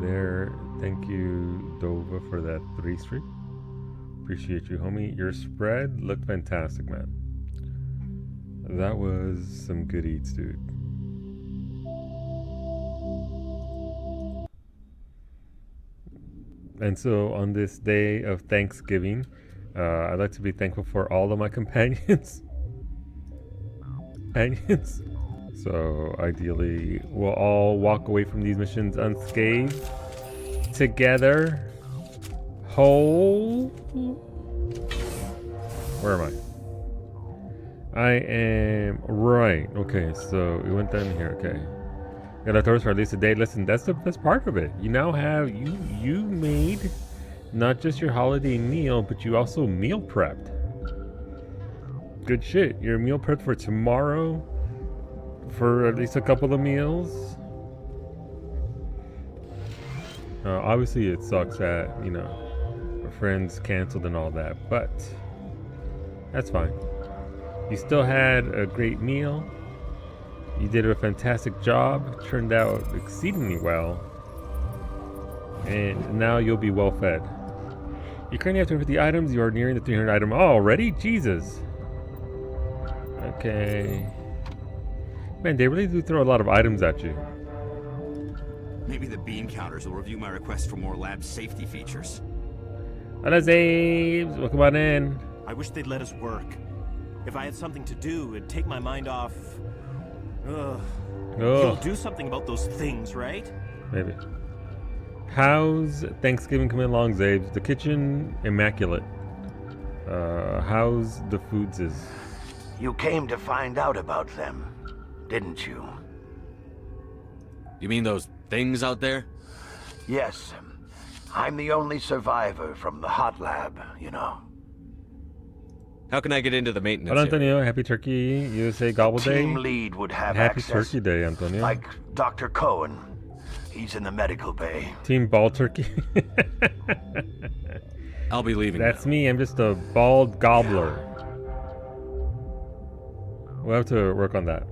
there. Thank you, Dova, for that 3 streak. Appreciate you, homie. Your spread looked fantastic, man. That was some good eats, dude. And so on this day of Thanksgiving, I'd like to be thankful for all of my companions. So ideally, we'll all walk away from these missions unscathed, together, whole. Where am I? I am right. Okay, so we went down here. Okay, got leftovers for at least a day. Listen, that's the best part of it. You now have you made not just your holiday meal, but you also meal prepped. Good shit. You're meal prepped for tomorrow, for at least a couple of meals. Obviously, it sucks that our friends canceled and all that, but that's fine. You still had a great meal. You did a fantastic job. Turned out exceedingly well. And now you'll be well fed. You currently have 250 items. You are nearing the 300 item. Oh, already? Jesus. Okay. Man, they really do throw a lot of items at you. Maybe the bean counters will review my request for more lab safety features. Hello, Zabes. Welcome on in. I wish they'd let us work. If I had something to do, it'd take my mind off. You'll do something about those things, right? Maybe. How's Thanksgiving coming along, Zabes? The kitchen, immaculate. How's the foods is? You came to find out about them, didn't you? You mean those things out there? Yes. I'm the only survivor from the hot lab, you know. How can I get into the maintenance Hello, Antonio. Happy Turkey USA Gobble Day. Team lead would have Happy access, Turkey Day, Antonio. like Dr. Cohen. He's in the medical bay. Team Bald Turkey. I'll be leaving. That's now. me. I'm just a bald gobbler. We'll have to work on that.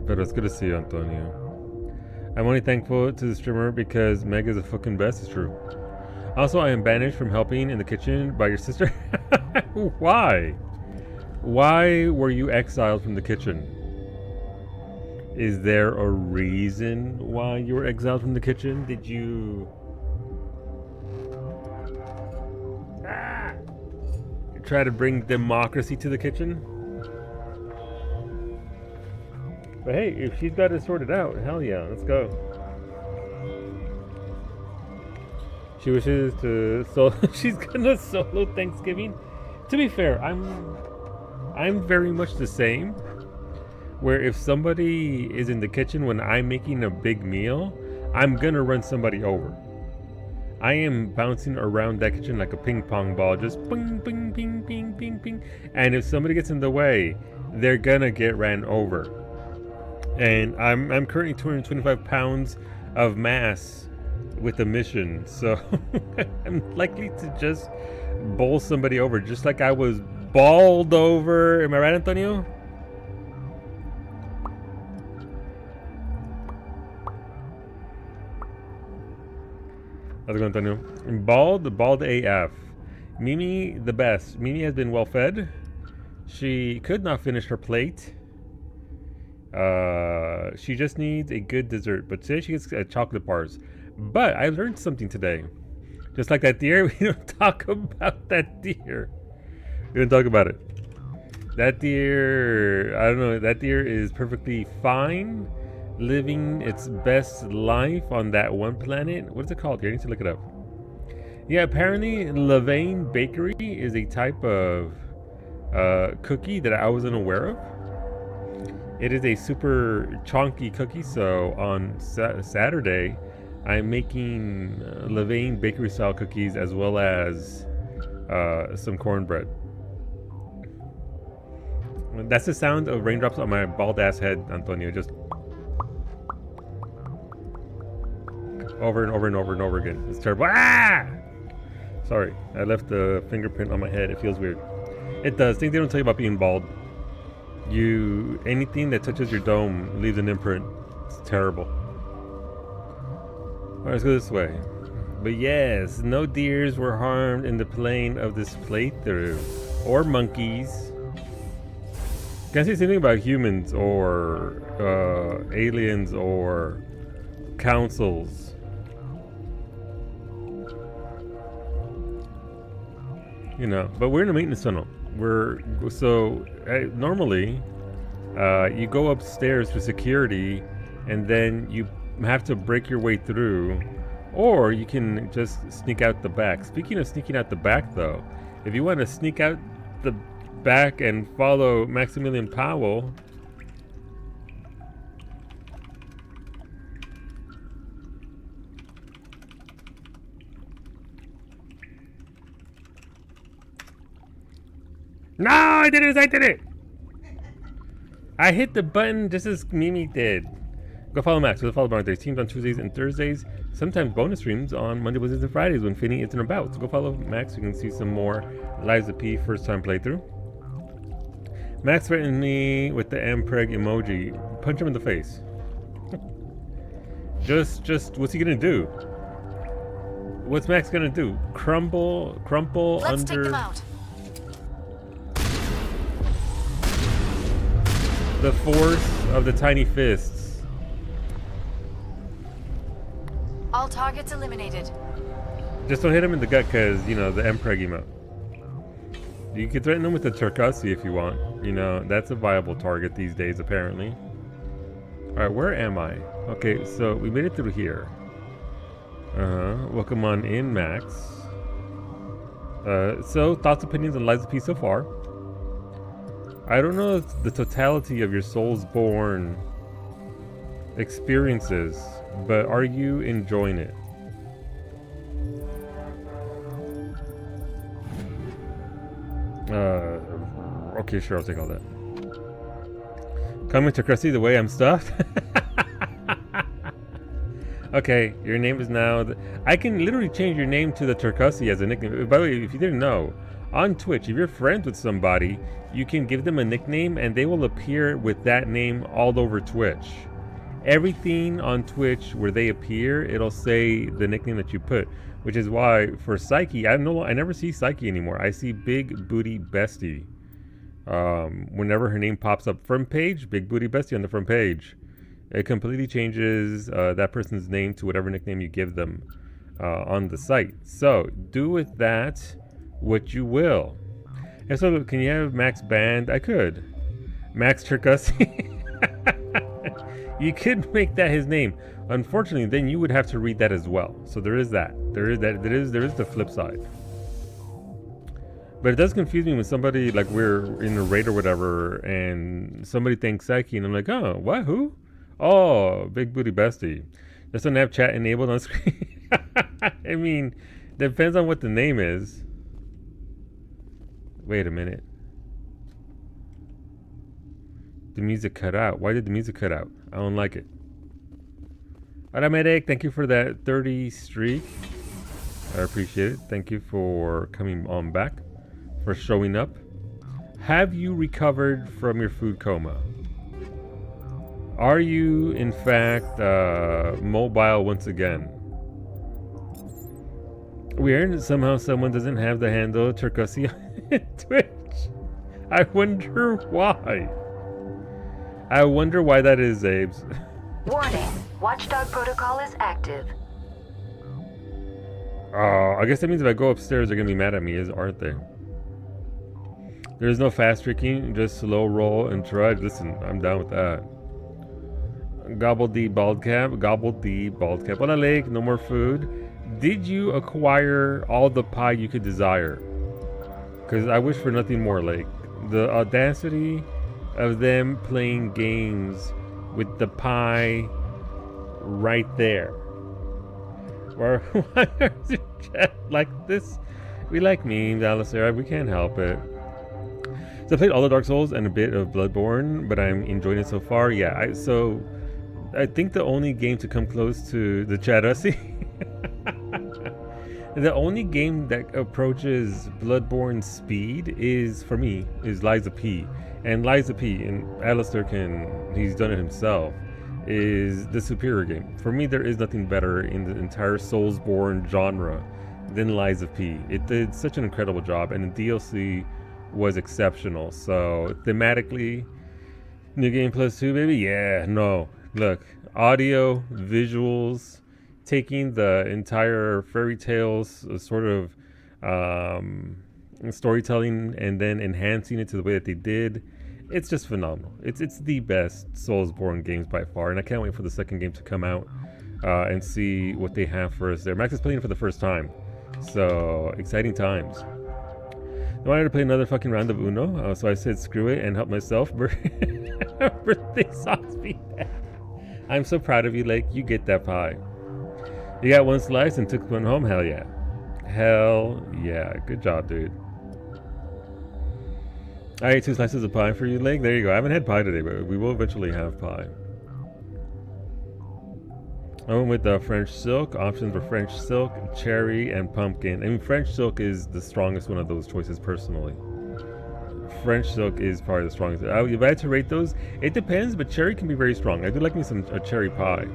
But it's good to see you, Antonio. I'm only thankful to the streamer because Meg is the fucking best. It's true. Also, I am banished from helping in the kitchen by your sister. Why? Why were you exiled from the kitchen? Is there a reason why you were exiled from the kitchen? Did you... try to bring democracy to the kitchen? But hey, if she's got it sorted out, hell yeah, let's go. She wishes to she's gonna solo Thanksgiving. To be fair, I'm very much the same. Where if somebody is in the kitchen when I'm making a big meal, I'm gonna run somebody over. I am bouncing around that kitchen like a ping pong ball, just ping, ping, ping, ping, ping, ping. And if somebody gets in the way, they're gonna get ran over. And I'm currently 225 pounds of mass with the mission, so I'm likely to just bowl somebody over, just like I was balled over. Am I right, Antonio? How's it going, Antonio? Bald AF. Mimi, the best. Mimi has been well fed. She could not finish her plate. She just needs a good dessert, but today she gets chocolate bars. But I learned something today. Just like that deer, we don't talk about that deer. We don't talk about it. That deer, I don't know, that deer is perfectly fine, living its best life on that one planet. What is it called here? I need to look it up. Yeah, apparently Levain Bakery is a type of cookie that I wasn't aware of. It is a super chunky cookie, so on Saturday, I'm making Levain Bakery style cookies as well as some cornbread. That's the sound of raindrops on my bald ass head, Antonio. Just over and over and over and over again. It's terrible. Ah! Sorry, I left the fingerprint on my head. It feels weird. It does. Things they don't tell you about being bald. Anything that touches your dome leaves an imprint. It's terrible. Alright, let's go this way. But yes, no deers were harmed in the plane of this playthrough. Or monkeys. Can't say anything about humans or aliens or councils. You know, but we're in a maintenance tunnel. Normally you go upstairs for security and then you have to break your way through, or you can just sneak out the back. Speaking of sneaking out the back though, if you want to sneak out the back and follow Maximilian Powell, no, I did it! I hit the button just as Mimi did. Go follow Max. Go follow Barn. There's teams on Tuesdays and Thursdays. Sometimes bonus streams on Monday, Wednesdays, and Fridays when Finny isn't about. So go follow Max. You can see some more Lives of P first time playthrough. Max threatened me with the Mpreg emoji. Punch him in the face. just what's he gonna do? What's Max gonna do? Crumple Let's under. take them out. The force of the tiny fists. All targets eliminated. Just don't hit him in the gut because, you know, the Mpreg emote. You can threaten him with the Turkasi if you want. You know, that's a viable target these days, apparently. Alright, where am I? Okay, so we made it through here. Welcome on in, Max. So, thoughts, opinions, and Lives of Peace so far. I don't know the totality of your Soulsborne experiences, but are you enjoying it? Okay, sure, I'll take all that. Coming to Crusty the way I'm stuffed? Okay, your name is now... I can literally change your name to the Turkusi as a nickname. By the way, if you didn't know, on Twitch, if you're friends with somebody, you can give them a nickname and they will appear with that name all over Twitch. Everything on Twitch where they appear, it'll say the nickname that you put. Which is why for Psyche, I never see Psyche anymore. I see Big Booty Bestie. Whenever her name pops up front page, Big Booty Bestie on the front page. It completely changes that person's name to whatever nickname you give them on the site. So do with that what you will. And so can you have Max banned? I could. Max Turkusi. You could make that his name. Unfortunately, then you would have to read that as well. So there is that. There is the flip side. But it does confuse me when somebody, like, we're in a raid or whatever, and somebody thinks Psyche, and I'm like, oh, what? Who? Oh, Big Booty Bestie. Just don't have chat enabled on screen. I mean, depends on what the name is. Wait a minute. The music cut out. Why did the music cut out? I don't like it. Automatic, thank you for that 30 streak. I appreciate it. Thank you for coming on back, for showing up. Have you recovered from your food coma? Are you, in fact, mobile once again? Weird, somehow someone doesn't have the handle Turkusi on Twitch. I wonder why. I wonder why that is, Abes. Warning, Watchdog protocol is active. I guess that means if I go upstairs, they're gonna be mad at me, aren't they? There's no fast tricking, just slow roll and trudge. Listen, I'm down with that. Gobble D bald cap. Hola Lake, no more food. Did you acquire all the pie you could desire? Because I wish for nothing more, Lake. The audacity of them playing games with the pie right there. Or why is your chat like this? We like memes, Alistair. We can't help it. So I played all the Dark Souls and a bit of Bloodborne, but I'm enjoying it so far. Yeah, I think the only game to come close to the Charusi, the only game that approaches Bloodborne speed is, for me, is Lies of P. And Lies of P, and Alistair he's done it himself. is the superior game. For me, there is nothing better in the entire Soulsborne genre than Lies of P. It did such an incredible job, and the DLC was exceptional. So thematically, New Game Plus 2, baby? Yeah, no. Look, audio, visuals, taking the entire fairy tales sort of storytelling and then enhancing it to the way that they did. It's just phenomenal. It's the best Soulsborne games by far, and I can't wait for the second game to come out and see what they have for us there. Max is playing it for the first time, so exciting times. I wanted to play another fucking round of Uno, so I said screw it and help myself. Birthday sauce be that. I'm so proud of you, Lake. You get that pie. You got one slice and took one home? Hell yeah. Hell yeah. Good job, dude. I ate 2 slices of pie for you, Lake. There you go. I haven't had pie today, but we will eventually have pie. I went with the French silk. Options were French silk, cherry, and pumpkin. I mean, French silk is the strongest one of those choices, personally. French silk is probably the strongest. If I had to rate those, it depends, but cherry can be very strong. I do like me some cherry pie.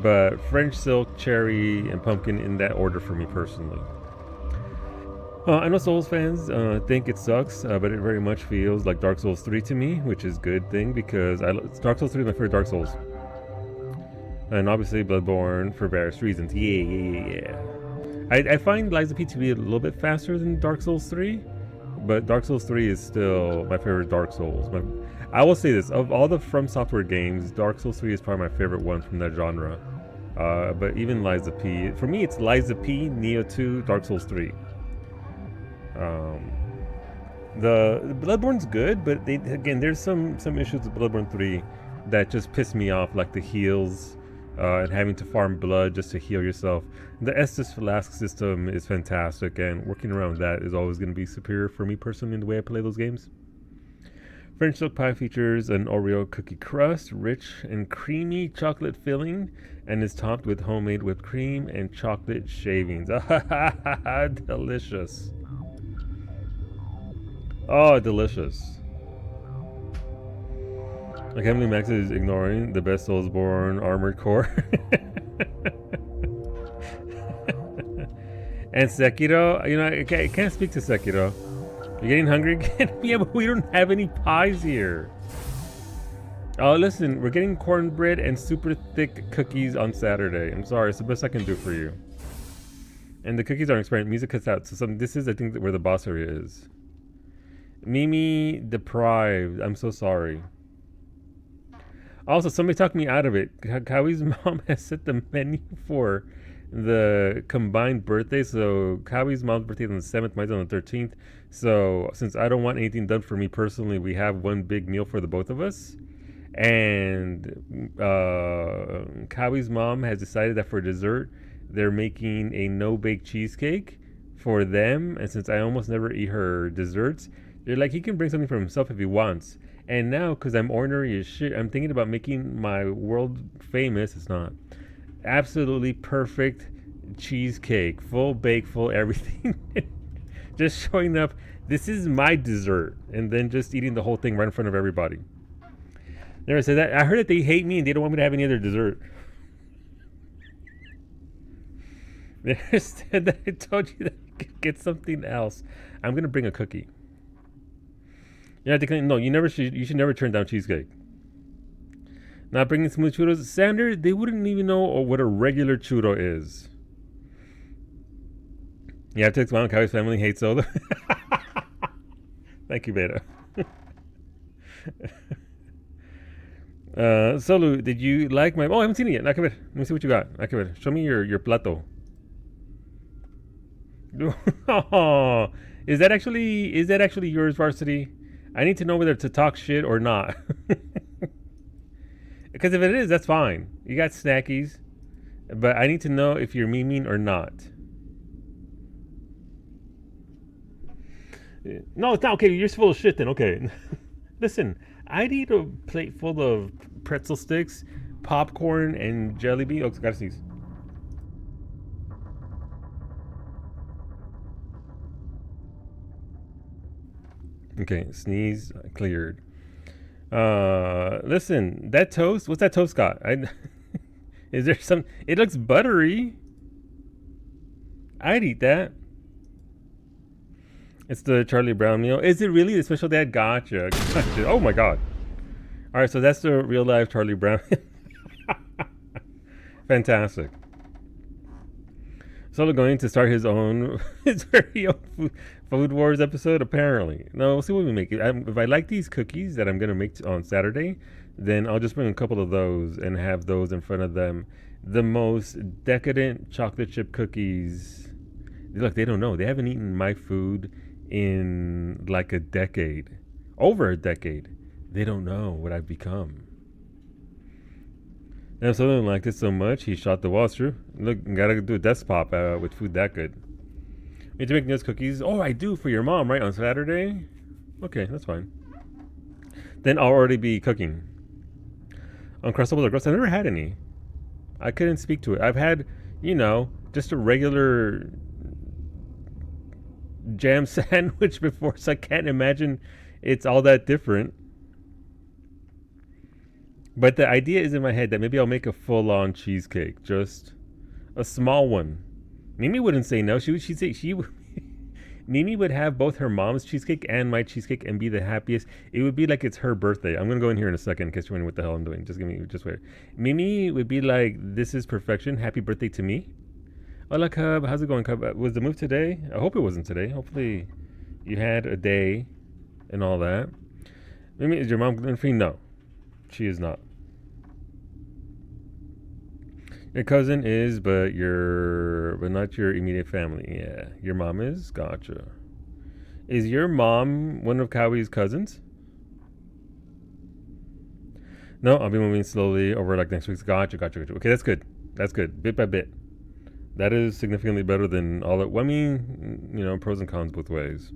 But French silk, cherry, and pumpkin in that order for me, personally. I know Souls fans think it sucks, but it very much feels like Dark Souls 3 to me, which is a good thing because Dark Souls 3 is my favorite Dark Souls. And obviously Bloodborne for various reasons. Yeah. I find Lies of P to be a little bit faster than Dark Souls 3, but Dark Souls 3 is still my favorite Dark Souls. I will say this, of all the From Software games, Dark Souls 3 is probably my favorite one from that genre. But even Lies of P, for me it's Lies of P, Neo 2, Dark Souls 3. The Bloodborne's good, but there's some issues with Bloodborne 3 that just piss me off, like the heals and having to farm blood just to heal yourself. The Estus Flask system is fantastic, and working around that is always going to be superior for me personally in the way I play those games. French silk pie features an Oreo cookie crust, rich and creamy chocolate filling, and is topped with homemade whipped cream and chocolate shavings. Delicious. Oh, delicious. I can't believe Max is ignoring the best Soulsborne Armored Core. And Sekiro, you know, I can't speak to Sekiro. You getting hungry again? Yeah, but we don't have any pies here. Oh, listen, we're getting cornbread and super thick cookies on Saturday. I'm sorry, it's the best I can do for you. And the cookies aren't expiring. Music cuts out. So this is, I think, where the boss area is. Mimi deprived. I'm so sorry. Also, somebody talked me out of it. Kawie's mom has set the menu for the combined birthday. So Kawie's mom's birthday is on the 7th, mine's on the 13th. So since I don't want anything done for me personally, we have one big meal for the both of us. And Kawie's mom has decided that for dessert, they're making a no-bake cheesecake for them. And since I almost never eat her desserts, they're like, he can bring something for himself if he wants. And now, because I'm ornery as shit, I'm thinking about making my world famous, it's not, absolutely perfect cheesecake. Full bake, full everything. Just showing up, this is my dessert. And then just eating the whole thing right in front of everybody. Never said that. I heard that they hate me and they don't want me to have any other dessert. They said that I told you that you could get something else. I'm going to bring a cookie. Yeah, no, you should never turn down cheesecake. Not bringing smooth churros. Sander, they wouldn't even know what a regular churro is. You have to explain Kawai's family hates soda. Thank you, Beta. Solu, did you like my... Oh, I haven't seen it yet. Let me see what you got. Show me your plato. Oh, is that actually yours, Varsity? I need to know whether to talk shit or not. Because if it is, that's fine. You got snackies. But I need to know if you're memeing or not. No, it's not. Okay, you're full of shit then. Okay. Listen, I need a plate full of pretzel sticks, popcorn, and jelly beans. Oh, gotta sneeze. Okay, sneeze cleared. Listen, that toast. What's that toast got? Is there some? It looks buttery. I'd eat that. It's the Charlie Brown meal. Is it really the special dad? Gotcha. Gotcha. Oh my god. All right, so that's the real life Charlie Brown. Fantastic. Solo going to start his very own food wars episode. Apparently, no. We'll see what we make. If I like these cookies that I'm gonna make on Saturday, then I'll just bring a couple of those and have those in front of them. The most decadent chocolate chip cookies. Look, they don't know. They haven't eaten my food in like a decade, over a decade. They don't know what I've become. And if someone liked it so much, he shot the wall. It's true. Look, gotta do a desk pop with food that good. You need to make those cookies. Oh, I do for your mom, right? On Saturday? Okay, that's fine. Then I'll already be cooking. Uncrustables are gross. I've never had any. I couldn't speak to it. I've had, just a regular jam sandwich before, so I can't imagine it's all that different. But the idea is in my head that maybe I'll make a full-on cheesecake, just a small one. Mimi wouldn't say no. She'd say Mimi would have both her mom's cheesecake and my cheesecake and be the happiest. It would be like it's her birthday. I'm gonna go in here in a second in case you're wondering what the hell I'm doing. Just wait. Mimi would be like, "This is perfection. Happy birthday to me." Hola, Cub. How's it going, Cub? Was the move today? I hope it wasn't today. Hopefully you had a day and all that. Mimi, is your mom gluten-free? No, she is not. Your cousin is, but not your immediate family. Yeah, your mom is. Gotcha. Is your mom one of Kowie's cousins? No, I'll be moving slowly over like next week's. Gotcha. Okay, that's good. That's good. Bit by bit. That is significantly better than all that. Well, I mean, pros and cons both ways.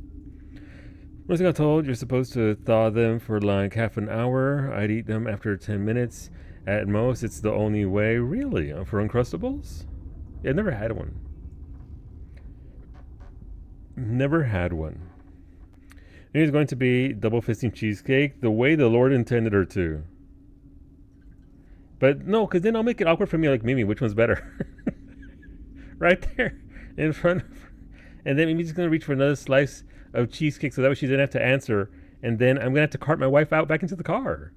Once I got told you're supposed to thaw them for like half an hour, I'd eat them after 10 minutes. At most, it's the only way. Really? For Uncrustables? Yeah, I've never had one. Never had one. It's going to be double fisting cheesecake the way the Lord intended her to. But no, because then I'll make it awkward for me like Mimi. Which one's better? Right there in front of her. And then Mimi's going to reach for another slice of cheesecake so that way she doesn't have to answer. And then I'm going to have to cart my wife out back into the car.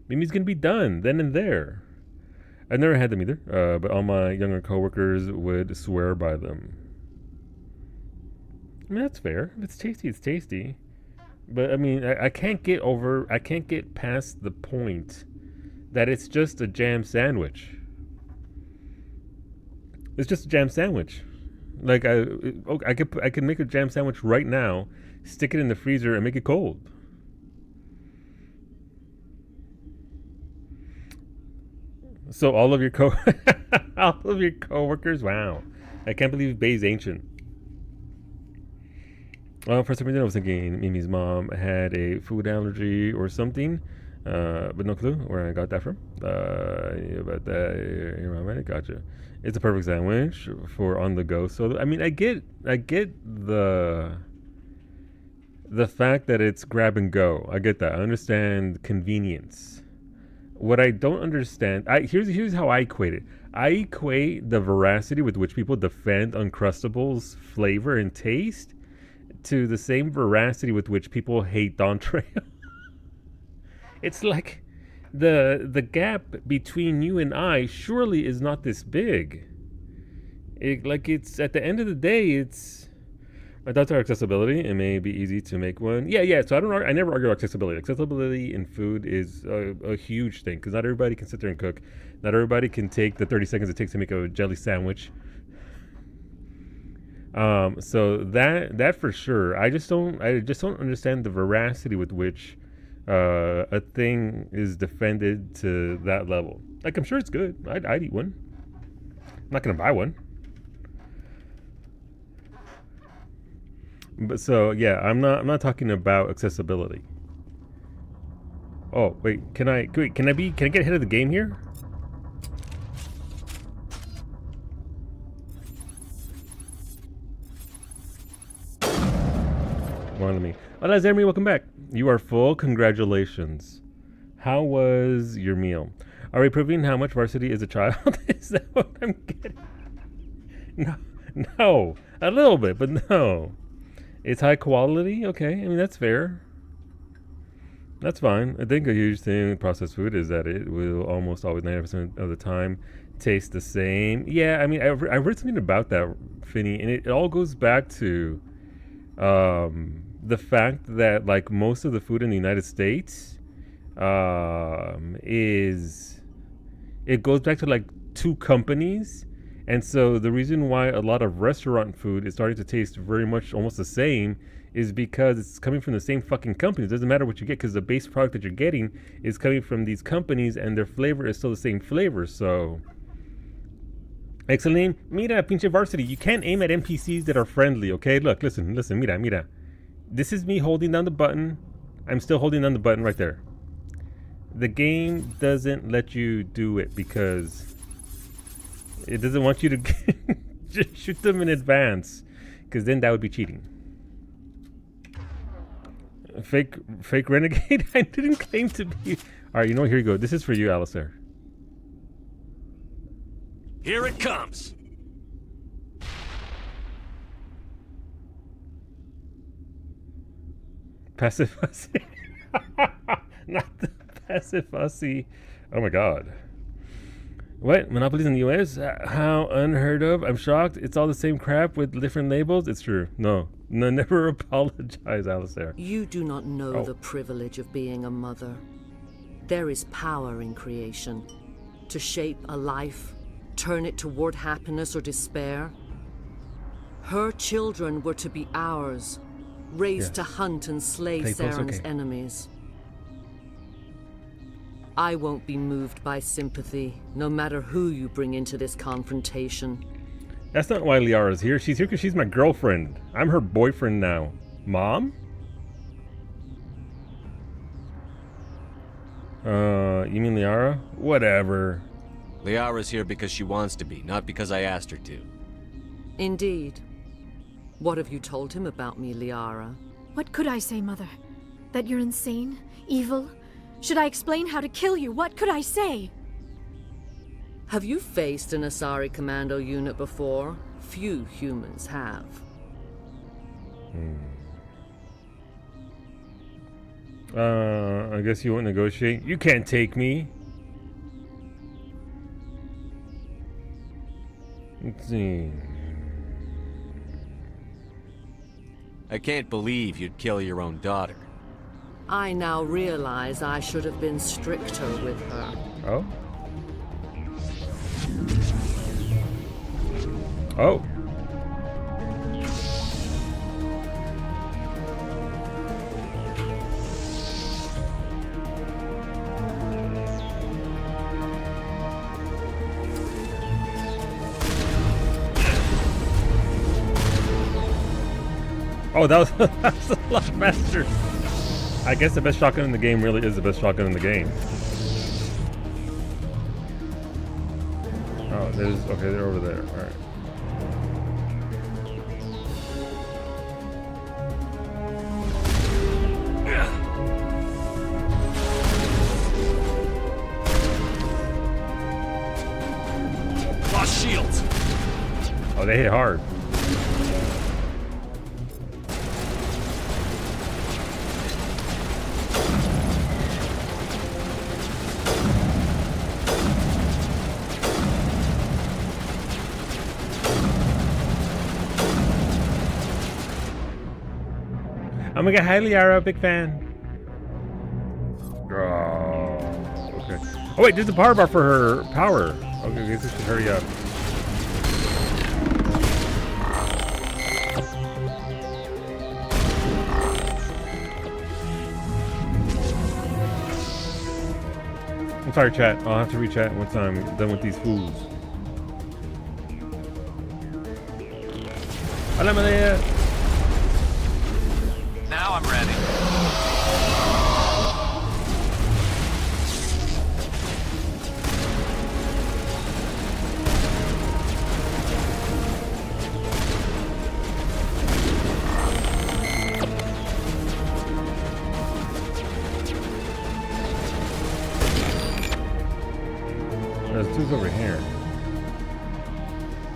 Mimi's going to be done then and there. I've never had them either, but all my younger coworkers would swear by them. I mean, that's fair. If it's tasty, it's tasty. But, I mean, I can't get past the point that it's just a jam sandwich. It's just a jam sandwich. Like, I could make a jam sandwich right now, stick it in the freezer, and make it cold. So all of your coworkers, wow. I can't believe Bay's ancient. Well, for some reason I was thinking Mimi's mom had a food allergy or something, but no clue where I got that from. But your mom had it, gotcha. It's a perfect sandwich for on the go. So I mean, I get the fact that it's grab and go. I get that. I understand convenience. What I don't understand, here's how I equate it. I equate the veracity with which people defend Uncrustables' flavor and taste to the same veracity with which people hate Don Trejo. It's like the gap between you and I surely is not this big. It's at the end of the day, it's. My thoughts are accessibility. It may be easy to make one. Yeah. So I never argue accessibility. Accessibility in food is a huge thing because not everybody can sit there and cook. Not everybody can take the 30 seconds it takes to make a jelly sandwich. So that for sure. I just don't understand the veracity with which a thing is defended to that level. Like, I'm sure it's good. I'd eat one. I'm not gonna buy one. But so yeah, I'm not talking about accessibility. Oh wait, can I get ahead of the game here? More than me. Hola, Zermi, welcome back. You are full. Congratulations. How was your meal? Are we proving how much varsity is a child? Is that what I'm getting? No, a little bit, but no. It's high quality. Okay, I mean that's fair. That's fine. I think a huge thing with processed food is that it will almost always 90% of the time taste the same. Yeah, I mean I've heard something about that, Finny, and it all goes back to the fact that like most of the food in the United States is it goes back to like two companies, and so the reason why a lot of restaurant food is starting to taste very much almost the same is because it's coming from the same fucking companies. It doesn't matter what you get because the base product that you're getting is coming from these companies and their flavor is still the same flavor. So Excelente, mira, pinche varsity. You can't aim at NPCs that are friendly, okay? Look, listen, mira. This is me holding down the button. I'm still holding down the button right there. The game doesn't let you do it because it doesn't want you to just shoot them in advance, because then that would be cheating. Fake renegade? I didn't claim to be. Alright, you know what? Here you go. This is for you, Alistair. Here it comes. Passive fussy. Not the passive fussy. Oh my god. What? Monopolies in the US? How unheard of. I'm shocked. It's all the same crap with different labels. It's true. No, never apologize, Alistair. You do not know the privilege of being a mother. There is power in creation. To shape a life, turn it toward happiness or despair. Her children were to be ours, raised to hunt and slay Saren's enemies. I won't be moved by sympathy, no matter who you bring into this confrontation. That's not why Liara's here. She's here because she's my girlfriend. I'm her boyfriend now. Mom? You mean Liara? Whatever. Liara's here because she wants to be, not because I asked her to. Indeed. What have you told him about me, Liara? What could I say, Mother? That you're insane? Evil? Should I explain how to kill you? What could I say? Have you faced an Asari commando unit before? Few humans have. I guess you won't negotiate. You can't take me. Let's see. I can't believe you'd kill your own daughter. I now realize I should have been stricter with her. Oh? Oh. Oh, that was a lot faster. I guess the best shotgun in the game really is the best shotgun in the game. Oh, okay, they're over there. All right. Lost shields. Oh, they hit hard. Oh my god, hi Liara, big fan. Oh, okay. Oh wait, there's a power bar for her power. Okay, I guess we should hurry up. I'm sorry, chat. I'll have to re-chat once I'm done with these fools. Hola, Maria. Now I'm ready.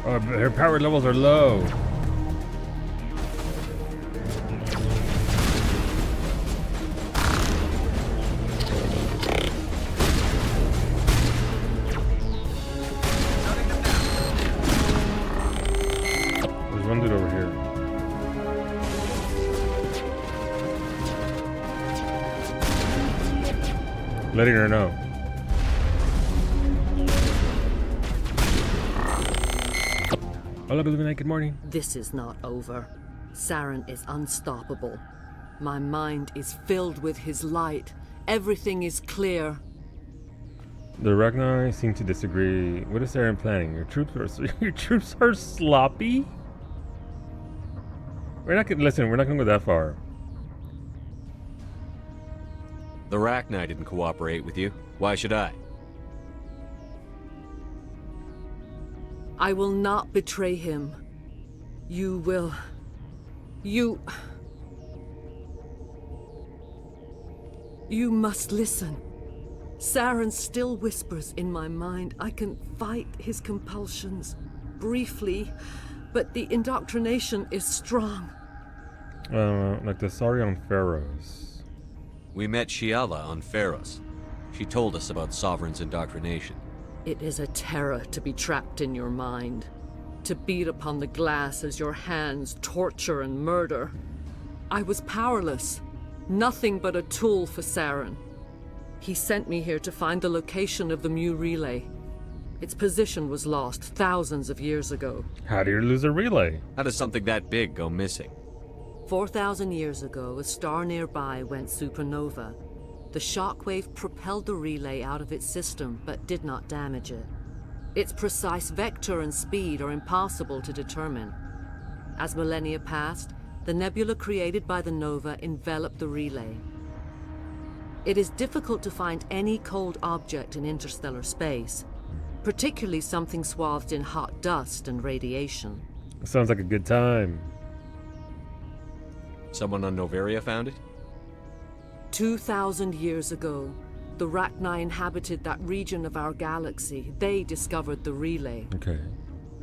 Oh, her power levels are low. There's one dude over here. Letting her know. Hola, Illuminate, good morning. This is not over. Saren is unstoppable. My mind is filled with his light. Everything is clear. The Ragnar seem to disagree. What is Saren planning? Your troops are sloppy? We're not gonna listen, we're not gonna go that far. The Rachni didn't cooperate with you. Why should I? I will not betray him. You will. You must listen. Saren still whispers in my mind. I can fight his compulsions. Briefly, but the indoctrination is strong. Like the Saurian pharaohs. We met Shiala on Pharos. She told us about Sovereign's indoctrination. It is a terror to be trapped in your mind. To beat upon the glass as your hands torture and murder. I was powerless. Nothing but a tool for Saren. He sent me here to find the location of the Mu relay. Its position was lost thousands of years ago. How do you lose a relay? How does something that big go missing? 4,000 years ago, a star nearby went supernova. The shockwave propelled the relay out of its system, but did not damage it. Its precise vector and speed are impossible to determine. As millennia passed, the nebula created by the nova enveloped the relay. It is difficult to find any cold object in interstellar space, particularly something swathed in hot dust and radiation. Sounds like a good time. Someone on Noveria found it? 2,000 years ago, the Rachni inhabited that region of our galaxy. They discovered the relay. Okay.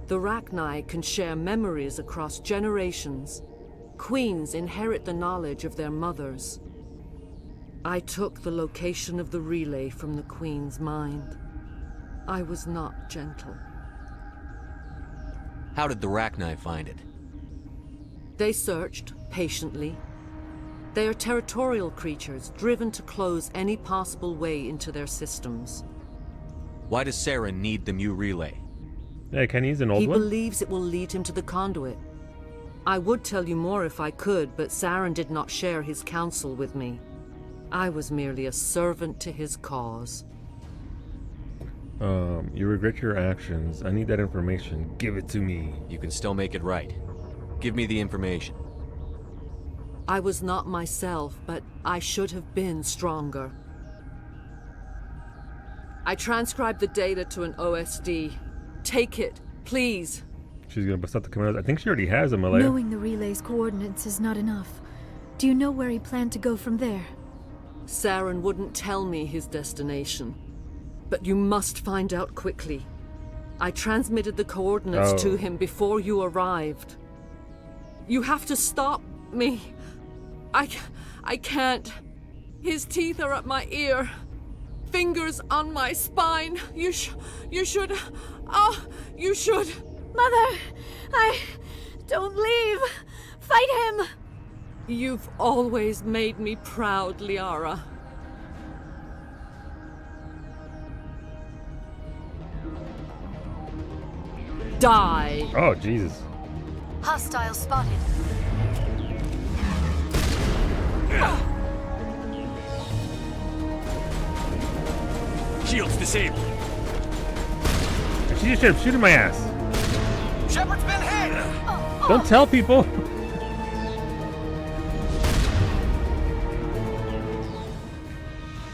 The Rachni can share memories across generations. Queens inherit the knowledge of their mothers. I took the location of the relay from the Queen's mind. I was not gentle. How did the Rachni find it? They searched, patiently. They are territorial creatures, driven to close any possible way into their systems. Why does Saren need the Mu relay? Yeah, can he use an old He one? believes it will lead him to the conduit. I would tell you more if I could, but Saren did not share his counsel with me. I was merely a servant to his cause. You regret your actions. I need that information. Give it to me. You can still make it right. Give me the information. I was not myself, but I should have been stronger. I transcribed the data to an OSD. Take it, please. She's gonna bust out the commandos. I think she already has them, Malaya. Knowing the relay's coordinates is not enough. Do you know where he planned to go from there? Saren wouldn't tell me his destination. But you must find out quickly. I transmitted the coordinates to him before you arrived. You have to stop me. I can't. His teeth are at my ear. Fingers on my spine. You should. Oh, you should. Mother! Don't leave! Fight him! You've always made me proud, Liara. Die! Oh, Jesus. Hostile spotted. Shields disabled. She just started shooting my ass. Shepard's been hit! Don't tell people.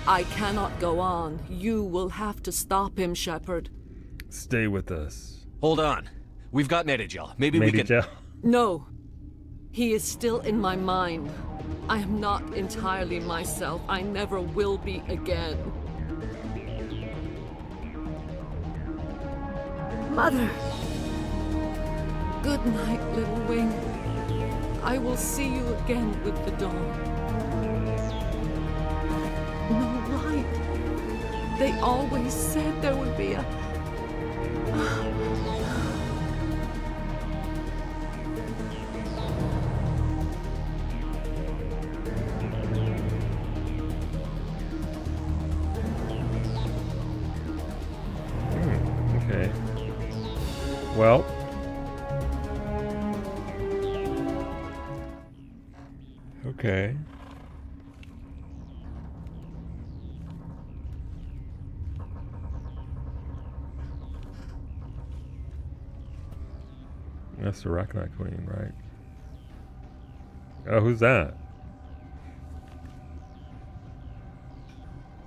I cannot go on. You will have to stop him, Shepard. Stay with us. Hold on. We've got Medigel. Maybe we can... Gel. No. He is still in my mind. I am not entirely myself. I never will be again. Mother! Good night, little wing. I will see you again with the dawn. No light. They always said there would be a... Okay. Well. Okay. That's the Arachnite Queen, right? Oh, who's that?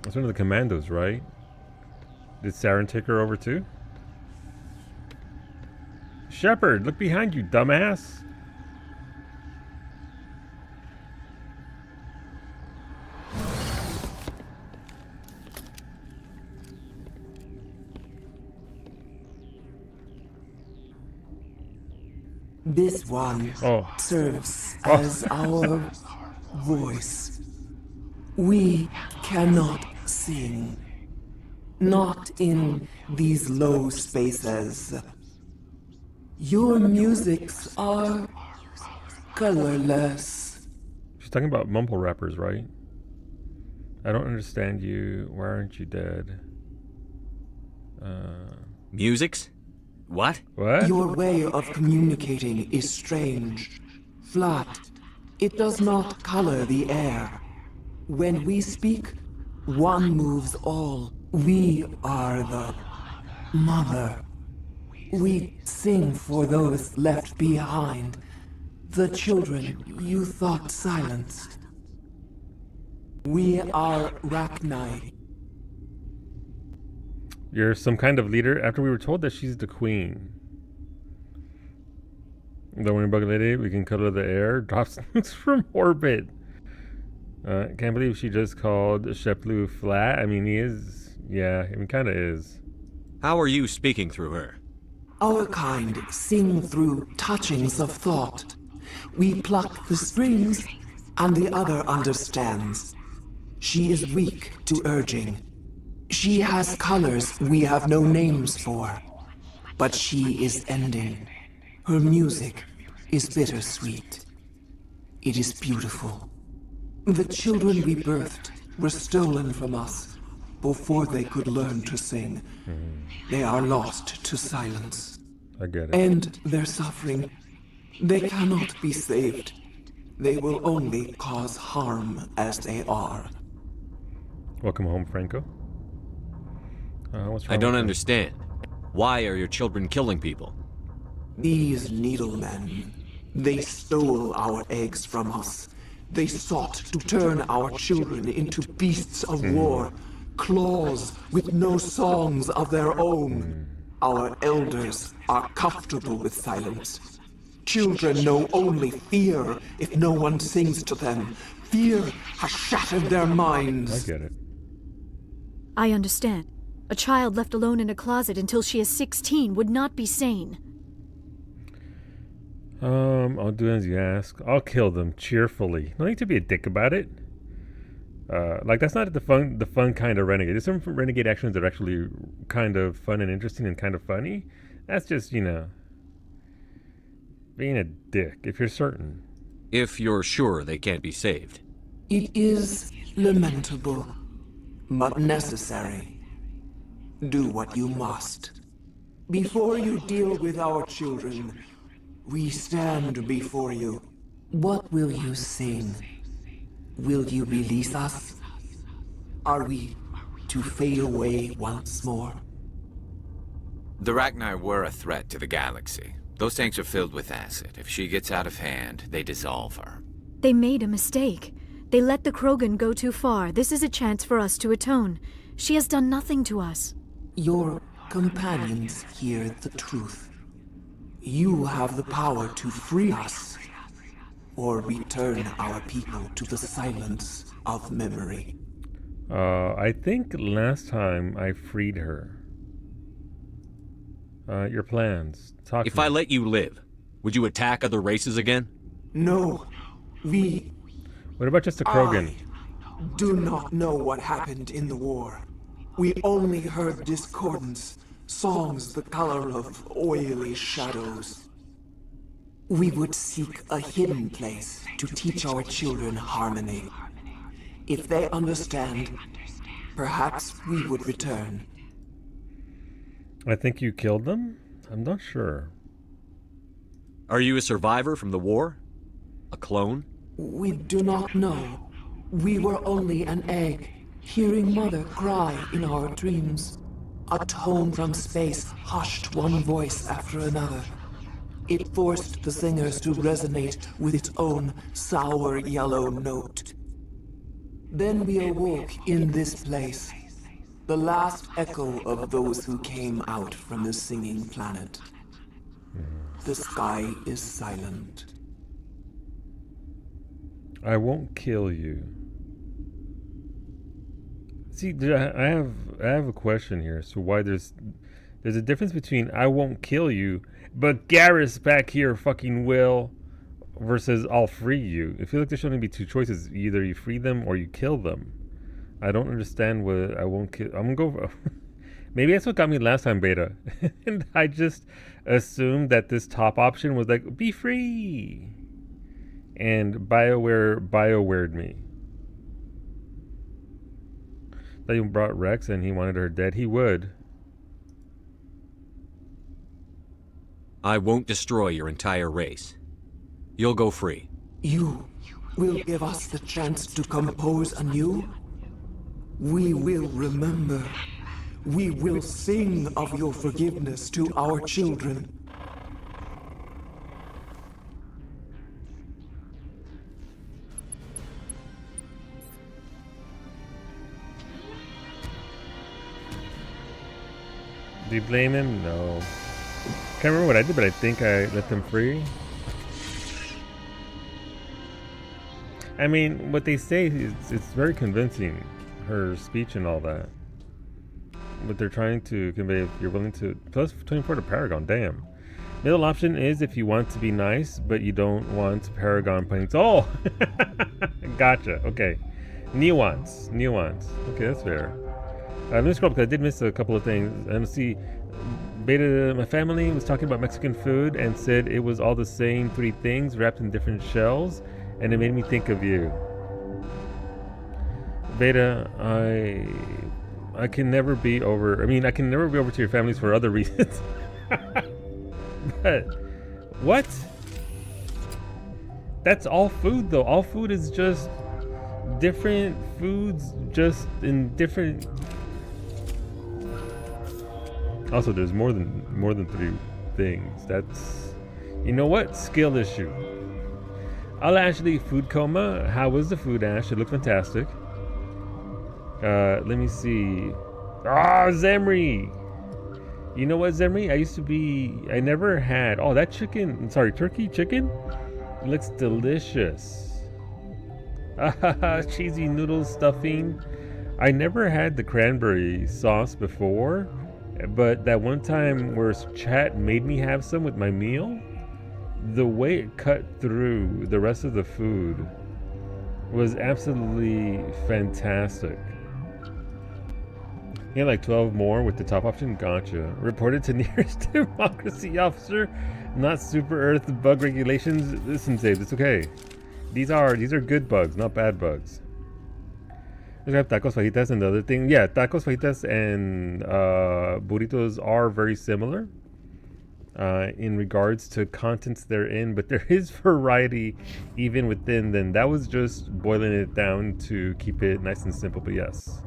That's one of the commandos, right? Did Saren take her over too? Shepard, look behind you, dumbass! This one serves as our voice. We cannot sing. Not in these low spaces. Your musics are colorless. She's talking about mumble rappers, right? I don't understand you. Why aren't you dead? Musics? What? What? Your way of communicating is strange. Flat. It does not color the air. When we speak, one moves all. We are the mother. We sing for those left behind. The children you thought silenced. We are Rachni. You're some kind of leader after we were told that she's the queen. Don't worry about lady, we can color the air. Drops nukes from orbit. Can't believe she just called Sheplu flat. I mean, he is. Yeah, I mean, kind of is. How are you speaking through her? Our kind sing through touchings of thought. We pluck the strings, and the other understands. She is weak to urging. She has colors we have no names for. But she is ending. Her music is bittersweet. It is beautiful. The children we birthed were stolen from us before they could learn to sing. They are lost to silence. I get it. And their suffering, they cannot be saved. They will only cause harm as they are. Welcome home, Franco. What's wrong I don't with understand. Why are your children killing people? These needlemen, they stole our eggs from us. They sought to turn our children into beasts of war, claws with no songs of their own. Our elders are comfortable with silence. Children know only fear if no one sings to them. Fear has shattered their minds. I get it. I understand. A child left alone in a closet until she is 16 would not be sane. I'll do as you ask. I'll kill them cheerfully. No need to be a dick about it. Like, that's not the fun kind of renegade. There's some renegade actions that are actually kind of fun and interesting and kind of funny. That's just, you know, being a dick, if you're certain. If you're sure they can't be saved. It is lamentable, but necessary. Do what you must. Before you deal with our children, we stand before you. What will you sing? Will you release us? Are we to fade away once more? The Rachni were a threat to the galaxy. Those tanks are filled with acid. If she gets out of hand, they dissolve her. They made a mistake. They let the Krogan go too far. This is a chance for us to atone. She has done nothing to us. Your companions hear the truth. You have the power to free us, or return our people to the silence of memory. I think last time I freed her. Your plans. Talk If to me. I let you live, Would you attack other races again? No, we What about just a Krogan? do not know what happened in the war. We only heard discordance, songs the color of oily shadows. We would seek a hidden place to teach our children harmony. If they understand, perhaps we would return. I think you killed them? I'm not sure. Are you a survivor from the war? A clone? We do not know. We were only an egg, hearing Mother cry in our dreams. A tone from space hushed one voice after another. It forced the singers to resonate with its own sour yellow note. Then we awoke in this place, the last echo of those who came out from the singing planet. The sky is silent. I won't kill you. See, I have a question here. So why there's a difference between I won't kill you, but Garrus back here fucking will, versus I'll free you. I feel like there should only be two choices: either you free them or you kill them. I don't understand what I won't kill. I'm gonna go. Maybe that's what got me last time, Beta, and I just assumed that this top option was like be free, and BioWared me. That you brought Rex and he wanted her dead. He would. I won't destroy your entire race. You'll go free. You will give us the chance to compose anew? We will remember. We will sing of your forgiveness to our children. Do you blame him? No. Can't remember what I did, but I think I let them free. I mean, what they say is it's very convincing, her speech and all that. What they're trying to convey, if you're willing to, plus 24 to Paragon, damn. Middle option is if you want to be nice, but you don't want Paragon points. Oh! Gotcha, okay. Nuance. Okay, that's fair. Let me scroll because I did miss a couple of things. And see, Beta, my family was talking about Mexican food and said it was all the same three things wrapped in different shells, and it made me think of you. Beta, I can never be over. I mean, I can never be over to your families for other reasons. But what? That's all food, though. All food is just different foods, just in different. Also, there's more than three things. That's, you know what? Skill issue. I'll actually food coma. How was the food, Ash? It looked fantastic. Let me see. Zemri. You know what, Zemri? I never had. Oh, that chicken. Sorry, turkey chicken. It looks delicious. Cheesy noodle stuffing. I never had the cranberry sauce before. But that one time where chat made me have some with my meal, the way it cut through the rest of the food was absolutely fantastic. Yeah, like 12 more with the top option. Gotcha. Reported to nearest democracy officer. Not super Earth bug regulations. Listen, Dave, it's okay. These are good bugs, not bad bugs. We have tacos, fajitas, and the other thing. Yeah, tacos, fajitas, and burritos are very similar in regards to contents they're in, but there is variety even within them. That was just boiling it down to keep it nice and simple, but yes.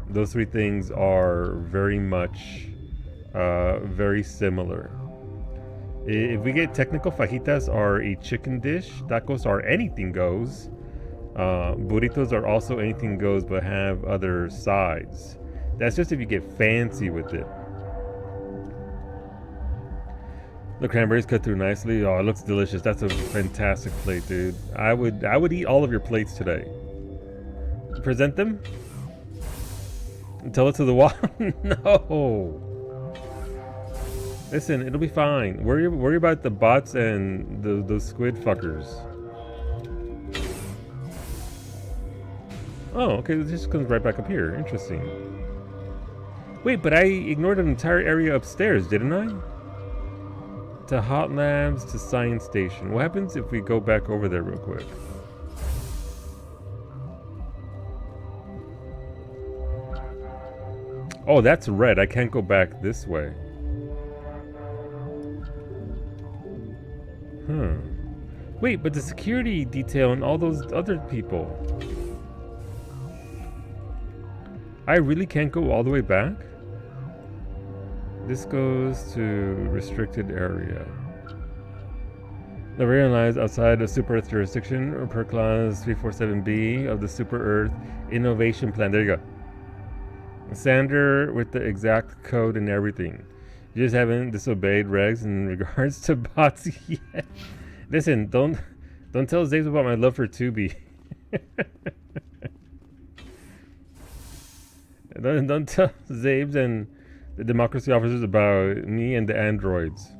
Those three things are very much very similar. If we get technical, fajitas are a chicken dish. Tacos are anything goes. Burritos are also anything goes, but have other sides. That's just if you get fancy with it. The cranberries cut through nicely. Oh, it looks delicious. That's a fantastic plate, dude. I would eat all of your plates today. Present them. Tell it to the wall. No. Listen, it'll be fine. Worry about the bots and those squid fuckers. Oh, okay, this just comes right back up here. Interesting. Wait, but I ignored an entire area upstairs, didn't I? To Hot Labs, to Science Station. What happens if we go back over there real quick? Oh, that's red. I can't go back this way. Wait, but the security detail and all those other people. I really can't go all the way back? This goes to restricted area. Noveria lies outside of Super Earth jurisdiction or per clause 347B of the Super Earth Innovation Plan. There you go. Sander with the exact code and everything. You just haven't disobeyed regs in regards to bots yet. Listen, don't tell Zaves about my love for Tubi. don't tell Zaves and the democracy officers about me and the androids.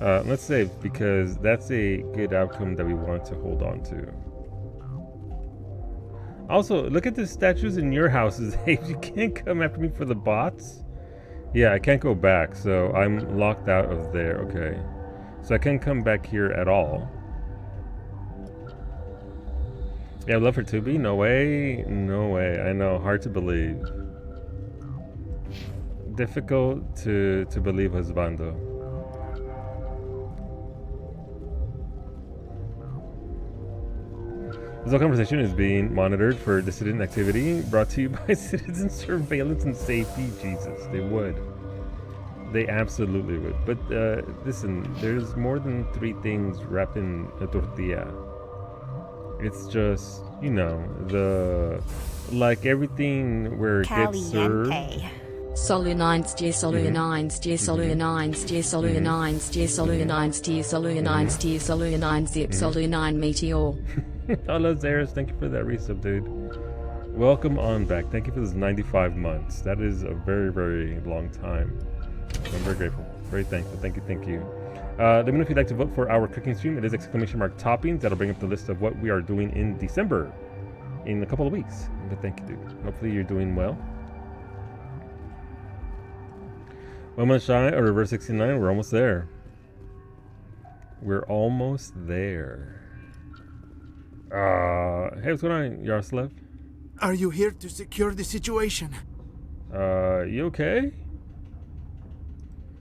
Let's save because that's a good outcome that we want to hold on to. Also, look at the statues in your houses. Hey, you can't come after me for the bots. Yeah, I can't go back, so I'm locked out of there. Okay, so I can't come back here at all. Yeah, love for Tubi? No way. No way. I know, hard to believe. Difficult to believe, husbando. This whole conversation is being monitored for dissident activity, brought to you by Citizen Surveillance and Safety. Jesus, they would. They absolutely would. But listen, there's more than 3 things wrapped in a tortilla. It's just, you know, like everything where it gets served. Solunines, dear Solunines, dear Solunines, dear Solunines, dear Solunines, dear Solunines, dear Solunines, zip Solunine meteor. Hello, Zaris. Thank you for that resub, dude. Welcome on back. Thank you for those 95 months. That is a very, very long time. I'm very grateful. Very thankful. Thank you. Thank you. Let me know if you'd like to vote for our cooking stream. It is ! Toppings. That'll bring up the list of what we are doing in December in a couple of weeks. But thank you, dude. Hopefully you're doing well. 1 month shy or reverse 69. We're almost there. We're almost there. Hey, what's going on, Yaroslav? Are you here to secure the situation? You okay?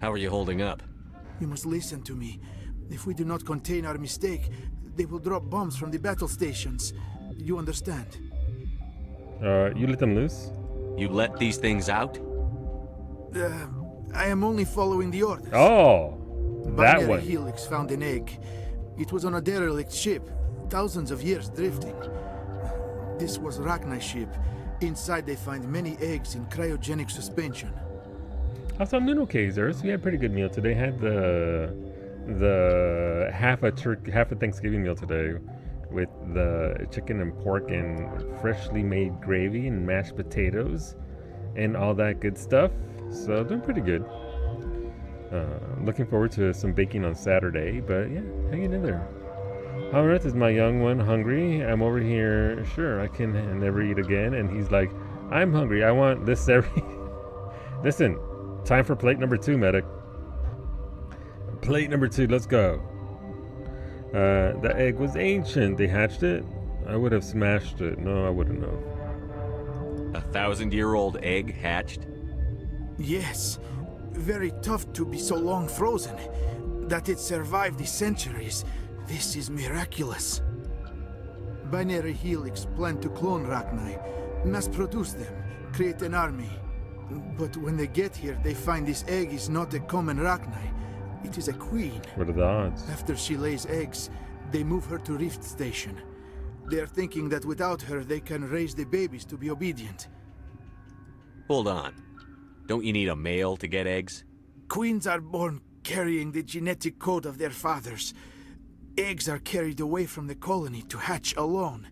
How are you holding up? You must listen to me. If we do not contain our mistake, they will drop bombs from the battle stations. You understand? You let them loose? You let these things out? I am only following the orders. Oh, that Binary one. Helix found an egg. It was on a derelict ship, thousands of years drifting. This was Rachni's ship. Inside they find many eggs in cryogenic suspension. Also, I'm doing okay, Zeus. We had a pretty good meal today. Had the half a Thanksgiving meal today with the chicken and pork and freshly made gravy and mashed potatoes and all that good stuff. So doing pretty good. Looking forward to some baking on Saturday, but yeah, hanging in there. How on earth is my young one hungry? I'm over here. Sure, I can never eat again. And he's like, I'm hungry. I want this every. Listen, time for plate number 2, medic. Plate number 2. Let's go. The egg was ancient. They hatched it. I would have smashed it. No, I wouldn't have. 1,000-year-old egg hatched? Yes. Very tough to be so long frozen. That it survived the centuries. This is miraculous. Binary Helix planned to clone Rachni, mass produce them, create an army. But when they get here, they find this egg is not a common Rachni. It is a queen. What are the odds? After she lays eggs, they move her to Rift Station. They are thinking that without her, they can raise the babies to be obedient. Hold on. Don't you need a male to get eggs? Queens are born carrying the genetic code of their fathers. Eggs are carried away from the colony to hatch alone.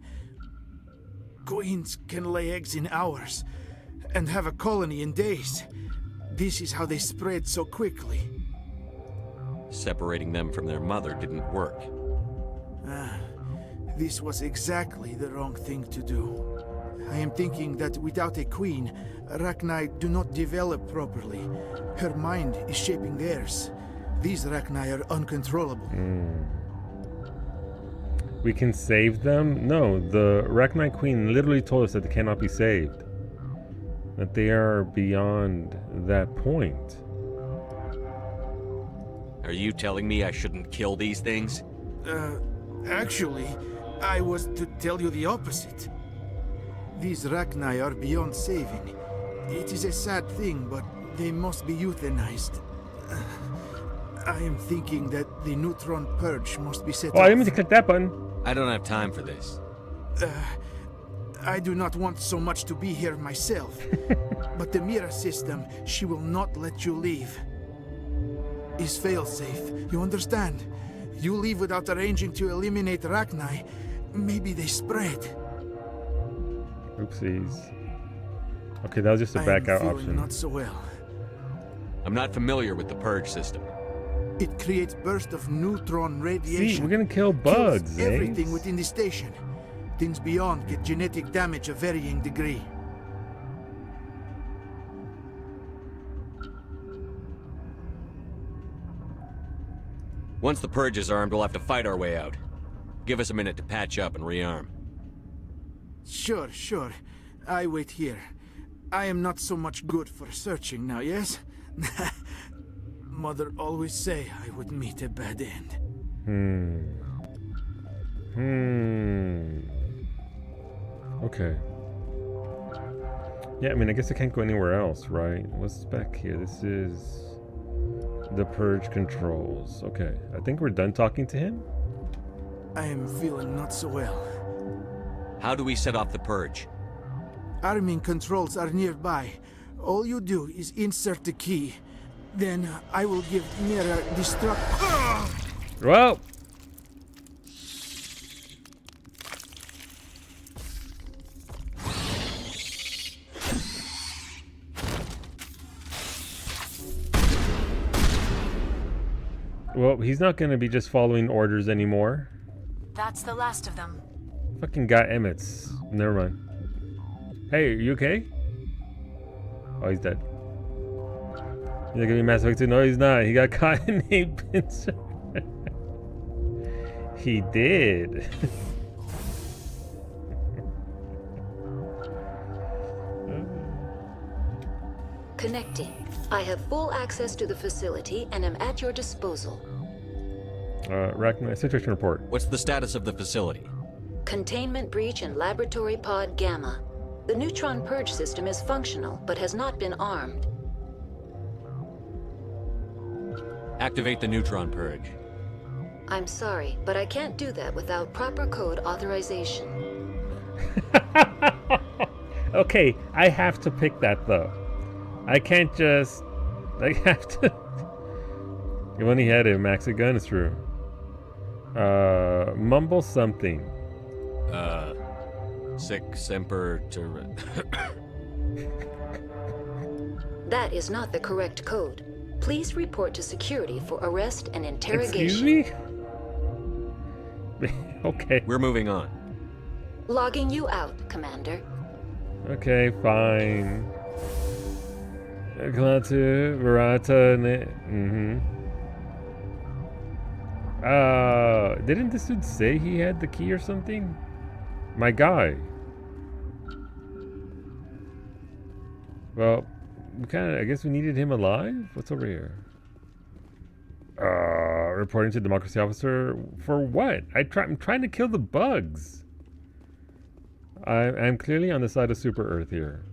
Queens can lay eggs in hours. and have a colony in days. This is how they spread so quickly. Separating them from their mother didn't work. This was exactly the wrong thing to do. I am thinking that without a queen, Arachni do not develop properly. Her mind is shaping theirs. These Arachni are uncontrollable. We can save them? No, the Arachni Queen literally told us that they cannot be saved. That they are beyond that point. Are you telling me I shouldn't kill these things? Actually, I was to tell you the opposite. These Arachni are beyond saving. It is a sad thing, but they must be euthanized. I am thinking that the neutron purge must be set Oh, I off. didn't mean to click that button. I don't have time for this. I do not want so much to be here myself. But the Mira system, she will not let you leave. Is failsafe, you understand? You leave without arranging to eliminate Arachni, maybe they spread. Oopsies. Okay, that was just a back out option. Not so well. I'm not familiar with the purge system. It creates bursts of neutron radiation. See, we're gonna kill bugs, Kills everything eh? within the station. Things beyond get genetic damage of varying degree. Once the purge is armed, we'll have to fight our way out. Give us a minute to patch up and rearm. Sure. I wait here. I am not so much good for searching now, yes? Mother always say I would meet a bad end. Okay. Yeah, I mean, I guess I can't go anywhere else, right? What's back here? This is the purge controls. Okay, I think we're done talking to him. I am feeling not so well. How do we set off the purge? Arming controls are nearby. All you do is insert the key. Then I will give Mira destruct. Well. Well, he's not going to be just following orders anymore. That's the last of them. Fucking got Emmets. Never mind. Hey, are you okay? Oh, he's dead. He's not gonna be Mass Effect 2. No, he's not. He got caught in a pincer. He did. Connecting. I have full access to the facility and am at your disposal. Arachni, situation report. What's the status of the facility? Containment breach in Laboratory Pod Gamma. The neutron purge system is functional, but has not been armed. Activate the neutron purge. I'm sorry, but I can't do that without proper code authorization. Okay, I have to pick that though. I can't just... I have to... If only he had a max a gun, it's true. Mumble something. Sic semper That is not the correct code. Please report to security for arrest and interrogation. Excuse me? Okay. We're moving on. Logging you out, Commander. Okay, fine. Glatu, Verata, didn't this dude say he had the key or something? My guy. Well, we I guess we needed him alive? What's over here? Reporting to Democracy Officer for what? I'm trying to kill the bugs. I'm clearly on the side of Super Earth here.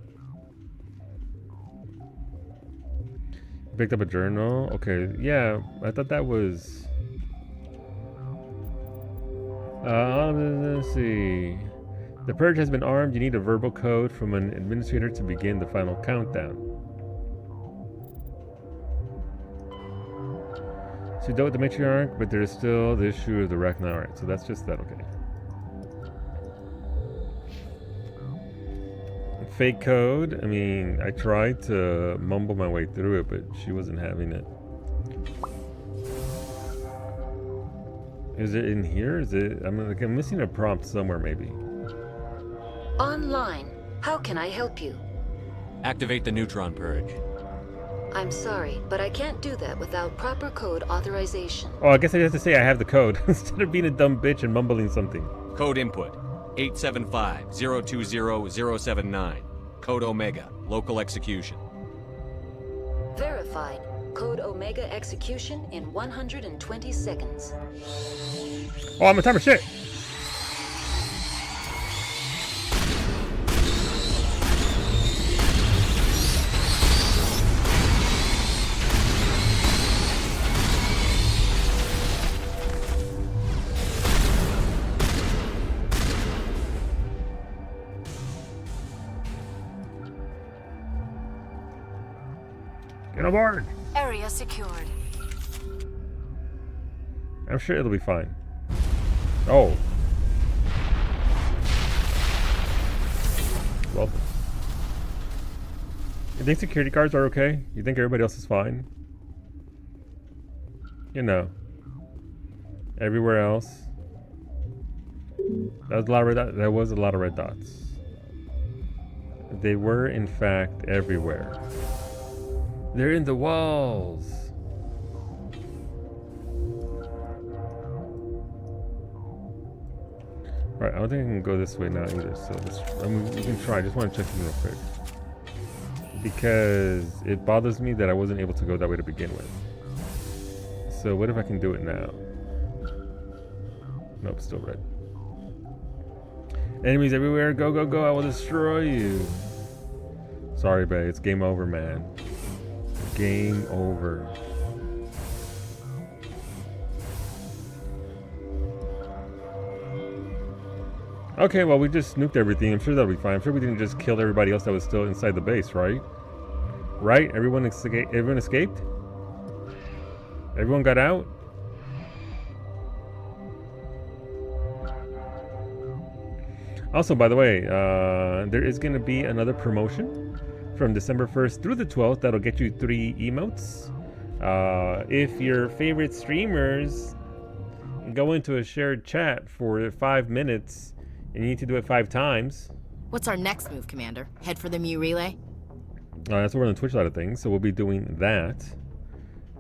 Picked up a journal. Okay, yeah, I thought that was... let's see. The purge has been armed. You need a verbal code from an administrator to begin the final countdown. So you dealt with the matriarch, but there's still the issue of the Arachni. Alright, so that's just that, okay. fake code. I mean, I tried to mumble my way through it, but she wasn't having it. Is it in here? Is it? I'm missing a prompt somewhere, maybe. Online. How can I help you? Activate the neutron purge. I'm sorry, but I can't do that without proper code authorization. Oh, I guess I have to say I have the code instead of being a dumb bitch and mumbling something. Code input 875-020-079. Code Omega. Local execution. Verified. Code Omega execution in 120 seconds. Oh, I'm a timer. Shit. Get aboard. Area secured. I'm sure it'll be fine. Oh. Welcome. You think security guards are okay? You think everybody else is fine? You know. Everywhere else. That was a lot of red dots. They were, in fact, everywhere. They're in the walls. Right, I don't think I can go this way now either. So we can try. I just want to check in real quick because it bothers me that I wasn't able to go that way to begin with. So what if I can do it now? Nope, still red. Enemies everywhere. Go, go, go. I will destroy you. Sorry, babe. It's game over, man. Game over. Okay, well, we just nuked everything. I'm sure that'll be fine. I'm sure we didn't just kill everybody else that was still inside the base, right? Right? Everyone escaped? Everyone got out? Also, by the way, there is going to be another promotion from December 1st through the 12th that'll get you 3 emotes. If your favorite streamers go into a shared chat for 5 minutes and you need to do it 5 times. What's our next move, Commander? Head for the Mu Relay? That's what we're on the Twitch side of things, so we'll be doing that.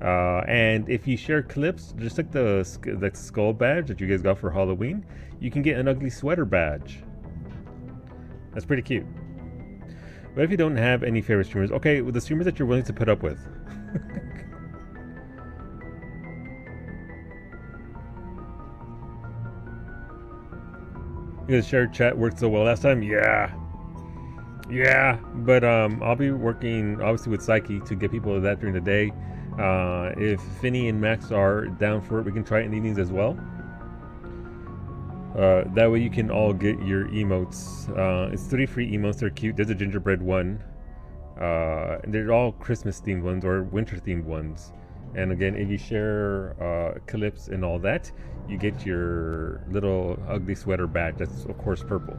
And if you share clips, just like the skull badge that you guys got for Halloween, you can get an ugly sweater badge. That's pretty cute. But if you don't have any favorite streamers, okay, with the streamers that you're willing to put up with. Because shared chat worked so well last time, yeah, but I'll be working obviously with Psyche to get people to that during the day. If Finny and Max are down for it, we can try it in the evenings as well. That way you can all get your emotes. It's 3 free emotes. They're cute. There's a gingerbread one. And they're all Christmas themed ones or winter themed ones. And again, if you share clips and all that, you get your little ugly sweater badge. That's of course purple.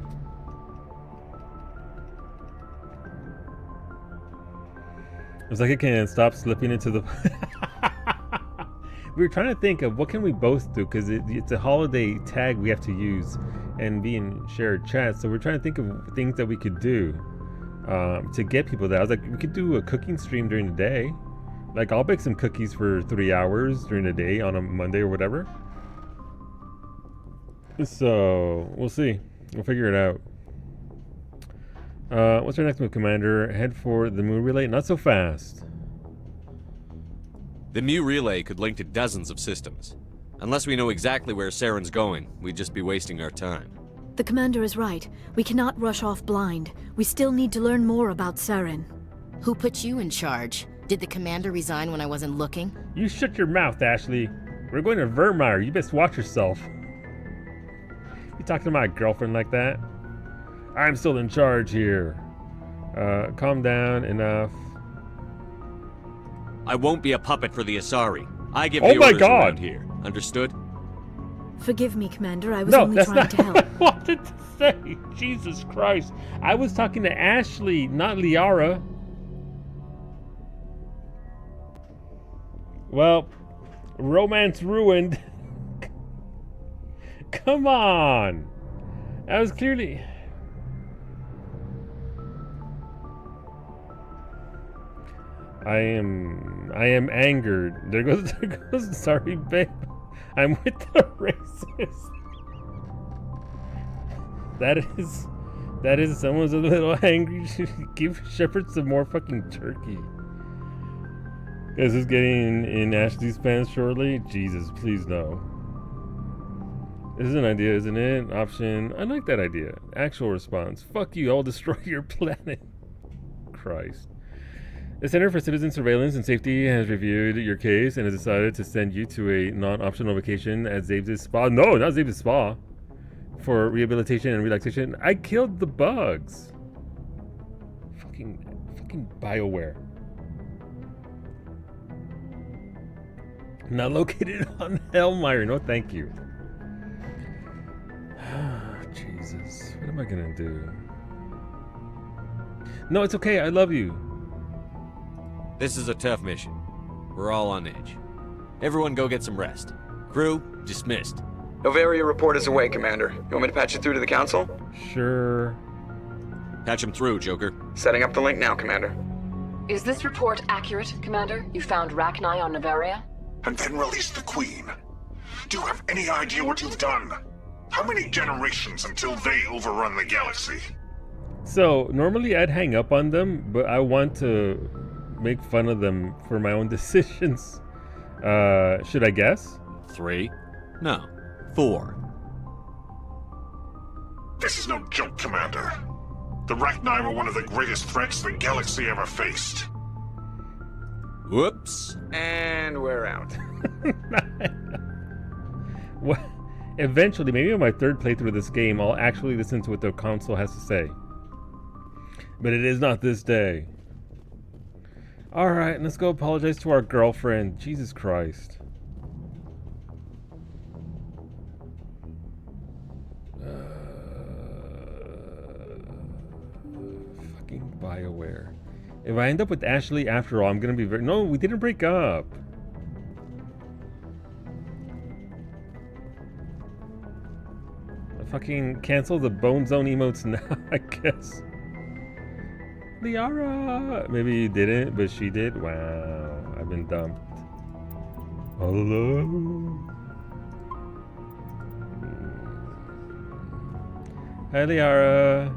It's like it can stop slipping into the... We were trying to think of what can we both do, because it's a holiday tag we have to use and be in shared chat. So we're trying to think of things that we could do to get people there. I was like, we could do a cooking stream during the day. Like, I'll bake some cookies for 3 hours during the day on a Monday or whatever. So we'll see. We'll figure it out. What's our next move, Commander? Head for the Mu Relay. Not so fast. The Mu Relay could link to dozens of systems. Unless we know exactly where Saren's going, we'd just be wasting our time. The Commander is right. We cannot rush off blind. We still need to learn more about Saren. Who put you in charge? Did the Commander resign when I wasn't looking? You shut your mouth, Ashley. We're going to Virmire. You best watch yourself. You talking to my girlfriend like that? I'm still in charge here. Calm down enough. I won't be a puppet for the Asari. I give the orders around here. Understood? Forgive me, Commander. I was only trying to help. something to say. Jesus Christ. I was talking to Ashley, not Liara. Well, romance ruined. Come on. I was clearly... I am angered. There goes, sorry, babe. I'm with the racist. That is someone's a little angry. Give Shepard some more fucking turkey. Is this getting in Ashley's pants shortly? Jesus, please no. This is an idea, isn't it? Option. I like that idea. Actual response. Fuck you, I'll destroy your planet. Christ. The Center for Citizen Surveillance and Safety has reviewed your case and has decided to send you to a non-optional vacation at Zabes' spa. No, not Zabes' spa. For rehabilitation and relaxation. I killed the bugs. Fucking BioWare. Not located on Hellmire. No, thank you. Jesus. What am I gonna do? No, it's okay. I love you. This is a tough mission. We're all on edge. Everyone go get some rest. Crew, dismissed. Noveria report is away, Commander. You want me to patch it through to the Council? Sure. Patch him through, Joker. Setting up the link now, Commander. Is this report accurate, Commander? You found Rachni on Noveria? And then released the Queen. Do you have any idea what you've done? How many generations until they overrun the galaxy? So, normally I'd hang up on them, but I want to make fun of them for my own decisions. Should I guess? 3? No. 4. This is no joke, Commander. The Rachni were one of the greatest threats the galaxy ever faced. Whoops. And we're out. Well, eventually, maybe on my third playthrough of this game, I'll actually listen to what the console has to say. But it is not this day. Alright, let's go apologize to our girlfriend. Jesus Christ. Fucking BioWare. If I end up with Ashley after all, I'm gonna be very... No, we didn't break up. I fucking cancel the Bone Zone emotes now, I guess. Liara! Maybe you didn't, but she did. Wow, I've been dumped. Hello? Hi, Liara.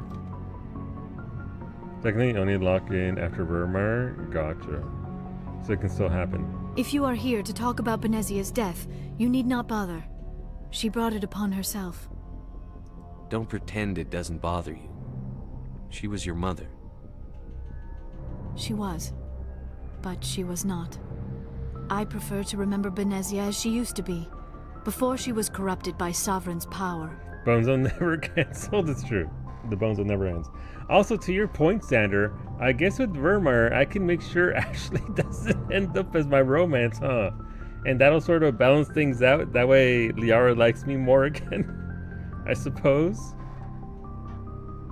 Technically, only lock in after Virmire. Gotcha. So it can still happen. If you are here to talk about Benezia's death, you need not bother. She brought it upon herself. Don't pretend it doesn't bother you. She was your mother. She was. But she was not. I prefer to remember Benezia as she used to be, before she was corrupted by Sovereign's power. Bone Zone never canceled, it's true. The Bone Zone never ends. Also, to your point, Sander, I guess with Virmire, I can make sure Ashley doesn't end up as my romance, huh? And that'll sort of balance things out. That way, Liara likes me more again, I suppose.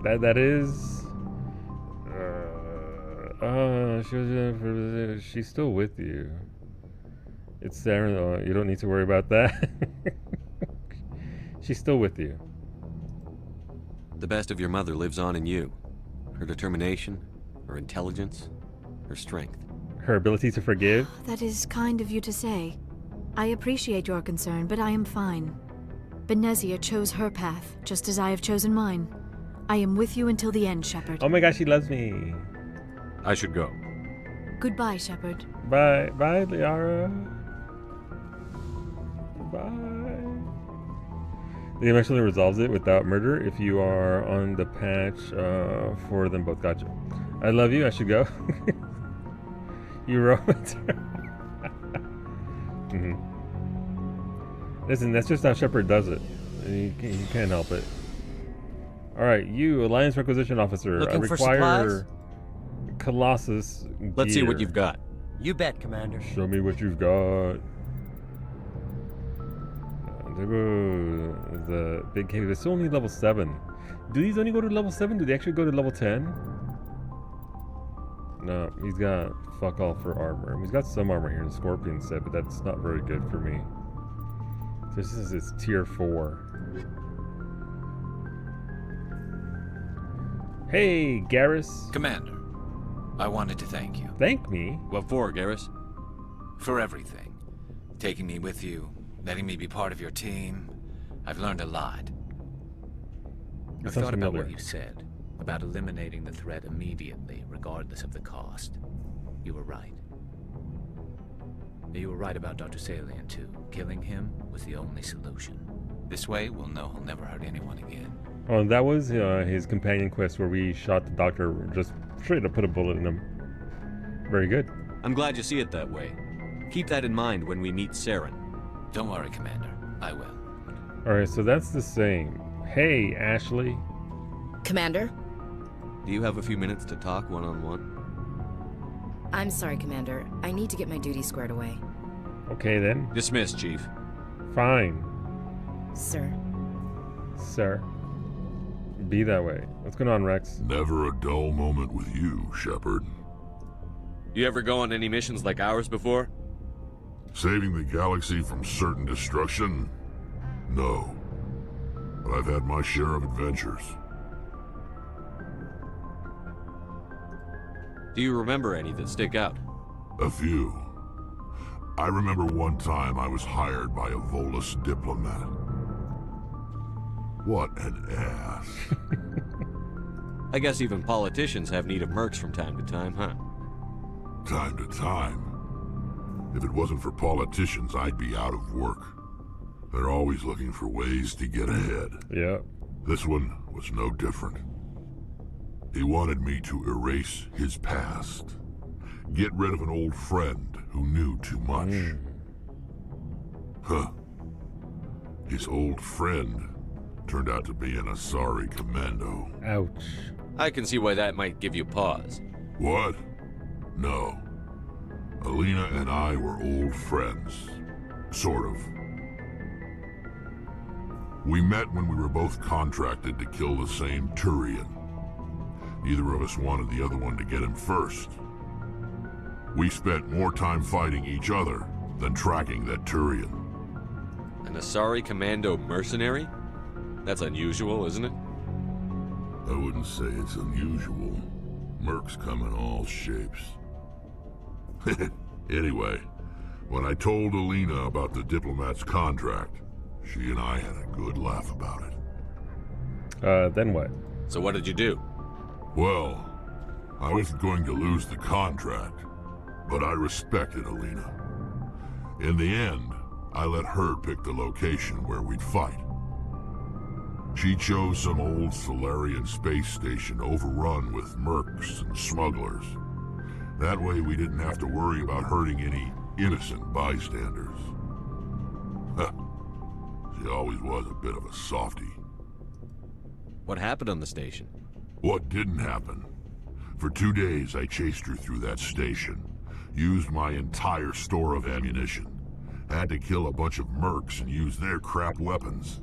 That is... she's still with you. It's Sarah, though. You don't need to worry about that. She's still with you. The best of your mother lives on in you. Her determination, her intelligence, her strength. Her ability to forgive? That is kind of you to say. I appreciate your concern, but I am fine. Benezia chose her path, just as I have chosen mine. I am with you until the end, Shepard. Oh my gosh, she loves me. I should go. Goodbye, Shepard. Bye. Bye, Liara. Bye. The game actually resolves it without murder if you are on the patch for them both. Gotcha. I love you. I should go. You romance her. Listen, that's just how Shepard does it. You can't help it. Alright, you, Alliance Requisition Officer. Looking I require Colossus gear. Let's see what you've got. You bet, Commander. Show me what you've got. They go the big cave. It's only level 7. Do these only go to level 7? Do they actually go to level 10? No, he's got fuck all for armor. He's got some armor here in the Scorpion set, but that's not very good for me. This is his tier 4. Hey, Garrus. Commander, I wanted to thank you. Thank me? What for, Garrus? For everything. Taking me with you, letting me be part of your team. I've learned a lot. I've thought about what you said, about eliminating the threat immediately, regardless of the cost. You were right. You were right about Dr. Salian, too. Killing him was the only solution. This way, we'll know he'll never hurt anyone again. Oh, that was his companion quest where we shot the doctor just straight to put a bullet in him. Very good. I'm glad you see it that way. Keep that in mind when we meet Saren. Don't worry, Commander. I will. Alright, so that's the same. Hey, Ashley. Commander? Do you have a few minutes to talk one-on-one? I'm sorry, Commander. I need to get my duties squared away. Okay, then. Dismissed, Chief. Fine. Sir. Sir. Be that way. What's going on, Rex? Never a dull moment with you, Shepard. You ever go on any missions like ours before? Saving the galaxy from certain destruction? No. But I've had my share of adventures. Do you remember any that stick out? A few. I remember one time I was hired by a Volus diplomat. What an ass. I guess even politicians have need of mercs from time to time, huh? Time to time. If it wasn't for politicians, I'd be out of work. They're always looking for ways to get ahead. Yeah. This one was no different. He wanted me to erase his past. Get rid of an old friend who knew too much. Huh. His old friend turned out to be an Asari commando. Ouch. I can see why that might give you pause. What? No. Alina and I were old friends. Sort of. We met when we were both contracted to kill the same Turian. Neither of us wanted the other one to get him first. We spent more time fighting each other than tracking that Turian. An Asari commando mercenary? That's unusual, isn't it? I wouldn't say it's unusual. Mercs come in all shapes. Anyway, when I told Alina about the diplomat's contract, she and I had a good laugh about it. Then what? So what did you do? Well, I wasn't going to lose the contract, but I respected Alina. In the end, I let her pick the location where we'd fight. She chose some old Solarian space station overrun with mercs and smugglers. That way we didn't have to worry about hurting any innocent bystanders. She always was a bit of a softie. What happened on the station? What didn't happen? For 2 days I chased her through that station, used my entire store of ammunition, had to kill a bunch of mercs and use their crap weapons.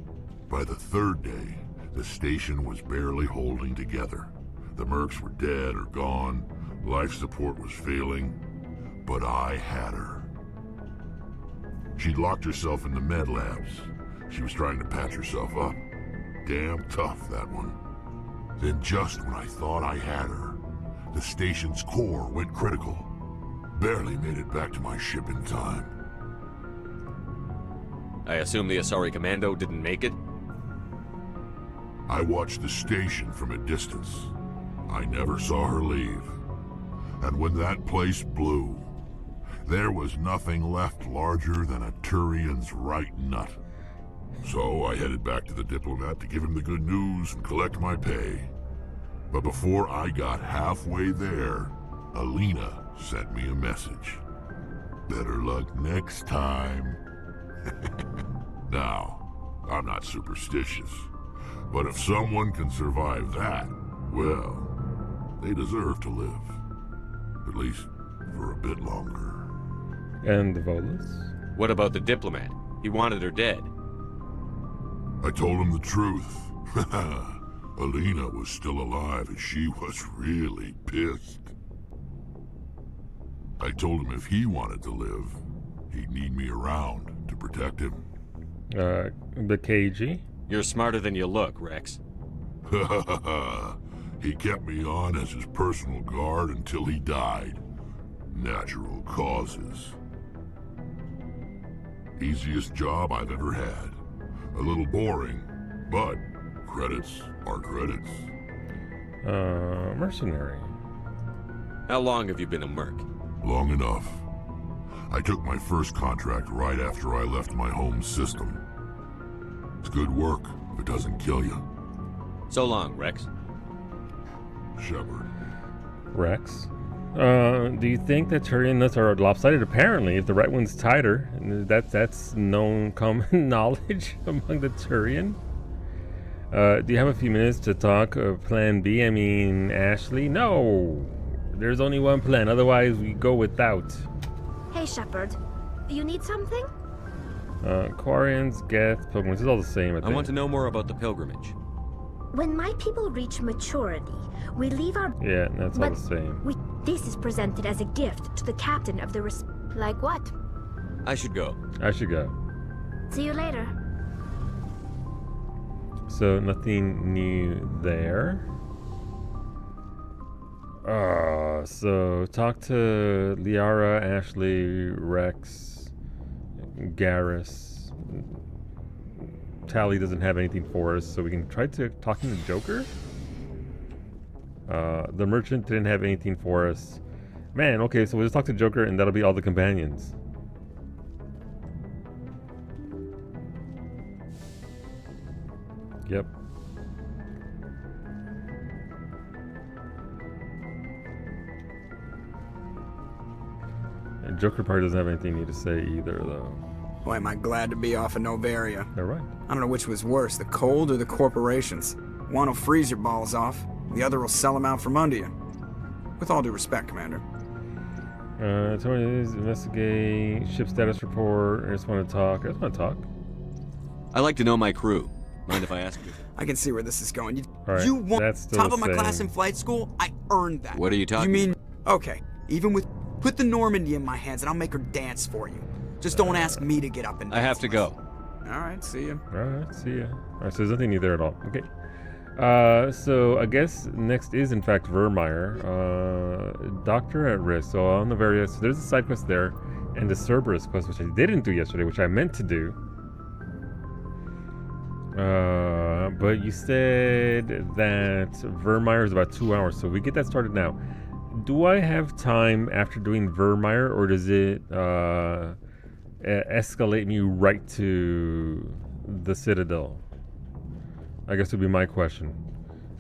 By the 3rd day, the station was barely holding together. The mercs were dead or gone, life support was failing, but I had her. She'd locked herself in the med labs. She was trying to patch herself up. Damn tough, that one. Then just when I thought I had her, the station's core went critical. Barely made it back to my ship in time. I assume the Asari commando didn't make it? I watched the station from a distance. I never saw her leave. And when that place blew, there was nothing left larger than a Turian's right nut. So I headed back to the diplomat to give him the good news and collect my pay. But before I got halfway there, Alina sent me a message. Better luck next time. Now, I'm not superstitious, but if someone can survive that, well, they deserve to live. At least for a bit longer. And the Volus? What about the diplomat? He wanted her dead. I told him the truth. Alina was still alive and she was really pissed. I told him if he wanted to live, he'd need me around to protect him. The KG? You're smarter than you look, Rex. He kept me on as his personal guard until he died. Natural causes. Easiest job I've ever had. A little boring, but credits are credits. Mercenary. How long have you been a merc? Long enough. I took my first contract right after I left my home system. It's good work if it doesn't kill you. So long, Rex. Shepard. Rex. Do you think that Turian nuts are lopsided? Apparently, if the right one's tighter, that's known common knowledge among the Turian. Do you have a few minutes to talk Plan B? I mean, Ashley? No! There's only one plan, otherwise we go without. Hey, Shepard. Do you need something? Quarians, Geth, pilgrims, it's all the same, I think. I want to know more about the pilgrimage. When my people reach maturity, we leave our... Yeah, that's all the same. This is presented as a gift to the captain of the Like what? I should go. I should go. See you later. So, nothing new there. So talk to Liara, Ashley, Rex, Garrus. Tally doesn't have anything for us, so we can try to talk to the Joker. The merchant didn't have anything for us. Man, okay, so we'll just talk to Joker and that'll be all the companions. Yep. And Joker probably doesn't have anything new to say either, though. Boy, am I glad to be off of Noveria. All right. I don't know which was worse, the cold or the corporations. One will freeze your balls off, the other will sell them out from under you. With all due respect, Commander. Tony, investigate, ship status report. I just want to talk. I like to know my crew. Mind if I ask you? I can see where this is going. Right, you won top of my same. class in flight school? I earned that. What are you talking You mean, okay, even with, put the Normandy in my hands and I'll make her dance for you. Just don't ask me to get up and dance. I have to go. Alright, see ya. Alright, see ya. Alright, so there's nothing new there at all. Okay. So I guess next is in fact Virmire. Doctor at risk. So on the various, so there's a side quest there, and the Cerberus quest, which I didn't do yesterday, which I meant to do. But you said that Virmire is about 2 hours, so we get that started now. Do I have time after doing Virmire, or does it escalate me right to the Citadel? I guess would be my question.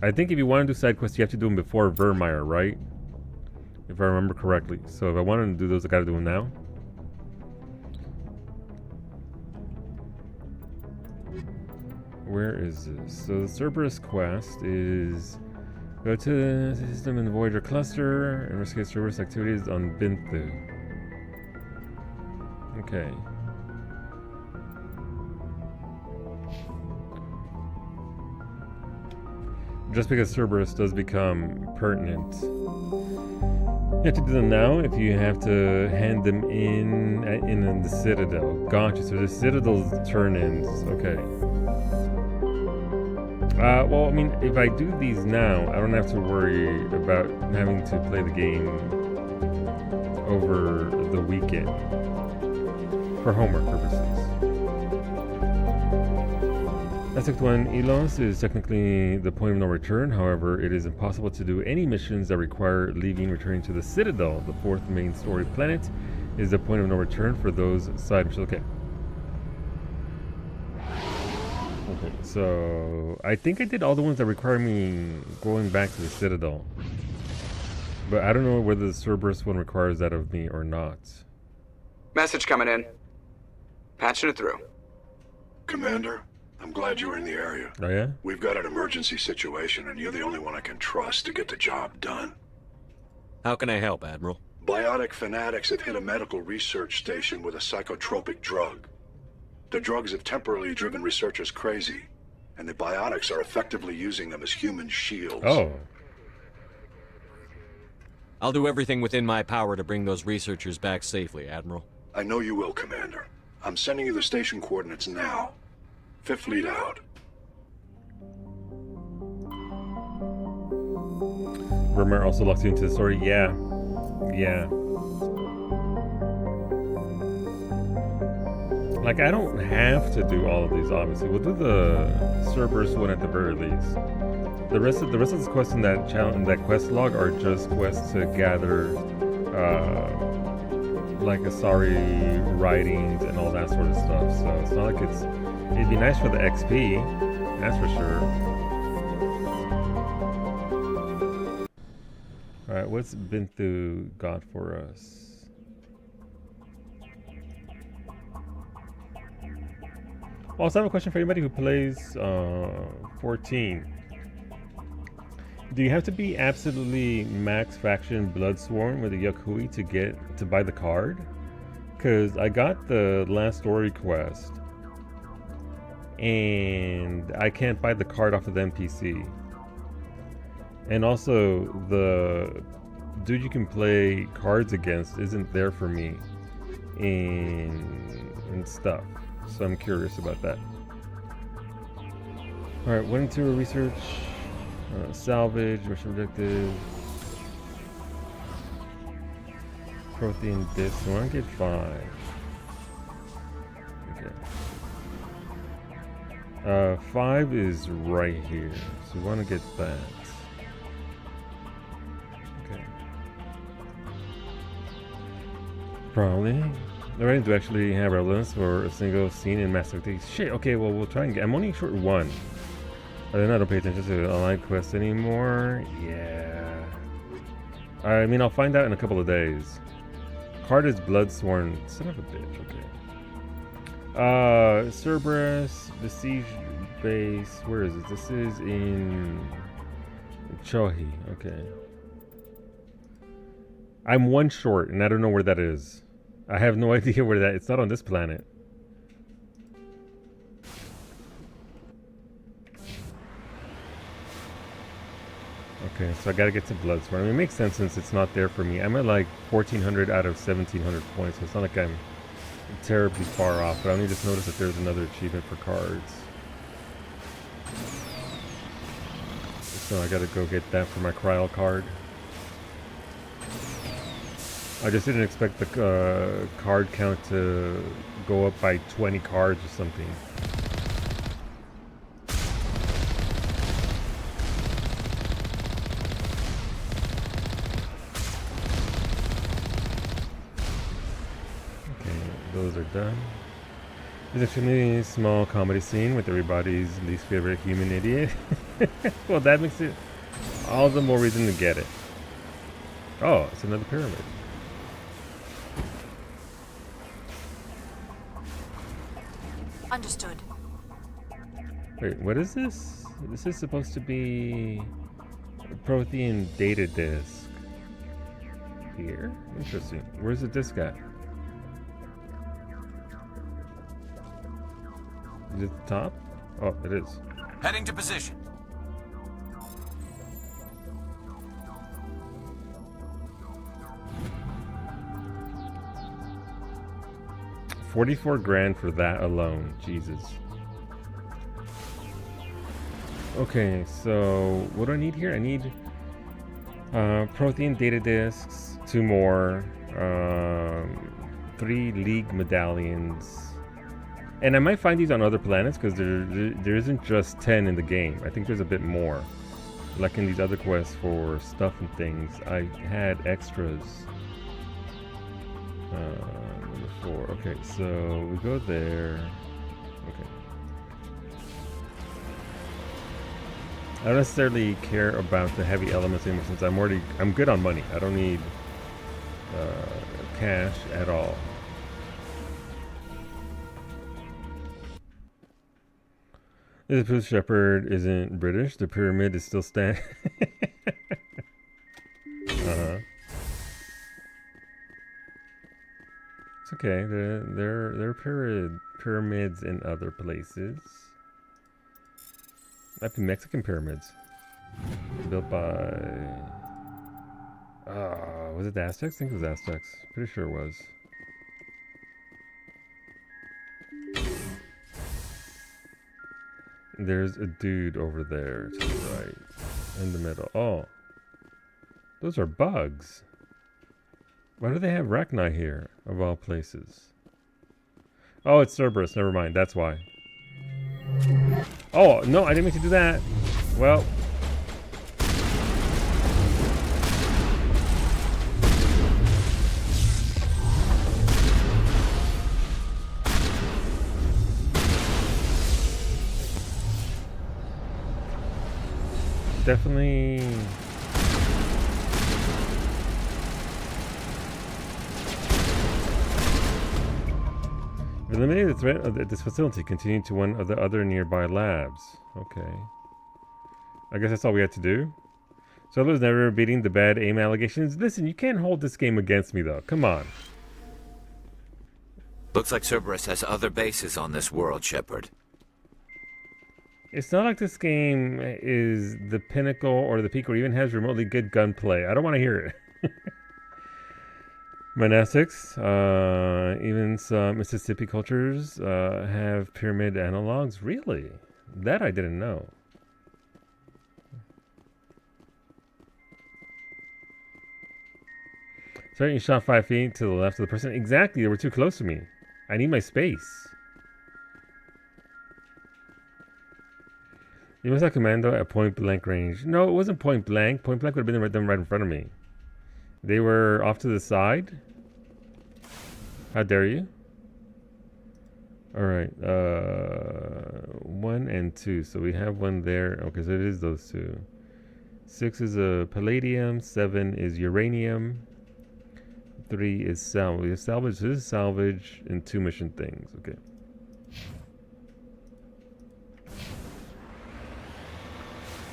I think if you want to do side quests, you have to do them before Virmire, right? If I remember correctly. So if I wanted to do those, I gotta do them now. Where is this? So the Cerberus quest is go to the system in the Voyager cluster, investigate Cerberus activities on Binthu. Okay. Just because Cerberus does become pertinent. You have to do them now if you have to hand them in the Citadel. Gotcha, so the Citadel's turn-ins. Okay. Well, I mean, if I do these now, I don't have to worry about having to play the game over the weekend for homework purposes. Aspect 1, Elos is technically the point of no return. However, it is impossible to do any missions that require returning to the Citadel. The fourth main story planet is the point of no return for those side missions. Okay. Okay, so I think I did all the ones that require me going back to the Citadel. But I don't know whether the Cerberus one requires that of me or not. Message coming in. Patching it through. Commander, I'm glad you're in the area. Oh yeah? We've got an emergency situation and you're the only one I can trust to get the job done. How can I help, Admiral? Biotic fanatics have hit a medical research station with a psychotropic drug. The drugs have temporarily driven researchers crazy. and the biotics are effectively using them as human shields. Oh. I'll do everything within my power to bring those researchers back safely, Admiral. I know you will, Commander. I'm sending you the station coordinates now. Fifth lead out. Virmire also locks you into the story. Yeah. Yeah. Like, I don't have to do all of these, obviously. We'll do the Cerberus one at the very least. The rest of this quest in that quest log are just quests to gather like Asari writings and all that sort of stuff. So it's not like it'd be nice for the XP, that's for sure. Alright, what's Binthu got for us? Also, I have a question for anybody who plays 14. Do you have to be absolutely max faction Bloodsworn with a Yakui to buy the card? Because I got the last story quest and I can't buy the card off of the NPC. And also the dude you can play cards against isn't there for me in stuff. So I'm curious about that. Alright, went into a research. Salvage, mission objective. Protein disc. So I want to get 5. Okay. 5 is right here. So we want to get that. Okay. Probably. Alright, do actually have relevance for a single scene in Mass Effect. Shit, okay, well, we'll try and get. I'm only short 1. I don't pay attention to online quests anymore. Yeah. I mean, I'll find out in a couple of days. Card is Bloodsworn. Son of a bitch. Okay. Cerberus, Besiege Base. Where is it? This is in Chohi. Okay. I'm 1 short, and I don't know where that is. I have no idea where that. It's not on this planet. Okay, so I gotta get to Bloodsworn. I mean, it makes sense since it's not there for me. I'm at like 1,400 out of 1,700 points, so it's not like I'm terribly far off, but I only just noticed that there's another achievement for cards. So I gotta go get that for my Cryol card. I just didn't expect the card count to go up by 20 cards or something. Those are done. There's actually a small comedy scene with everybody's least favorite human idiot. Well, that makes it all the more reason to get it. Oh, it's another pyramid. Understood. Wait, what is this? This is supposed to be a Prothean data disk. Here? Interesting. Where's the disk at? Is it the top? Oh, it is. Heading to position. $44 grand for that alone. Jesus. Okay, so what do I need here? I need Prothean data disks, 2 more, 3 League medallions. And I might find these on other planets because there isn't just 10 in the game. I think there's a bit more. Like in these other quests for stuff and things, I had extras. Number 4. Okay, so we go there. Okay. I don't necessarily care about the heavy elements anymore since I'm good on money. I don't need cash at all. The Pooh Shepherd isn't British. The pyramid is still standing. It's okay. There are pyramids in other places. Might be Mexican pyramids. Built by... was it the Aztecs? I think it was Aztecs. Pretty sure it was. There's a dude over there to the right. In the middle. Oh. Those are bugs. Why do they have Rachni here, of all places? Oh, it's Cerberus. Never mind. That's why. Oh, no, I didn't mean to do that. Well. Definitely. Eliminated the threat of this facility. Continue to one of the other nearby labs. Okay. I guess that's all we had to do. Solo's never beating the bad aim allegations. Listen, you can't hold this game against me, though. Come on. Looks like Cerberus has other bases on this world, Shepard. It's not like this game is the pinnacle or the peak or even has remotely good gunplay. I don't want to hear it. Monastics, even some Mississippi cultures have pyramid analogs. Really? That I didn't know. Sorry, you shot 5 feet to the left of the person. Exactly, they were too close to me. I need my space. You must have commando at point blank range. No, it wasn't point blank. Point blank would have been them right in front of me. They were off to the side. How dare you? Alright, 1 and 2. So we have one there. Okay, so it is those two. 6 is a palladium. 7 is uranium. 3 is salvage. Salvage. So this is salvage and 2 mission things. Okay.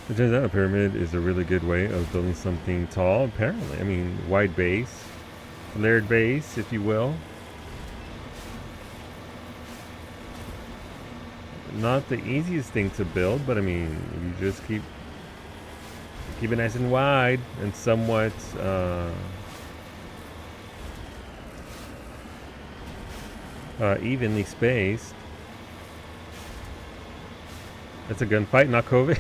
It turns out a pyramid is a really good way of building something tall, apparently. I mean, wide base, layered base, if you will. Not the easiest thing to build, but I mean, you just keep it nice and wide and somewhat evenly spaced. That's a gunfight, not COVID.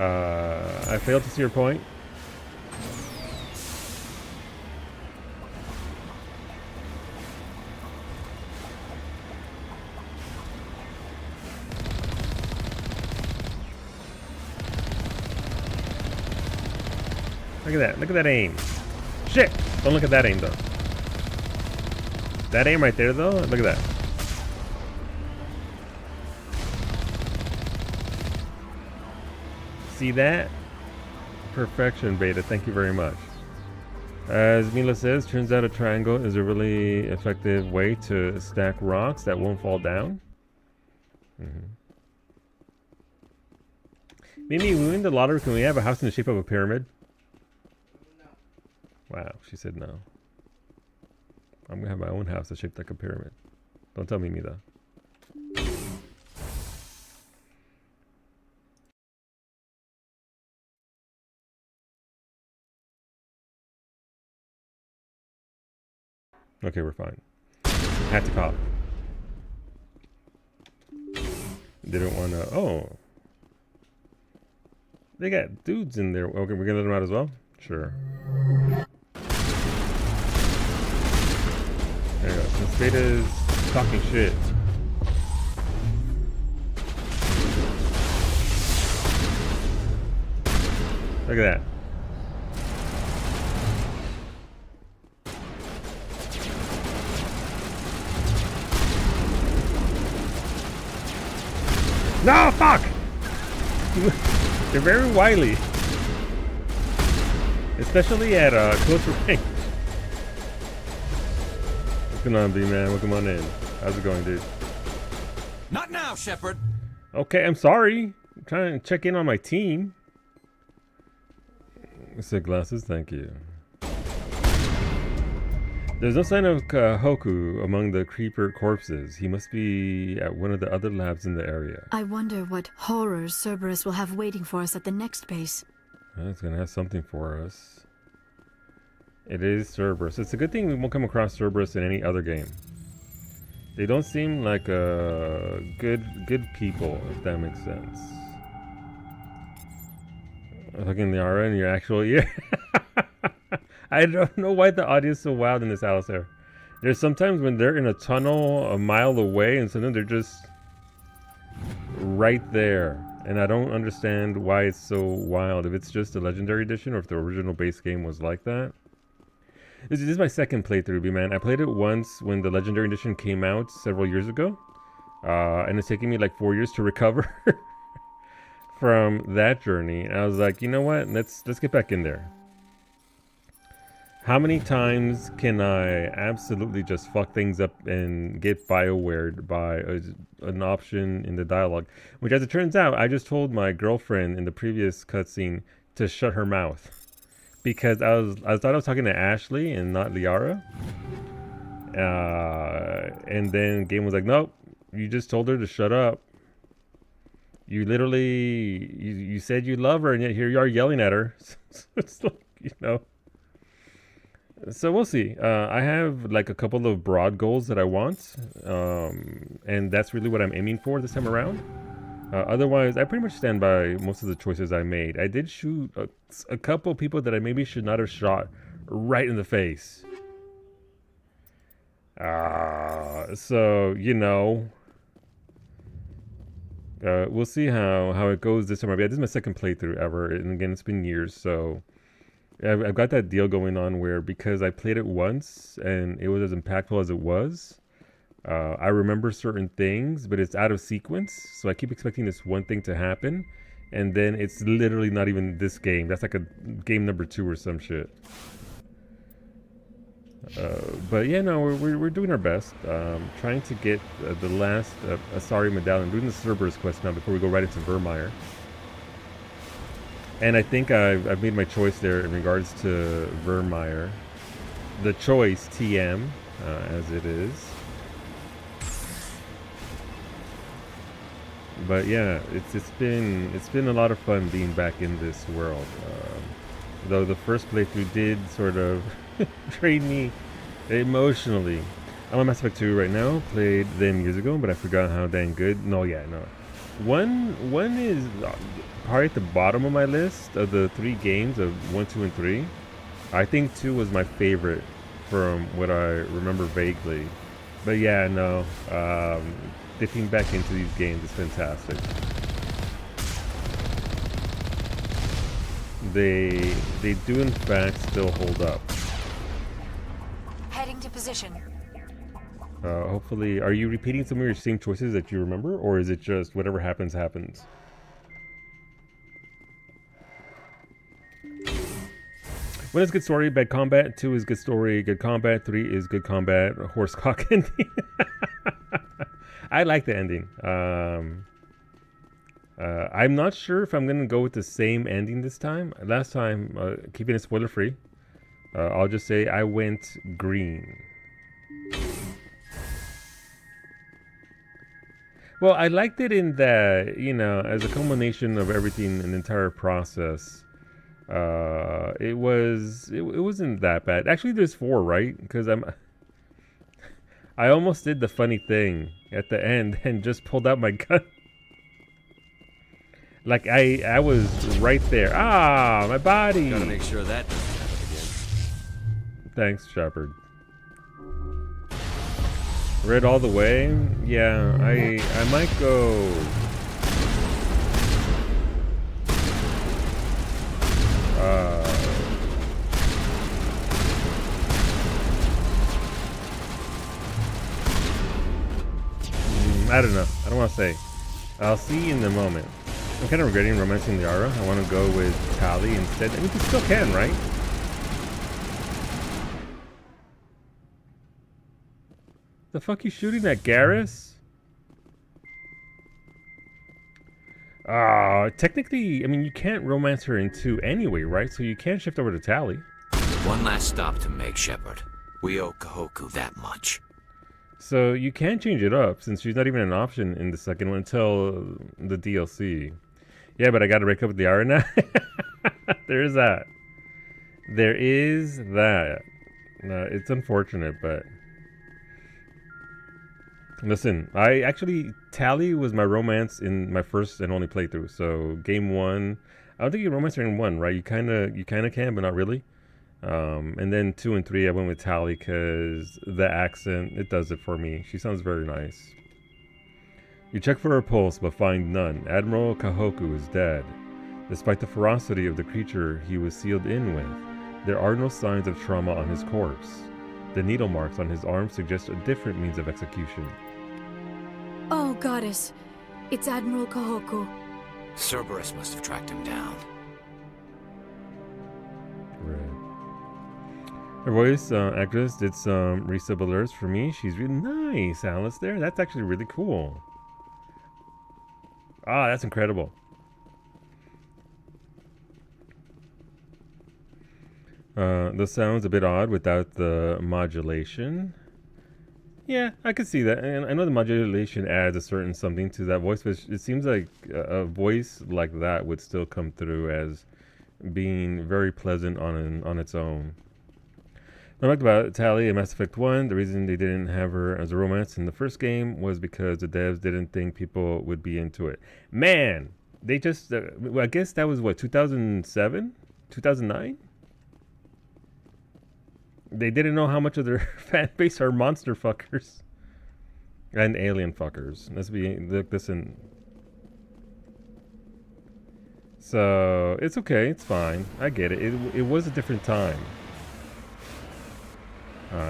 I failed to see your point. Look at that. Look at that aim. Shit! Don't look at that aim, though. That aim right there, though. Look at that. See that? Perfection, Beta. Thank you very much. As Mila says, turns out a triangle is a really effective way to stack rocks that won't fall down. Mimi, we win the lottery. Can we have a house in the shape of a pyramid? Wow, she said no. I'm gonna have my own house that's shaped like a pyramid. Don't tell Mimi though. Okay, we're fine. Had to cop. Didn't want to. Oh, they got dudes in there. Okay, we're gonna let them out as well. Sure. There you go. Since Beta's talking shit. Look at that. No, fuck! They're very wily. Especially at closer range. What's going on, B-Man? Welcome on in. How's it going, dude? Not now, Shepard. Okay, I'm sorry. I'm trying to check in on my team. I said glasses, thank you. There's no sign of Hoku among the creeper corpses. He must be at one of the other labs in the area. I wonder what horrors Cerberus will have waiting for us at the next base. It's gonna have something for us. It is Cerberus. It's a good thing we won't come across Cerberus in any other game. They don't seem like good people, if that makes sense. Fucking Liara in your actual ear. I don't know why the audio is so wild in this Alistair. There's sometimes when they're in a tunnel a mile away, and sometimes they're just right there. And I don't understand why it's so wild. If it's just a Legendary Edition or if the original base game was like that. This is my second playthrough, B-Man. I played it once when the Legendary Edition came out several years ago. And it's taken me like 4 years to recover from that journey. And I was like, you know what? Let's get back in there. How many times can I absolutely just fuck things up and get BioWared by an option in the dialogue? Which, as it turns out, I just told my girlfriend in the previous cutscene to shut her mouth. Because I thought I was talking to Ashley and not Liara. And then game was like, nope, you just told her to shut up. You literally, you said you love her and yet here you are yelling at her. So it's like, you know. So we'll see. I have like a couple of broad goals that I want. And that's really what I'm aiming for this time around. Otherwise, I pretty much stand by most of the choices I made. I did shoot a couple people that I maybe should not have shot right in the face. So, you know. We'll see how it goes this time. This is my second playthrough ever. And again, it's been years, so... I've got that deal going on where because I played it once and it was as impactful as it was, I remember certain things, but it's out of sequence. So I keep expecting this one thing to happen, and then it's literally not even this game. That's like a game number 2 or some shit. But yeah, no, we're doing our best. Trying to get the last Asari medallion. Doing the Cerberus quest now before we go right into Virmire. And I think I've made my choice there in regards to Virmire. The choice, TM, as it is. But yeah, it's been a lot of fun being back in this world. Though the first playthrough did sort of drain me emotionally. I'm on Mass Effect 2 right now. Played them years ago, but I forgot how dang good. No. One is probably at the bottom of my list of the 3 games of 1, 2, and 3. I think 2 was my favorite from what I remember vaguely. But yeah, no. Dipping back into these games is fantastic. They do in fact still hold up. Heading to position. Hopefully, are you repeating some of your same choices that you remember, or is it just whatever happens, happens? 1 is good story, bad combat. 2 is good story, good combat. 3 is good combat, horse cock ending. I like the ending. I'm not sure if I'm going to go with the same ending this time. Last time, keeping it spoiler free, I'll just say I went green. Well, I liked it in that, you know, as a culmination of everything, an entire process. It wasn't that bad. Actually, there's 4, right? Because I almost did the funny thing at the end and just pulled out my gun. Like I was right there. Ah, my body. Gotta make sure that doesn't happen again. Thanks, Shepard. Red all the way? Yeah, I might go. I don't know. I don't want to say. I'll see in the moment. I'm kind of regretting romancing Liara. I want to go with Tali instead. I mean, you still can, right? The fuck you shooting at, Garrus? Technically, I mean, you can't romance her in 2 anyway, right? So you can shift over to Tali. One last stop to make, Shepard. We owe Kahoku that much. So you can change it up since she's not even an option in the second one until the DLC. Yeah, but I gotta break up with the Yara now. There is that. There is that. No, it's unfortunate, but listen, Tally was my romance in my first and only playthrough. So game 1, I don't think you romance her in 1, right? You kind of can, but not really. And then 2 and 3, I went with Tally because the accent, it does it for me. She sounds very nice. You check for her pulse, but find none. Admiral Kahoku is dead. Despite the ferocity of the creature he was sealed in with, there are no signs of trauma on his corpse. The needle marks on his arm suggest a different means of execution. Oh, goddess. It's Admiral Kahoku. Cerberus must have tracked him down. Right. Her voice actress did some resub alerts for me. She's really nice, Alice. That's actually really cool. Ah, that's incredible. The sound's a bit odd without the modulation. Yeah, I could see that. And I know the modulation adds a certain something to that voice, but it seems like a voice like that would still come through as being very pleasant on its own. I talked about Tally in Mass Effect 1. The reason they didn't have her as a romance in the first game was because the devs didn't think people would be into it. Man, they just... I guess that was, what, 2007? 2009? They didn't know how much of their fan base are monster fuckers. And alien fuckers. Listen. So, it's okay. It's fine. I get it. It was a different time.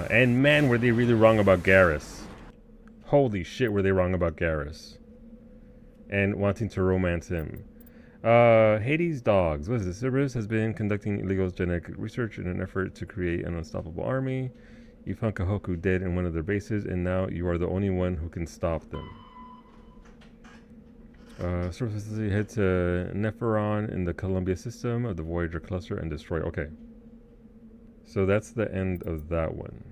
And man, were they really wrong about Garrus. Holy shit, were they wrong about Garrus. And wanting to romance him. Hades Dogs. What is this? Cerberus has been conducting illegal genetic research in an effort to create an unstoppable army. You found Kahoku dead in one of their bases, and now you are the only one who can stop them. Cerberus head to Neferon in the Columbia system of the Voyager cluster and destroy. Okay. So that's the end of that one.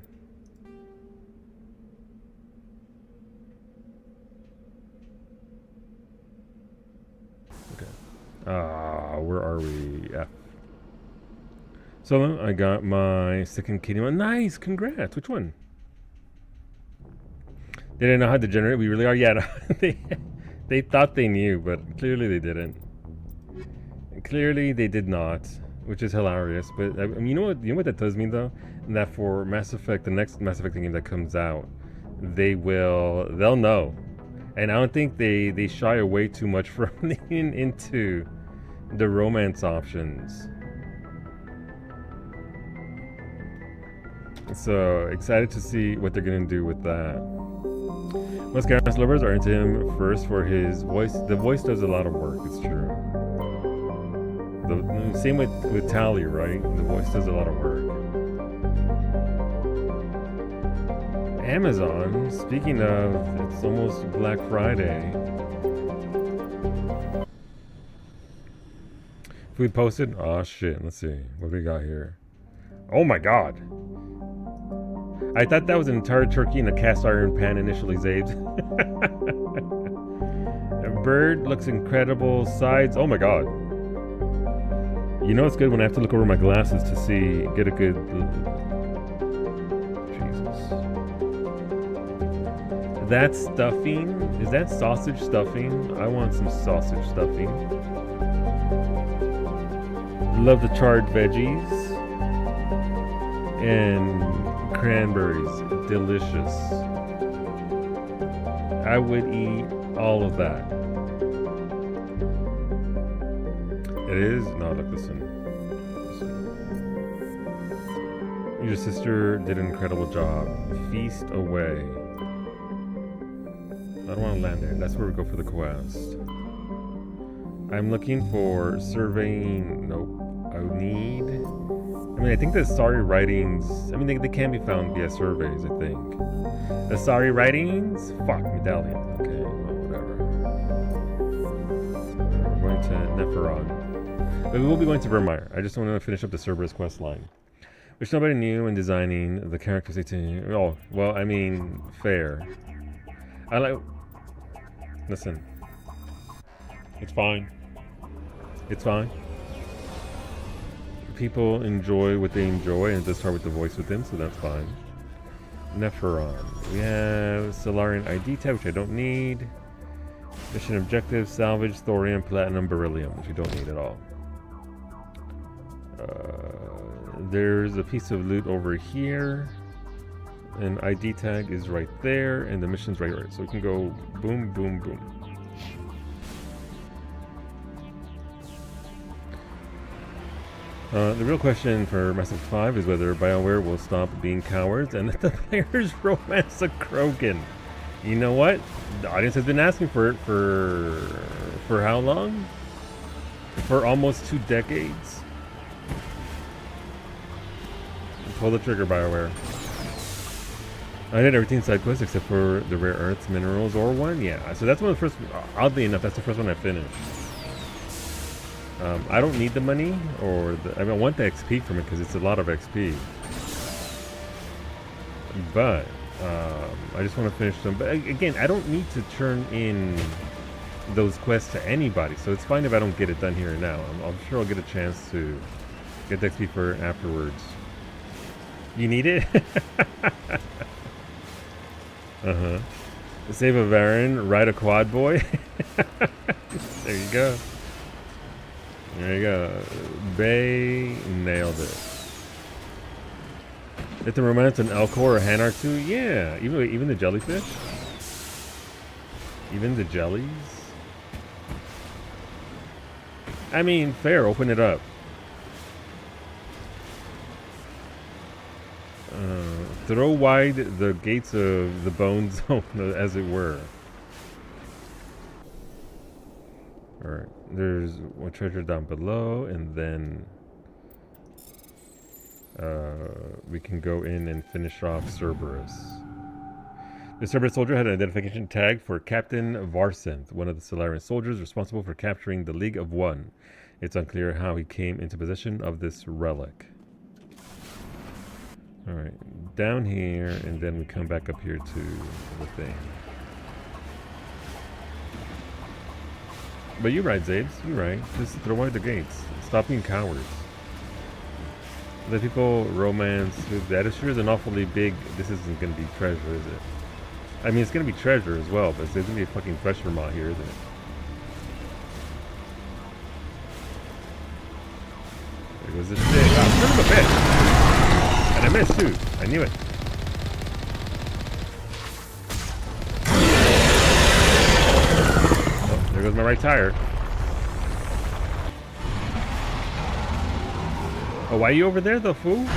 Where are we? F. So I got my second kingdom. Oh, nice, congrats. Which one? They didn't know how to generate. We really are. Yeah, they thought they knew, but clearly they didn't. Clearly they did not, which is hilarious. But I mean, you know what that does mean though? That for Mass Effect, the next Mass Effect game that comes out, they'll know. And I don't think they shy away too much from leaning into the romance options. So excited to see what they're gonna do with that. Most Garrus lovers are into him first for his voice. The voice does a lot of work, it's true. The same with Tally, right? The voice does a lot of work. Amazon, speaking of, it's almost Black Friday. Food posted? Oh shit, let's see. What do we got here? Oh my god. I thought that was an entire turkey in a cast iron pan initially, Zabes. A bird looks incredible. Sides, oh my god. You know it's good when I have to look over my glasses to get a good... Jesus. That stuffing? Is that sausage stuffing? I want some sausage stuffing. Love the charred veggies. And cranberries. Delicious. I would eat all of that. It is? No, look, listen. Your sister did an incredible job. Feast away. I don't want to land there. That's where we go for the quest. I'm looking for surveying. Nope. I think the sorry writings. I mean, they can be found via surveys, I think. The sorry writings? Fuck, medallion. Okay, well, whatever. We're going to Neferon. But we will be going to Virmire. I just want to finish up the Cerberus quest line. There's nobody new in designing the characters. Oh, well, I mean, fair. I like... Listen. It's fine. It's fine. People enjoy what they enjoy, and just start with the voice with them, so that's fine. Nepheron. We have Solarian ID tag, which I don't need. Mission objective, salvage, thorium, platinum, beryllium, which we don't need at all. There's a piece of loot over here. And ID tag is right there, and the mission's right. So we can go boom, boom, boom. The real question for Mass Effect 5 is whether BioWare will stop being cowards and let the players romance a Krogan. You know what? The audience has been asking for it for how long? For almost 2 decades. Pull the trigger, BioWare. I did everything side quest except for the rare earths, minerals, or one. Yeah, so that's one of the first. Oddly enough, that's the first one I finished. I don't need the money, or I mean, I want the XP from it because it's a lot of XP. But I just want to finish them. But again, I don't need to turn in those quests to anybody, so it's fine if I don't get it done here and now. I'm sure I'll get a chance to get the XP for afterwards. You need it? Uh-huh. Save a Varen, ride a quad boy. There you go. There you go. Bay nailed it. Hit the romance on Elcor or Hanark too? Yeah, even the jellyfish. Even the jellies. I mean, fair, open it up. Throw wide the gates of the bone zone, as it were. Alright, there's one treasure down below, and then we can go in and finish off Cerberus. The Cerberus soldier had an identification tag for Captain Varsinth, one of the Solarian soldiers responsible for capturing the League of One. It's unclear how he came into possession of this relic. Alright, down here, and then we come back up here to the thing. But you're right, Zabes, you're right. Just throw wide the gates. Stop being cowards. Let people romance. That is sure is an awfully big... This isn't going to be treasure, is it? I mean, it's going to be treasure as well, but it's going to be a fucking treasure mod here, isn't it? There goes this thing. Ah, son of a bitch! And I missed too. I knew it. Oh, there goes my right tire. Oh, why are you over there, the fool?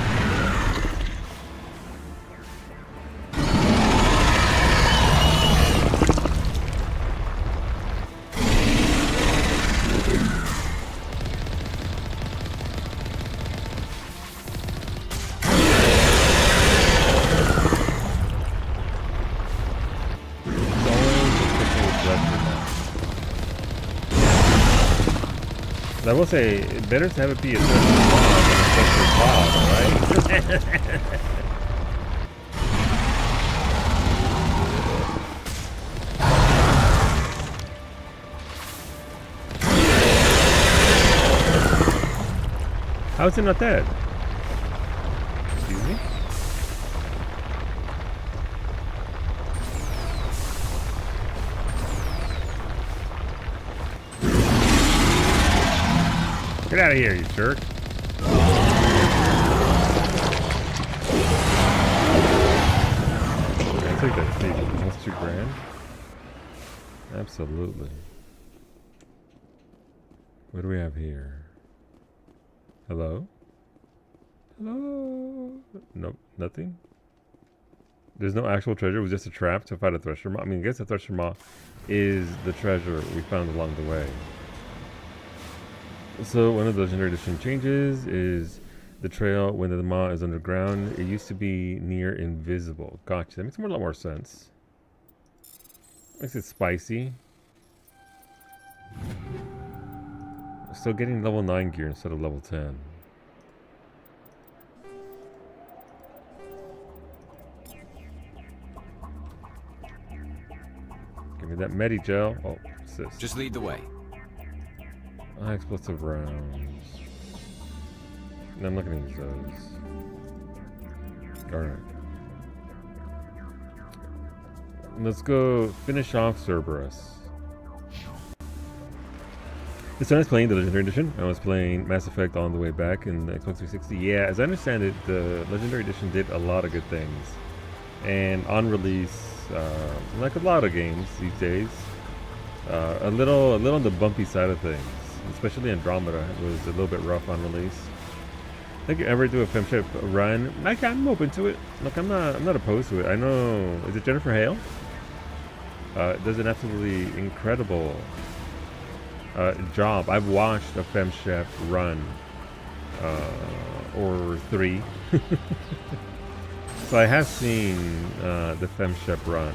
I will say, better to have it be a special boss than a special boss, right? How is it not dead? Excuse me? Get out of here, you jerk. I'll take that seat. Almost $2,000. Absolutely. What do we have here? Hello? Hello? Nope, nothing. There's no actual treasure. It was just a trap to fight a thresher maw. I mean, I guess the thresher maw is the treasure we found along the way. So one of the Legendary Edition changes is the trail when the maw is underground. It used to be near invisible. Gotcha. That makes a lot more sense. Makes it spicy. Still getting level 9 gear instead of level 10. Is that Medi gel? Oh, sis. Just lead the way. High explosive rounds. No, I'm not gonna use those. Alright. Let's go finish off Cerberus. This time I was playing the Legendary Edition. I was playing Mass Effect on the way back in the Xbox 360. Yeah, as I understand it, the Legendary Edition did a lot of good things. And on release, like a lot of games these days, a little on the bumpy side of things. Especially Andromeda was a little bit rough on release. I think you ever do a femship run, I'm open to it. Look, I'm not opposed to it. I know, is it Jennifer Hale? Does an absolutely incredible job. I've watched a femchef run, or 3. So I have seen the femchef run.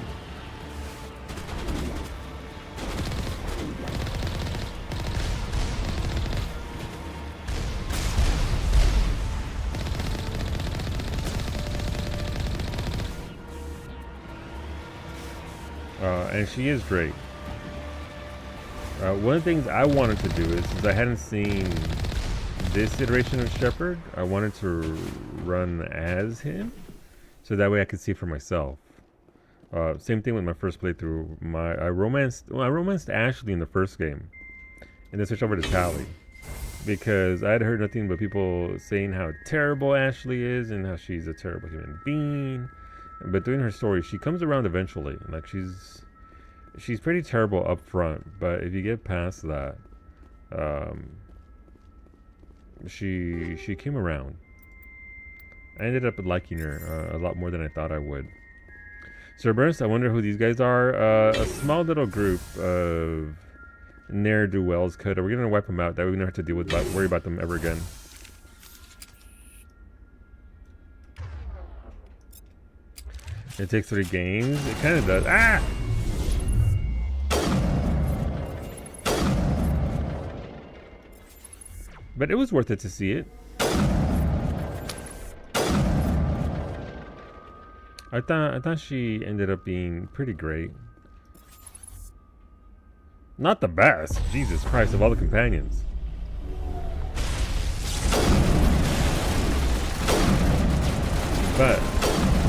And she is great. One of the things I wanted to do is, since I hadn't seen this iteration of Shepard, I wanted to run as him, so that way I could see for myself. Same thing with my first playthrough. I romanced Ashley in the first game, and then switched over to Tali, because I had heard nothing but people saying how terrible Ashley is and how she's a terrible human being. But doing her story, she comes around eventually. Like she's pretty terrible up front, but if you get past that, she came around. I ended up liking her a lot more than I thought I would. Cerberus, I wonder who these guys are. A small little group of ne'er-do-wells. We're gonna wipe them out. That way we don't have to worry about them ever again. It takes 3 games. It kind of does. Ah! But it was worth it to see it. I thought she ended up being pretty great. Not the best. Jesus Christ, of all the companions. But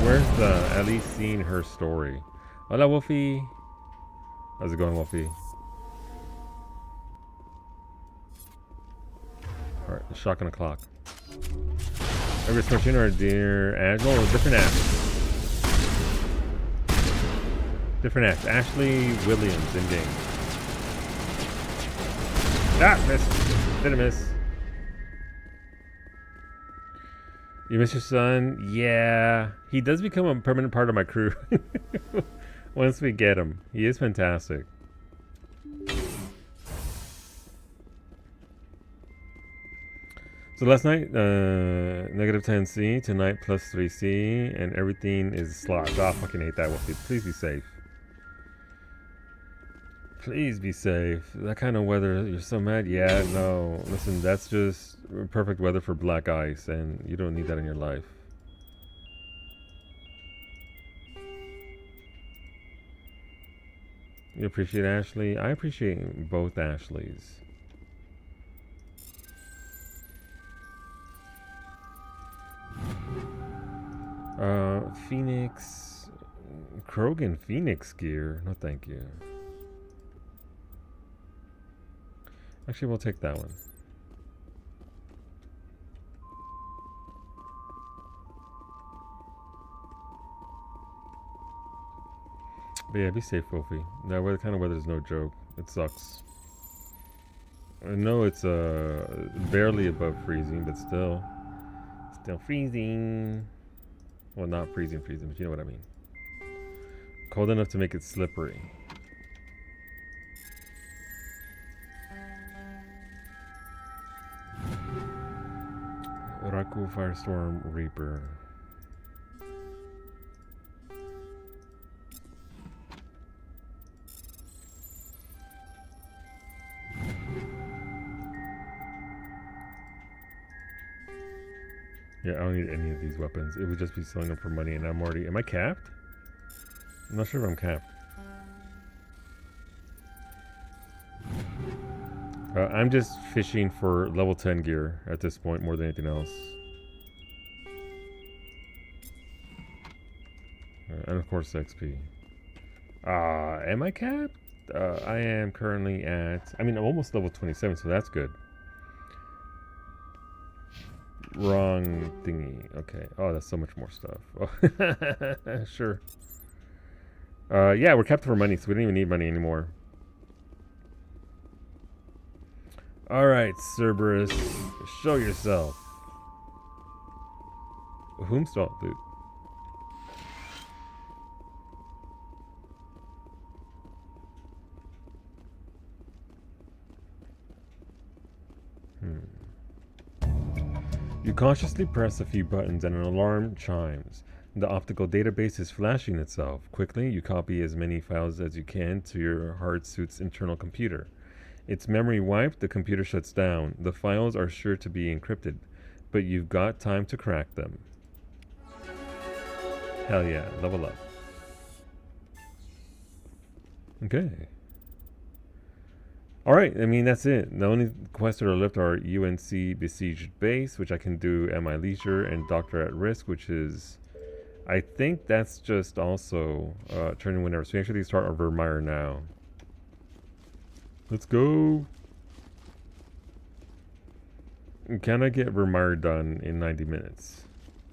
where's at least seeing her story? Hola, Wolfie. How's it going, Wolfie? Alright, shotgun o'clock. Every switching or dear Agile or different act. Different act. Ashley Williams in game. Ah, missed. Didn't miss. You miss your son? Yeah. He does become a permanent part of my crew. Once we get him. He is fantastic. So last night, negative 10C. Tonight, plus 3C. And everything is slots. Oh, I fucking hate that. Wolfie. Please be safe. Please be safe. That kind of weather, you're so mad? Yeah, no. Listen, that's just perfect weather for black ice, and you don't need that in your life. You appreciate Ashley? I appreciate both Ashleys. Phoenix... Krogan Phoenix gear? No, thank you. Actually, we'll take that one. But yeah, be safe, Wolfie. That kind of weather is no joke. It sucks. I know it's barely above freezing, but still freezing. Well, not freezing, but you know what I mean. Cold enough to make it slippery. Raku Firestorm Reaper. Yeah, I don't need any of these weapons. It would just be selling them for money, and I'm already... Am I capped? I'm not sure if I'm capped. I'm just fishing for level 10 gear at this point more than anything else. And of course XP. Am I capped? I am currently at... I mean, I'm almost level 27, so that's good. Wrong thingy. Okay. Oh, that's so much more stuff. Oh, sure. Yeah, we're capped for money, so we don't even need money anymore. Alright, Cerberus. Show yourself. Whomstall, dude. You cautiously press a few buttons and an alarm chimes. The optical database is flashing itself. Quickly, you copy as many files as you can to your hard suit's internal computer. Its memory wiped, the computer shuts down. The files are sure to be encrypted, but you've got time to crack them. Hell yeah, level up. Okay. Alright, I mean, that's it. The only quests that are left are UNC Besieged Base, which I can do at my leisure, and Doctor at Risk, which is... I think that's just also turning whenever. So we actually start our Virmire now. Let's go! Can I get Virmire done in 90 minutes?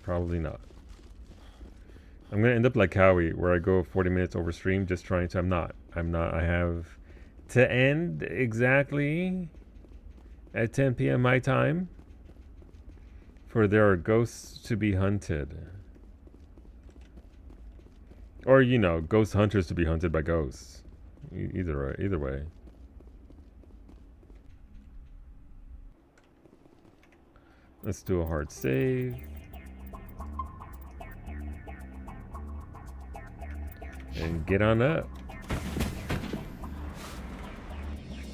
Probably not. I'm going to end up like Howie, where I go 40 minutes over stream just trying to... I'm not. I have... to end exactly at 10 p.m. my time, for there are ghosts to be hunted. Or, you know, ghost hunters to be hunted by ghosts. Either way. Let's do a hard save. And get on up.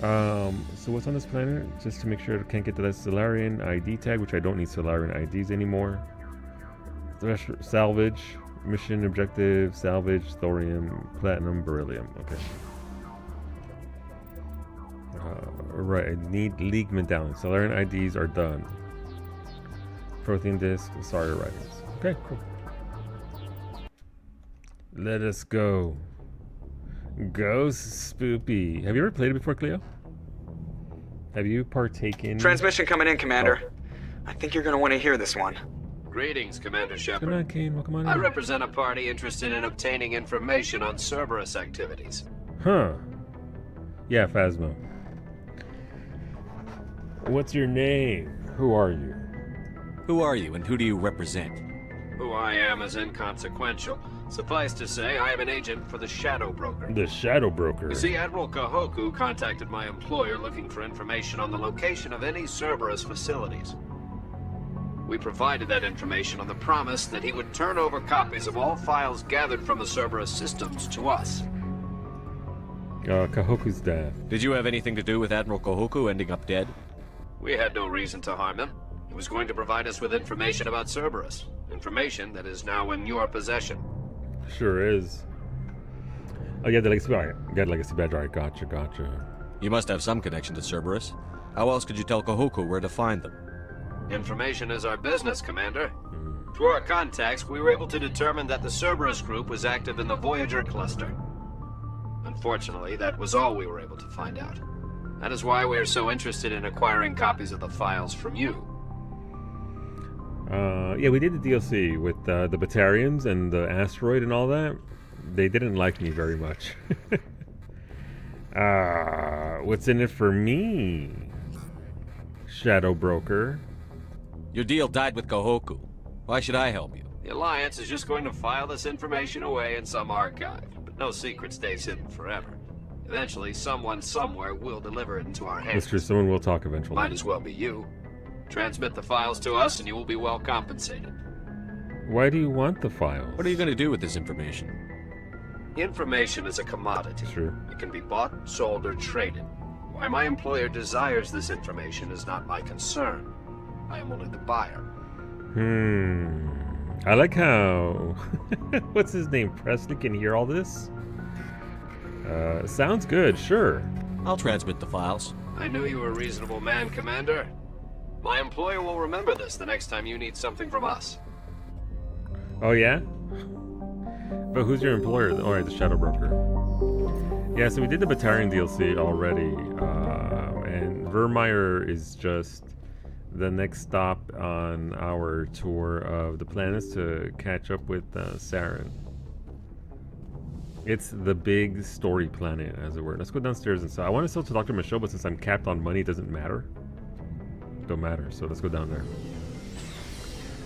So what's on this planet? Just to make sure I can't get to that Solarian ID tag, which I don't need Solarian IDs anymore. Salvage, mission objective, salvage, thorium, platinum, beryllium. Okay. Right, I need League medallion. Solarian IDs are done. Protein disc, sorry writings. Okay, cool. Let us go. Ghost Spoopy. Have you ever played it before, Cleo? Have you partaken? Transmission coming in, Commander. I think you're going to want to hear this one. Greetings, Commander Shepard. Good night, Kane. Welcome on in. I represent a party interested in obtaining information on Cerberus activities. Huh. Yeah, Phasma. What's your name? Who are you? Who are you and who do you represent? Who I am is inconsequential. Suffice to say, I am an agent for the Shadow Broker. The Shadow Broker? You see, Admiral Kahoku contacted my employer looking for information on the location of any Cerberus facilities. We provided that information on the promise that he would turn over copies of all files gathered from the Cerberus systems to us. Kahoku's death. Did you have anything to do with Admiral Kahoku ending up dead? We had no reason to harm him. He was going to provide us with information about Cerberus. Information that is now in your possession. Sure is. Oh, yeah, the legacy. All right. Got legacy badge. All right, gotcha. You must have some connection to Cerberus. How else could you tell Kahoku where to find them? Information is our business, Commander. Through our contacts, we were able to determine that the Cerberus group was active in the Voyager cluster. Unfortunately, that was all we were able to find out. That is why we are so interested in acquiring copies of the files from you. Yeah, we did the DLC with the Batarians and the asteroid and all that. They didn't like me very much. What's in it for me? Shadow Broker. Your deal died with Kahoku. Why should I help you? The Alliance is just going to file this information away in some archive, but no secret stays hidden forever. Eventually, someone somewhere will deliver it into our hands. That's true, someone will talk eventually. Might as well be you. Transmit the files to us and you will be well compensated. Why do you want the files? What are you going to do with this information? Information is a commodity. Sure. It can be bought, sold, or traded. Why my employer desires this information is not my concern. I am only the buyer. I like how... What's his name? Presley can hear all this? Sounds good, sure. I'll transmit the files. I knew you were a reasonable man, Commander. My employer will remember this the next time you need something from us. Oh, yeah? But who's your employer? Oh, right, the Shadow Broker. Yeah, so we did the Batarian DLC already. And Virmire is just the next stop on our tour of the planets to catch up with Saren. It's the big story planet, as it were. Let's go downstairs and so I want to sell to Dr. Michaud, but since I'm capped on money, it doesn't matter. Don't matter, so let's go down there.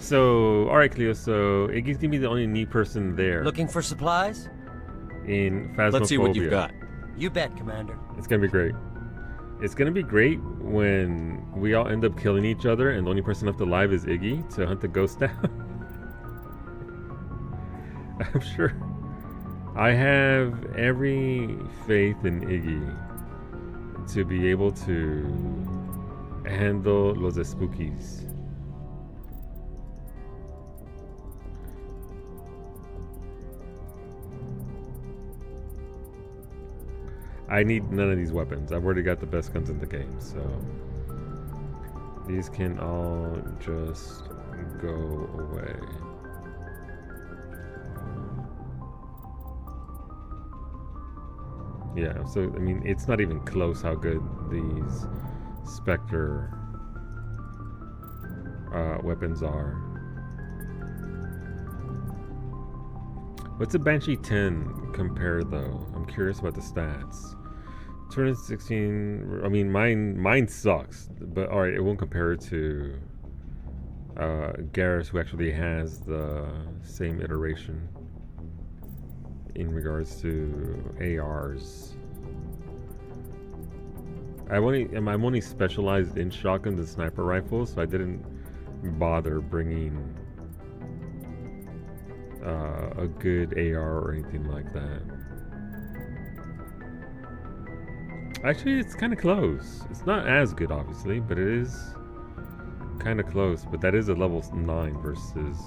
So, alright, Cleo, so Iggy's gonna be the only new person there. Looking for supplies? In Phasmophobia. Let's see what you've got. You bet, Commander. It's gonna be great. It's gonna be great when we all end up killing each other and the only person left alive is Iggy to hunt the ghost down. I'm sure. I have every faith in Iggy to be able to handle los spookies. I need none of these weapons. I've already got the best guns in the game, so these can all just go away. Yeah, so I mean, it's not even close how good these Spectre weapons are. What's a Banshee 10 compare though? I'm curious about the stats. 216. I mean, mine sucks, but all right, it won't compare to Garrus, who actually has the same iteration in regards to ARs. I'm only specialized in shotguns and sniper rifles, so I didn't bother bringing a good AR or anything like that. Actually, it's kind of close. It's not as good, obviously, but it is kind of close. But that is a level 9 versus...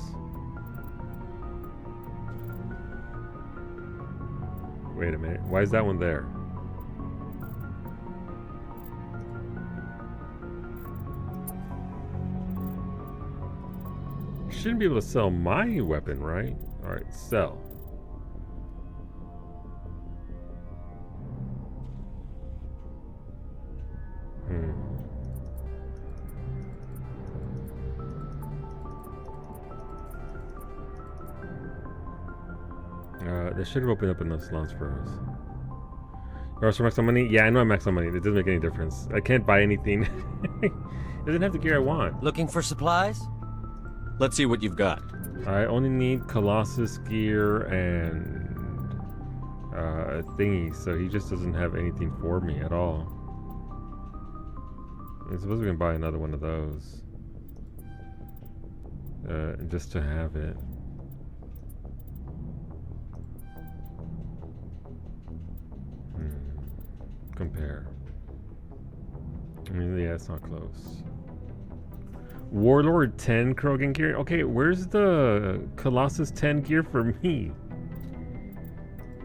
Wait a minute. Why is that one there? Shouldn't be able to sell my weapon, right? Alright, sell. They should have opened up enough slots for us. You also max on money? Yeah, I know I max on money. It doesn't make any difference. I can't buy anything. It doesn't have the gear I want. Looking for supplies? Let's see what you've got. I only need Colossus gear and thingy, so he just doesn't have anything for me at all. I suppose we can buy another one of those. Just to have it. Compare. I mean, yeah, it's not close. Warlord 10 Krogan gear? Okay, where's the Colossus 10 gear for me?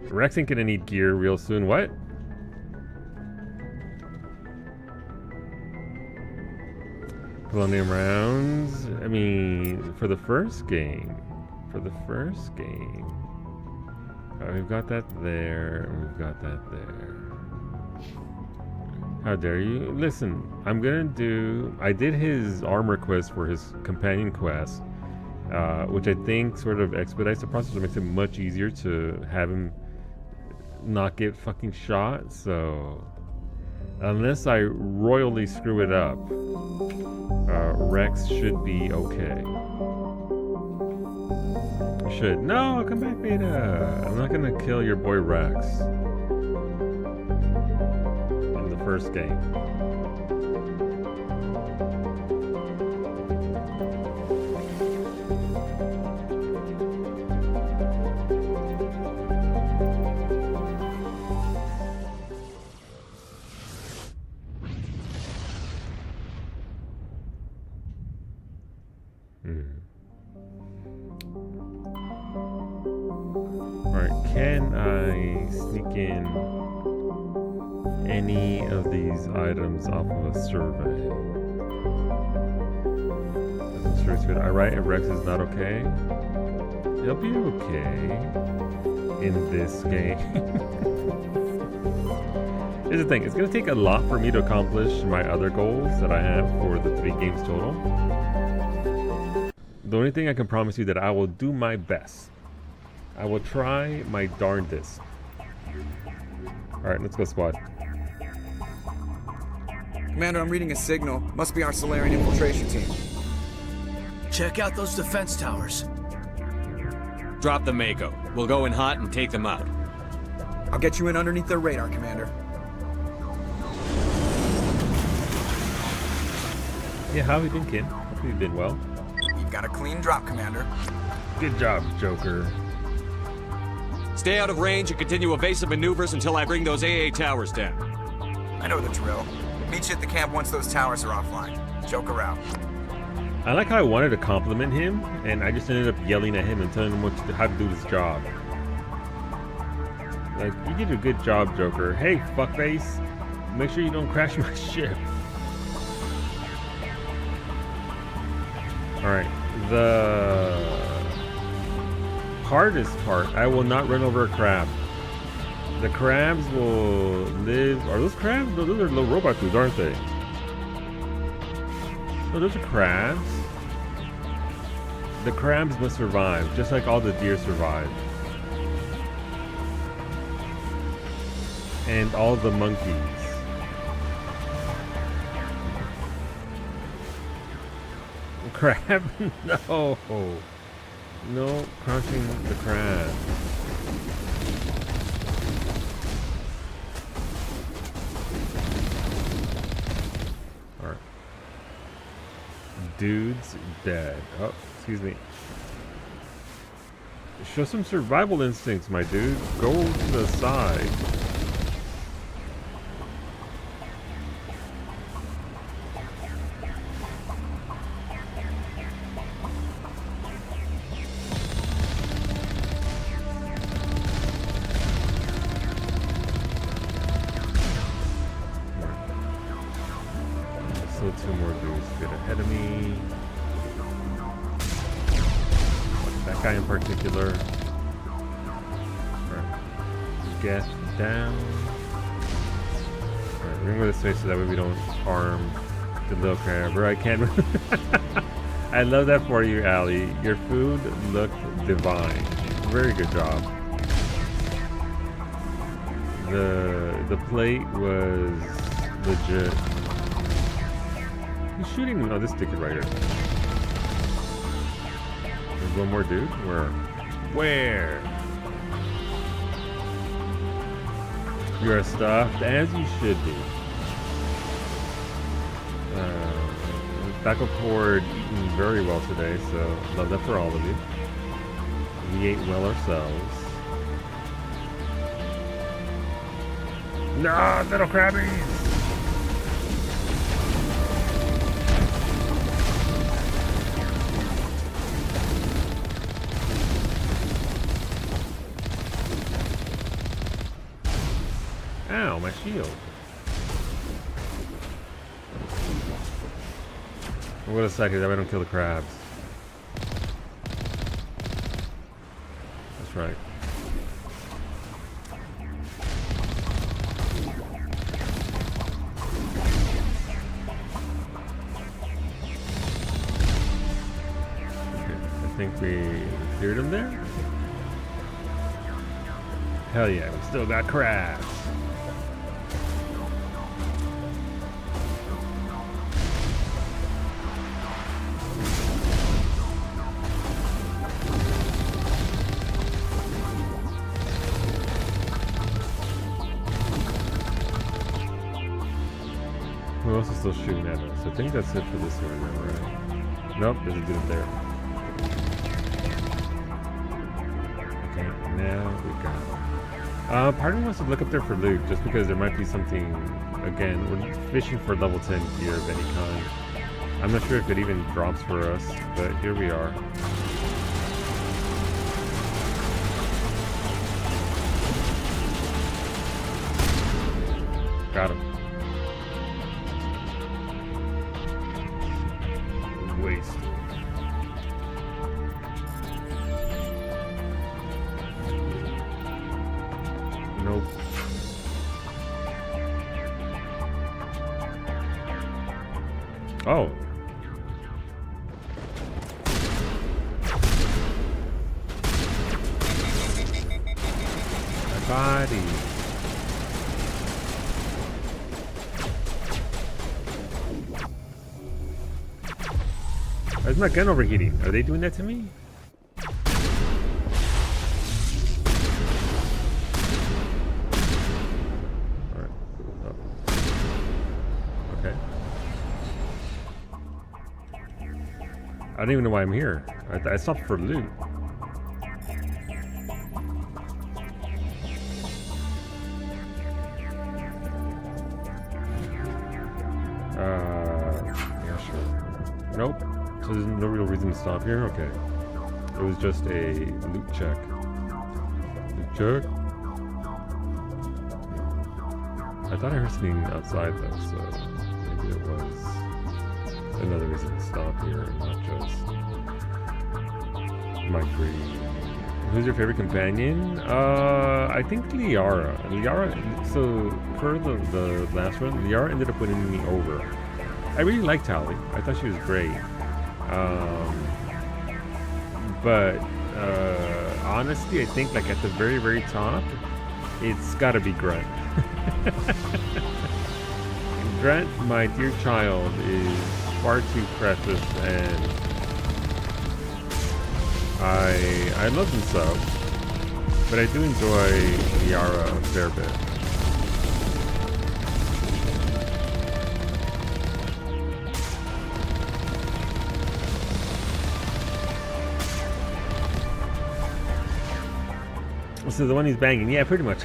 Rex ain't gonna need gear real soon. What? Polonium rounds? I mean, for the first game. We've got that there. We've got that there. How dare you? Listen, I'm gonna do... I did his armor quest for his companion quest, which I think sort of expedites the process. It makes it much easier to have him not get fucking shot, so... Unless I royally screw it up, Rex should be okay. Should. No, come back, Beta! I'm not gonna kill your boy Rex. First game. Alright, can I sneak in any of these items off of a survey. I write if Rex is not okay. He'll be okay in this game. Here's the thing, it's gonna take a lot for me to accomplish my other goals that I have for the 3 games total. The only thing I can promise you that I will do my best. I will try my darndest. Alright, let's go squad. Commander, I'm reading a signal. Must be our Solarian infiltration team. Check out those defense towers. Drop the Mako. We'll go in hot and take them out. I'll get you in underneath their radar, Commander. Yeah, how have you been, kid? Hope you've been well. You've got a clean drop, Commander. Good job, Joker. Stay out of range and continue evasive maneuvers until I bring those AA towers down. I know the drill. Meet you at the camp once those towers are offline. Joker out. I like how I wanted to compliment him, and I just ended up yelling at him and telling him how to do this job. Like, you did a good job, Joker. Hey, fuckface, make sure you don't crash my ship. Alright, the hardest part, I will not run over a crab. The crabs will live. Are those crabs? No, those are little robot dudes, aren't they? Oh, those are crabs. The crabs must survive, just like all the deer survive. And all the monkeys. Crab? No. No crushing the crab. Alright. Dude's dead. Oh, excuse me. Show some survival instincts, my dude. Go to the side. Two more dudes get ahead of me. That guy in particular. Alright. Get down. Alright, we're gonna go this way so that way we don't harm the little crab. Or I can't. I love that for you, Allie. Your food looked divine. Very good job. The plate was legit. Who's shooting me? Oh, this ticket right here. There's one more dude? Where? You are stuffed as you should be. Faculty Board eating very well today, so love that for all of you. We ate well ourselves. No, little crabbies! Ow, my shield. Wait a second, that way I don't kill the crabs. That's right. Okay, I think we cleared him there. Hell yeah, we still got crabs. Who else is still shooting at us? I think that's it for this area, right? Nope, there's a dude there. Okay, now we got him. Part of me wants to look up there for loot, just because there might be something. Again, we're fishing for level 10 gear of any kind. I'm not sure if it even drops for us, but here we are. Nope. Oh. My body. Why is my gun overheating? Are they doing that to me? Alright. Oh. Okay. I don't even know why I'm here. I stopped for loot. Yeah, sure. Nope. So there's no real reason to stop here? Okay. It was just a loot check. Loot check? I thought I heard something outside though, so maybe it was another reason to stop here and not just migrate. Who's your favorite companion? I think Liara. So for the last one, Liara ended up winning me over. I really liked Tali. I thought she was great. But honestly, I think like at the very, very top, it's gotta be Grunt. Grunt, my dear child, is far too precious, and I love him so. But I do enjoy Liara a fair bit. So the one he's banging, yeah, pretty much.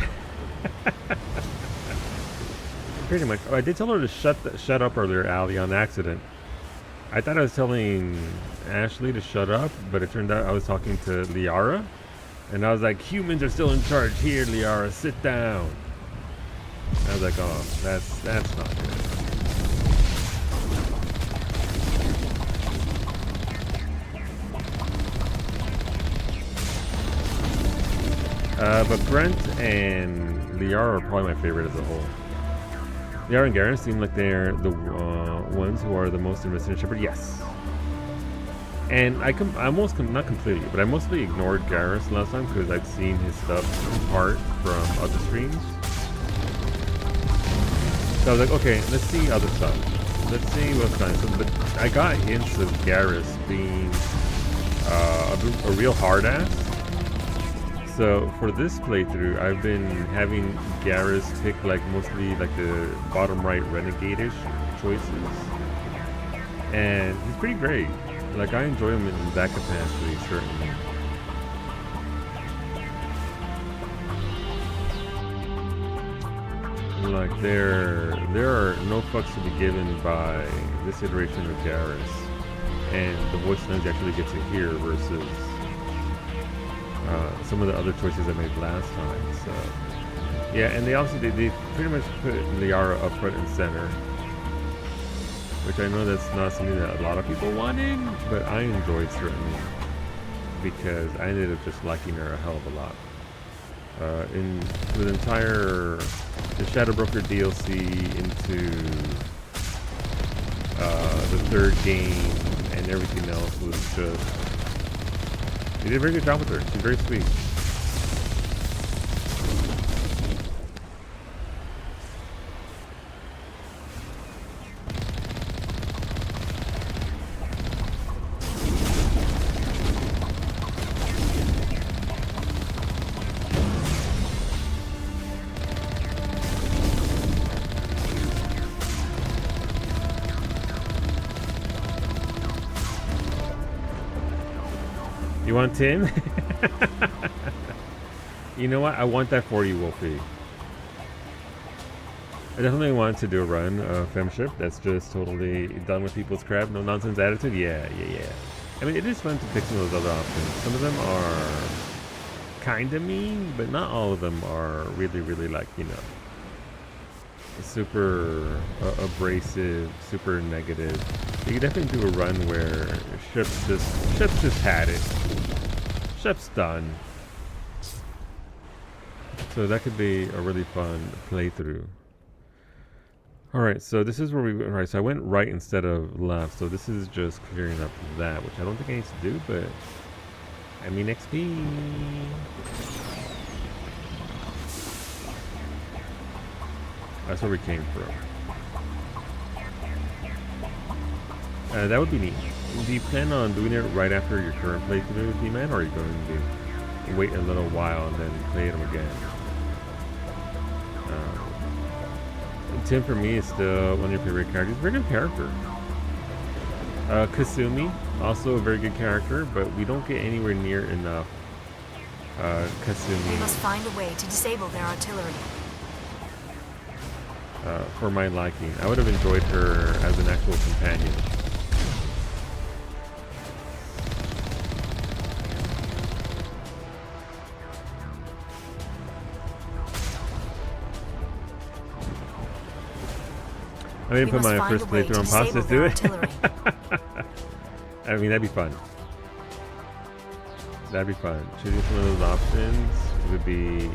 Pretty much. Oh, I did tell her to shut up earlier, Allie, on accident. I thought I was telling Ashley to shut up, but it turned out I was talking to Liara, and I was like, "Humans are still in charge here, Liara. Sit down." I was like, "Oh, that's not good." But Brent and Liara are probably my favorite as a whole. Liara and Garrus seem like they're the ones who are the most invested in Shepard. Yes. And I almost, not completely, but I mostly ignored Garrus last time because I'd seen his stuff apart from other streams. So I was like, okay, let's see other stuff. Let's see what's going on. So, but I got hints of Garrus being a real hard ass. So for this playthrough, I've been having Garrus pick like mostly like the bottom right renegade-ish choices, and he's pretty great. Like I enjoy him in that capacity, certainly. Like there are no fucks to be given by this iteration of Garrus, and the voice lines you actually get to hear versus some of the other choices I made last time. So yeah, and they also they pretty much put Liara up front and center, which I know that's not something that a lot of people wanted, but I enjoyed certainly because I ended up just liking her a hell of a lot. In the entire Shadow Broker DLC into the third game and everything else was just, they did a very good job with her. She's very sweet. You want 10? You know what? I want that for you, Wolfie. I definitely want to do a run of Femship that's just totally done with people's crap, no nonsense attitude. Yeah. I mean, it is fun to pick some of those other options. Some of them are kind of mean, but not all of them are really, really like, you know, super abrasive, super negative. You can definitely do a run where Shep's just had it. Shep's done. So that could be a really fun playthrough. Alright, so this is where we went. Alright, so I went right instead of left. So this is just clearing up that, which I don't think I need to do, but I mean XP. That's where we came from. That would be neat. Do you plan on doing it right after your current playthrough, D-Man, or are you going to wait a little while and then play them again? Tim, for me, is still one of your favorite characters. Very good character. Kasumi, also a very good character, but we don't get anywhere near enough Kasumi. We must find a way to disable their artillery. For my liking. I would have enjoyed her as an actual companion. I didn't put my first playthrough on pause to do it. I mean, that'd be fun. That'd be fun. Choosing some of those options would be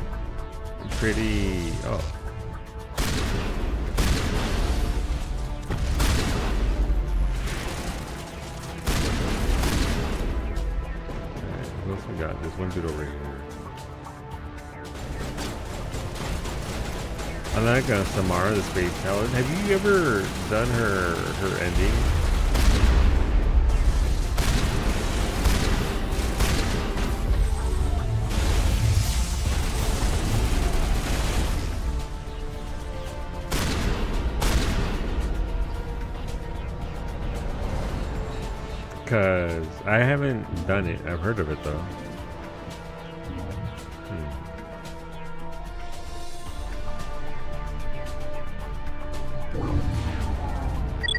pretty... Oh. Alright, what else we got? There's one dude over here. I like Samara, the space paladin. Have you ever done her ending? Because I haven't done it. I've heard of it though.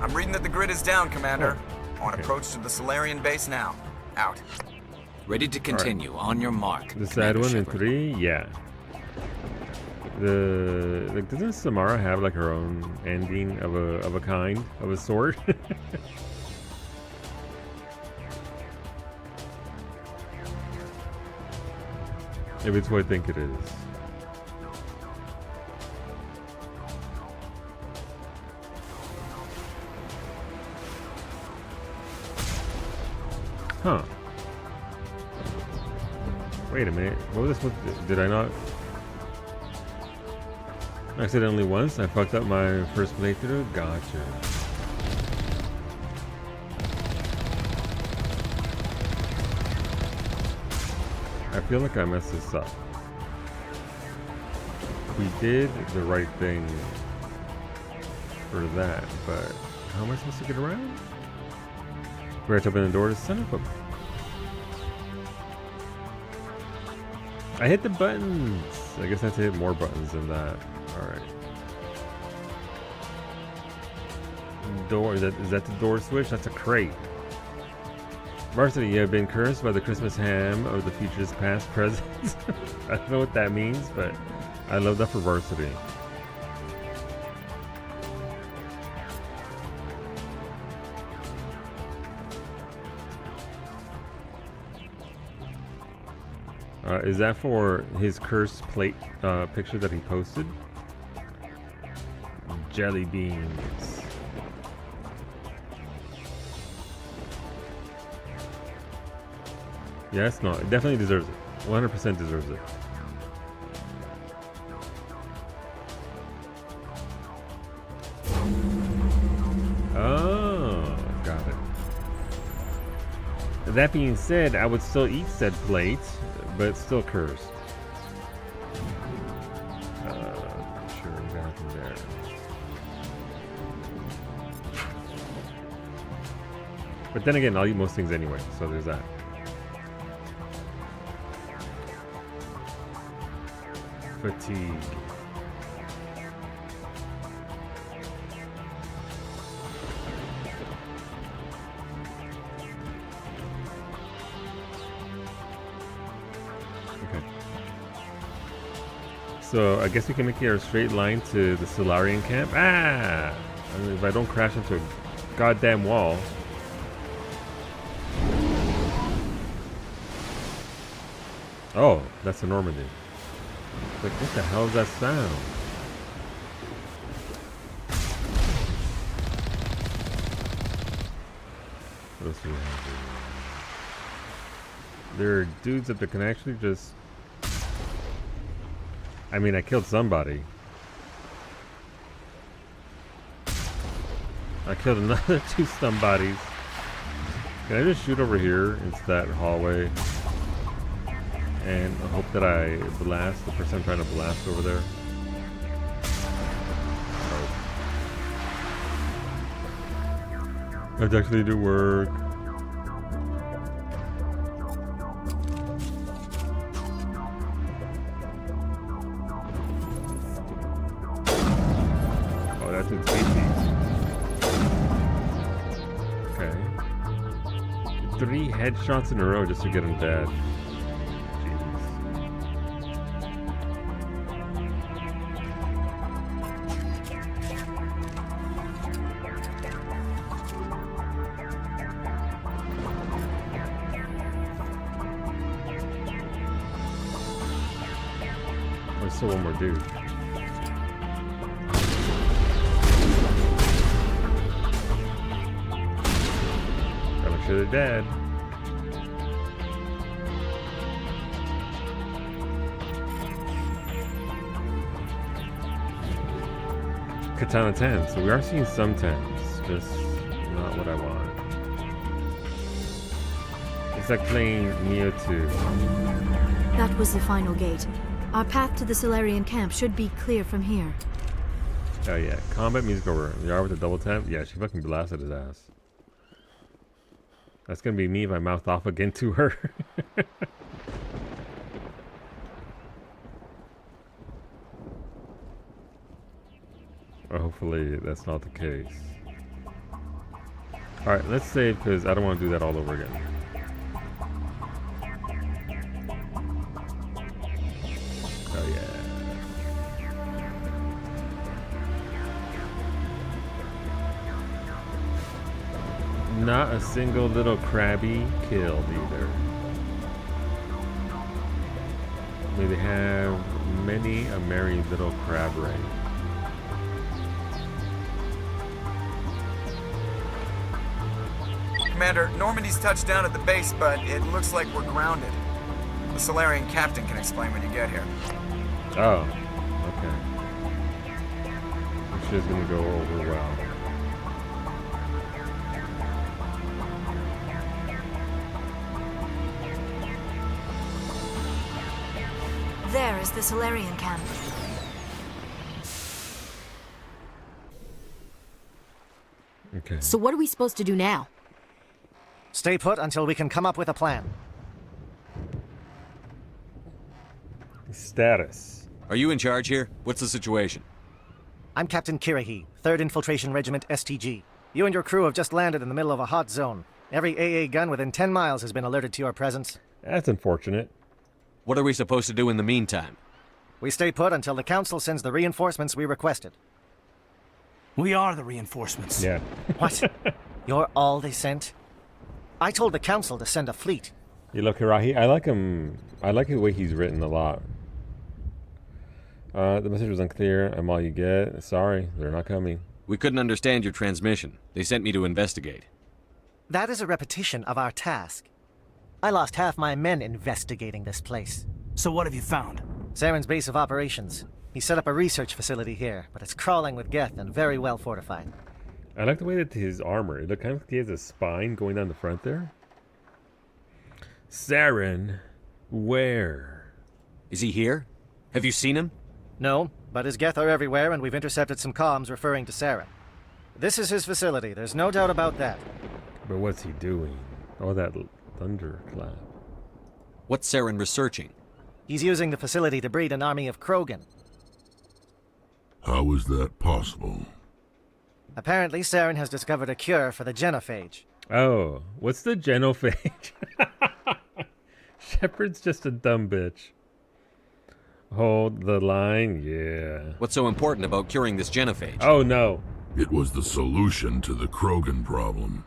I'm reading that the grid is down, Commander. On approach to the Solarian base now. Out. Ready to continue. Right. On your mark. The sad one in 3, yeah. Like, doesn't Samara have like her own ending of a kind of a sort? Maybe it's what I think it is. Huh. Wait a minute. What was this? Did I not? I said only once. I fucked up my first playthrough. Gotcha. I feel like I messed this up. We did the right thing for that, but how am I supposed to get around? We have to open the door to son of a... I hit the buttons! I guess I have to hit more buttons than that. Alright. Door, is that the door switch? That's a crate. Varsity, you have been cursed by the Christmas ham of the future's past presents. I don't know what that means, but I love that for Varsity. Is that for his cursed plate picture that he posted? Jelly beans. Yes, no, it definitely deserves it. 100% deserves it. Oh, got it. That being said, I would still eat said plate, but it's still cursed. Sure, we got nothing there. But then again, I'll eat most things anyway, so there's that. Fatigue. Okay. So I guess we can make it a straight line to the Solarian camp. Ah! I mean, if I don't crash into a goddamn wall. Oh, that's a Normandy. Like, what the hell is that sound? What else do we have here? There are dudes up there can actually just... I mean, I killed somebody. I killed another 2 somebodies. Can I just shoot over here into that hallway? And hope that I blast the person I'm trying to blast over there. Oh. That actually do work. Oh, that's in species. Okay. 3 headshots in a row just to get him dead. Still one more dude. Gotta make sure they're dead. Katana 10. So we are seeing some 10s, just not what I want. It's like playing Neo 2. That was the final gate. Our path to the Solarian camp should be clear from here. Oh yeah, combat music over. You are with the double tap? Yeah, she fucking blasted his ass. That's gonna be me if I mouth off again to her. Or hopefully that's not the case. Alright, let's save because I don't want to do that all over again. Oh yeah. Not a single little crabby killed either. May they have many a merry little crab rain. Commander, Normandy's touched down at the base, but it looks like we're grounded. The Solarian captain can explain when you get here. Oh, okay. This shit's gonna go over well. There is the Solarian camp. Okay. So what are we supposed to do now? Stay put until we can come up with a plan. Status. Are you in charge here? What's the situation? I'm Captain Kirahi, 3rd Infiltration Regiment STG. You and your crew have just landed in the middle of a hot zone. Every AA gun within 10 miles has been alerted to your presence. That's unfortunate. What are we supposed to do in the meantime? We stay put until the Council sends the reinforcements we requested. We are the reinforcements. Yeah. What? You're all they sent? I told the Council to send a fleet. You look, Kirahi, I like him. I like the way he's written a lot. The message was unclear. I'm all you get. Sorry, they're not coming. We couldn't understand your transmission. They sent me to investigate. That is a repetition of our task. I lost half my men investigating this place. So what have you found? Saren's base of operations. He set up a research facility here, but it's crawling with Geth and very well fortified. I like the way that his armor, it looks kind of like he has a spine going down the front there. Saren, where? Is he here? Have you seen him? No, but his Geth are everywhere, and we've intercepted some comms referring to Saren. This is his facility, there's no doubt about that. But what's he doing? Oh, that thunderclap. What's Saren researching? He's using the facility to breed an army of Krogan. How is that possible? Apparently, Saren has discovered a cure for the genophage. Oh, what's the genophage? Shepard's just a dumb bitch. Hold the line, yeah. What's so important about curing this genophage? Oh, no. It was the solution to the Krogan problem.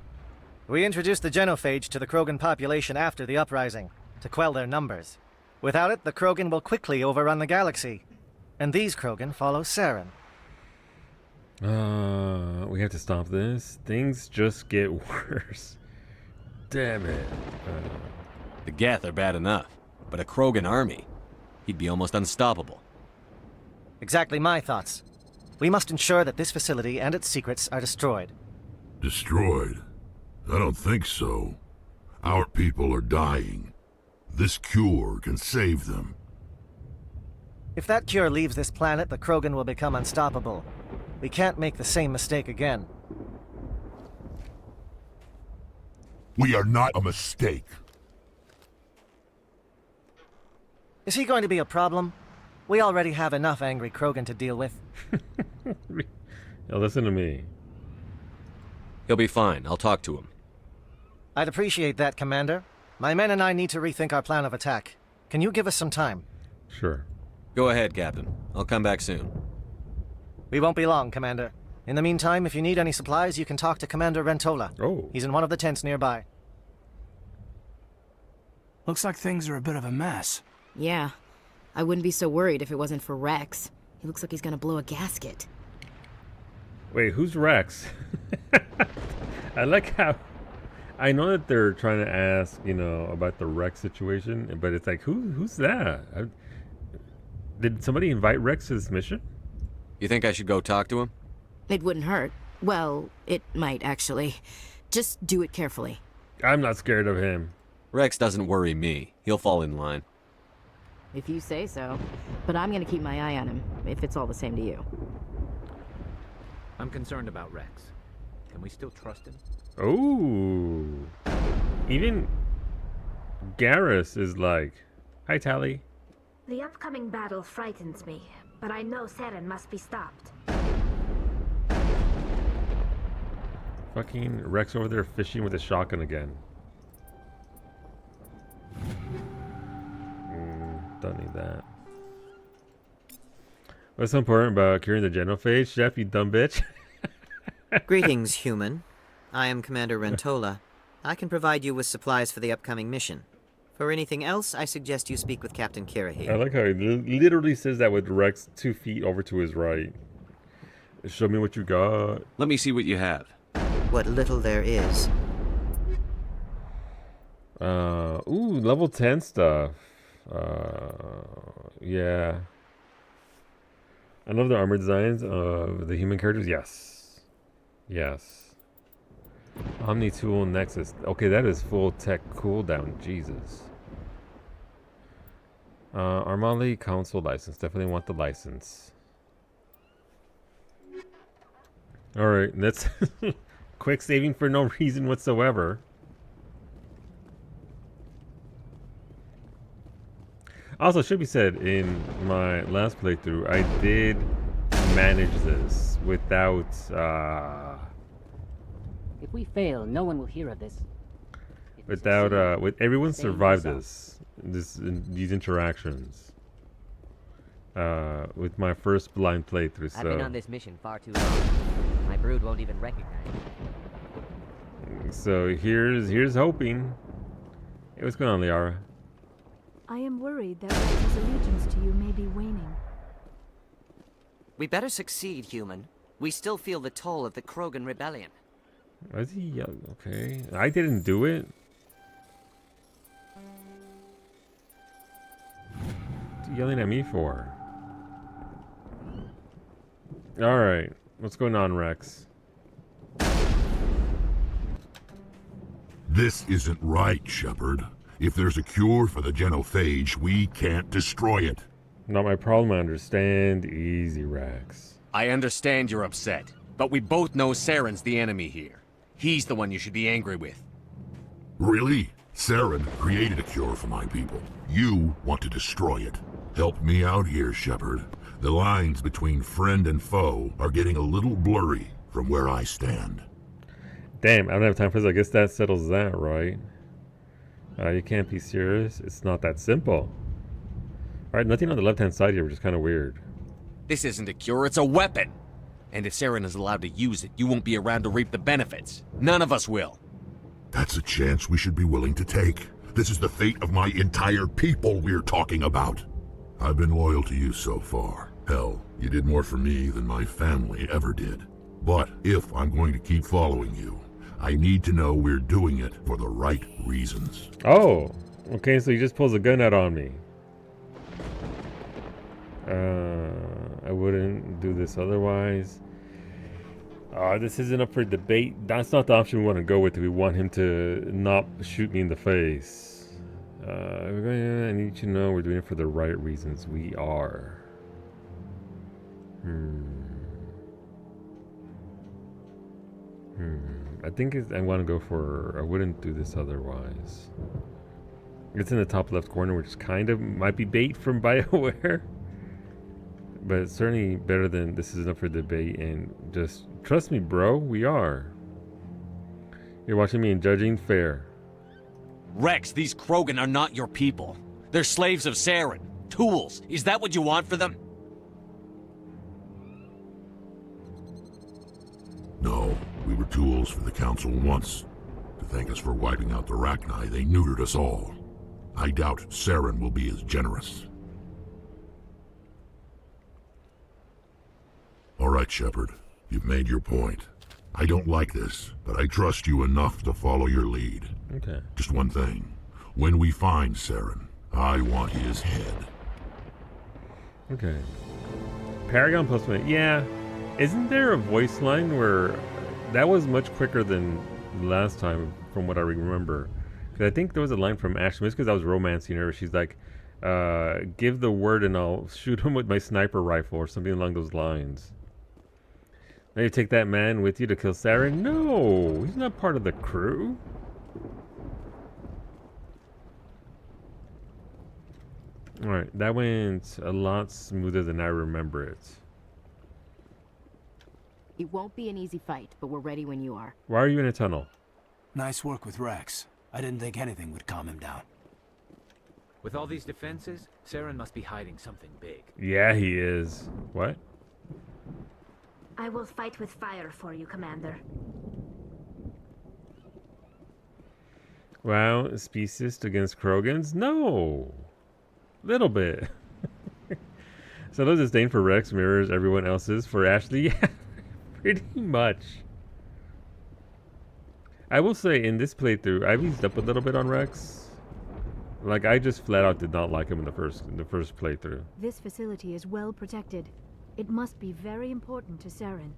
We introduced the genophage to the Krogan population after the uprising, to quell their numbers. Without it, the Krogan will quickly overrun the galaxy. And these Krogan follow Saren. We have to stop this. Things just get worse. Damn it. The Geth are bad enough, but a Krogan army, he'd be almost unstoppable. Exactly my thoughts. We must ensure that this facility and its secrets are destroyed. Destroyed? I don't think so. Our people are dying. This cure can save them. If that cure leaves this planet, the Krogan will become unstoppable. We can't make the same mistake again. We are not a mistake. Is he going to be a problem? We already have enough angry Krogan to deal with. Now listen to me. He'll be fine. I'll talk to him. I'd appreciate that, Commander. My men and I need to rethink our plan of attack. Can you give us some time? Sure. Go ahead, Captain. I'll come back soon. We won't be long, Commander. In the meantime, if you need any supplies, you can talk to Commander Rentola. Oh. He's in one of the tents nearby. Looks like things are a bit of a mess. Yeah. I wouldn't be so worried if it wasn't for Rex. He looks like he's gonna blow a gasket. Wait, who's Rex? I like how... I know that they're trying to ask, you know, about the Rex situation, but it's like, who's that? Did somebody invite Rex to this mission? You think I should go talk to him? It wouldn't hurt. Well, it might, actually. Just do it carefully. I'm not scared of him. Rex doesn't worry me. He'll fall in line. If you say so. But I'm gonna keep my eye on him, if it's all the same to you. I'm concerned about Rex. Can we still trust him? Oh. Even Garrus is like, hi, Tally. The upcoming battle frightens me, but I know Saren must be stopped. Fucking Rex over there fishing with a shotgun again. Don't need that. What's so important about curing the genophage, Chef, you dumb bitch? Greetings, human. I am Commander Rentola. I can provide you with supplies for the upcoming mission. For anything else, I suggest you speak with Captain Kirrahe. I like how he literally says that with Rex 2 feet over to his right. Show me what you got. Let me see what you have. What little there is. Ooh, level 10 stuff. Yeah. I love the armor designs of the human characters. Yes. Yes. Omni-tool Nexus. Okay, that is full tech cooldown. Jesus. Armali console license. Definitely want the license. Alright, that's quick saving for no reason whatsoever. Also, should be said, in my last playthrough, I did manage this without, If we fail, no one will hear of this. without, with everyone survived these interactions. With my first blind playthrough, so. I've been on this mission far too long. My brood won't even recognize me. So here's hoping. Hey, what's going on, Liara? I am worried that Rex's allegiance to you may be waning. We better succeed, human. We still feel the toll of the Krogan rebellion. Why is he yelling? Okay, I didn't do it. What's he yelling at me for? Alright, what's going on, Rex? This isn't right, Shepard. If there's a cure for the genophage, we can't destroy it. Not my problem, I understand. Easy, Rex. I understand you're upset, but we both know Saren's the enemy here. He's the one you should be angry with. Really? Saren created a cure for my people. You want to destroy it. Help me out here, Shepard. The lines between friend and foe are getting a little blurry from where I stand. Damn, I don't have time for this. I guess that settles that, right? You can't be serious. It's not that simple. Alright, nothing on the left-hand side here, which is kind of weird. This isn't a cure, it's a weapon! And if Saren is allowed to use it, you won't be around to reap the benefits. None of us will. That's a chance we should be willing to take. This is the fate of my entire people we're talking about. I've been loyal to you so far. Hell, you did more for me than my family ever did. But if I'm going to keep following you, I need to know we're doing it for the right reasons. Oh, okay, so he just pulls a gun out on me. I wouldn't do this otherwise. This isn't up for debate. That's not the option we want to go with. We want him to not shoot me in the face. I need to know we're doing it for the right reasons. We are. I think I want to go for... I wouldn't do this otherwise. It's in the top left corner, which kind of might be bait from BioWare. But it's certainly better than this isn't up for debate. And just trust me, bro, we are. You're watching me and judging fair. Rex, these Krogan are not your people. They're slaves of Saren. Tools. Is that what you want for them? No, we were tools for the Council once. To thank us for wiping out the Rachni, they neutered us all. I doubt Saren will be as generous. All right, Shepard. You've made your point. I don't like this, but I trust you enough to follow your lead. Okay. Just one thing. When we find Saren, I want his head. Okay. Paragon plus one. Yeah. Isn't there a voice line where... That was much quicker than last time, from what I remember. Because I think there was a line from Ashley, because I was romancing her. She's like, give the word and I'll shoot him with my sniper rifle, or something along those lines. Now you take that man with you to kill Saren? No, he's not part of the crew. Alright, that went a lot smoother than I remember it. It won't be an easy fight, but we're ready when you are. Why are you in a tunnel? Nice work with Rex. I didn't think anything would calm him down. With all these defenses, Saren must be hiding something big. Yeah, he is. What? I will fight with fire for you, Commander. Wow, speciest against Krogans? No. Little bit. So those disdain for Rex mirrors everyone else's for Ashley? Yeah, pretty much. I will say in this playthrough, I've eased up a little bit on Rex. Like, I just flat out did not like him in the first playthrough. This facility is well protected. It must be very important to Saren.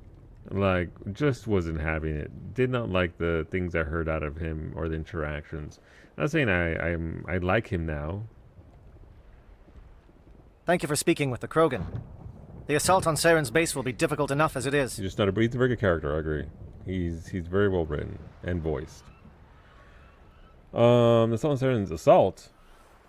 Like, just wasn't having it. Did not like the things I heard out of him or the interactions. Not saying I like him now. Thank you for speaking with the Krogan. The assault on Saren's base will be difficult enough as it is. He's just not a very good character, I agree. He's very well written and voiced. The assault on Saren's assault.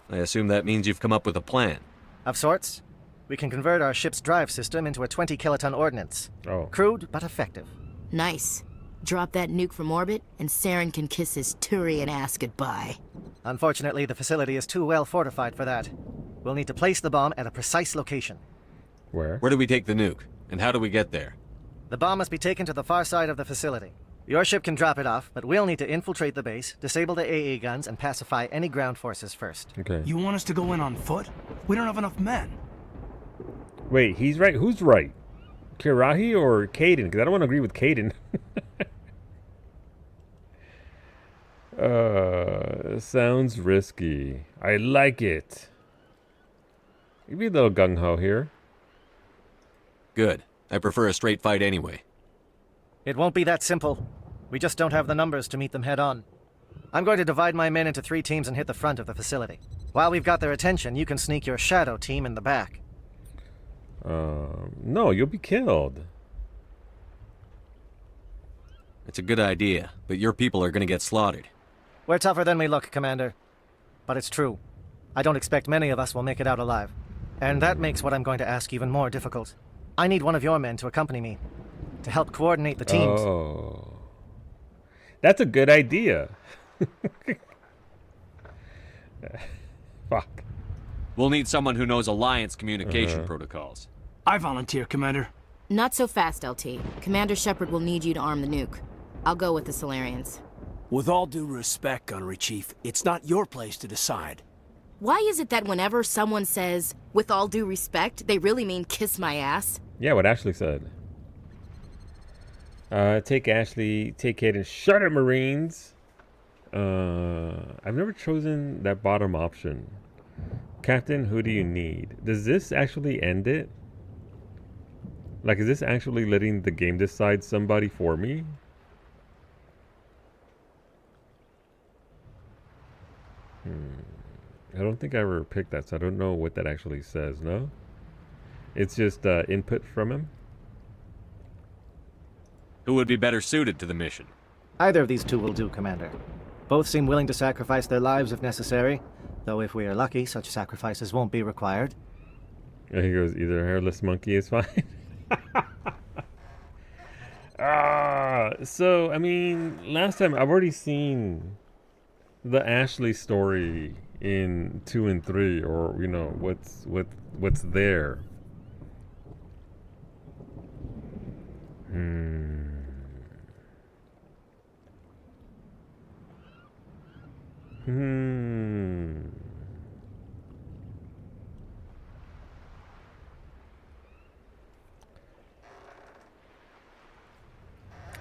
I assume that means you've come up with a plan. Of sorts. We can convert our ship's drive system into a 20-kiloton ordnance. Oh. Crude, but effective. Nice. Drop that nuke from orbit, and Saren can kiss his Turian ass goodbye. Unfortunately, the facility is too well fortified for that. We'll need to place the bomb at a precise location. Where? Where do we take the nuke? And how do we get there? The bomb must be taken to the far side of the facility. Your ship can drop it off, but we'll need to infiltrate the base, disable the AA guns, and pacify any ground forces first. Okay. You want us to go in on foot? We don't have enough men. Wait, he's right. Who's right? Kirahi or Caden? Because I don't want to agree with Caden. Sounds risky. I like it. You be a little gung-ho here. Good. I prefer a straight fight anyway. It won't be that simple. We just don't have the numbers to meet them head-on. I'm going to divide my men into 3 teams and hit the front of the facility. While we've got their attention, you can sneak your shadow team in the back. No, you'll be killed. It's a good idea, but your people are gonna get slaughtered. We're tougher than we look, Commander. But it's true. I don't expect many of us will make it out alive. And that makes what I'm going to ask even more difficult. I need one of your men to accompany me, to help coordinate the teams. Oh. That's a good idea. Fuck. We'll need someone who knows Alliance communication protocols. I volunteer, Commander. Not so fast, LT. Commander Shepard will need you to arm the nuke. I'll go with the Solarians. With all due respect, Gunnery Chief, it's not your place to decide. Why is it that whenever someone says, with all due respect, they really mean kiss my ass? Yeah, what Ashley said. Take Ashley, take Caden, shut it, Marines. I've never chosen that bottom option. Captain, who do you need? Does this actually end it? Like, is this actually letting the game decide somebody for me? I don't think I ever picked that, so I don't know what that actually says, no? It's just input from him? Who would be better suited to the mission? Either of these two will do, Commander. Both seem willing to sacrifice their lives if necessary, though if we are lucky, such sacrifices won't be required. Yeah, he goes, either hairless monkey is fine. So, I mean, last time I've already seen the Ashley story in 2 and 3, or, you know, what's there.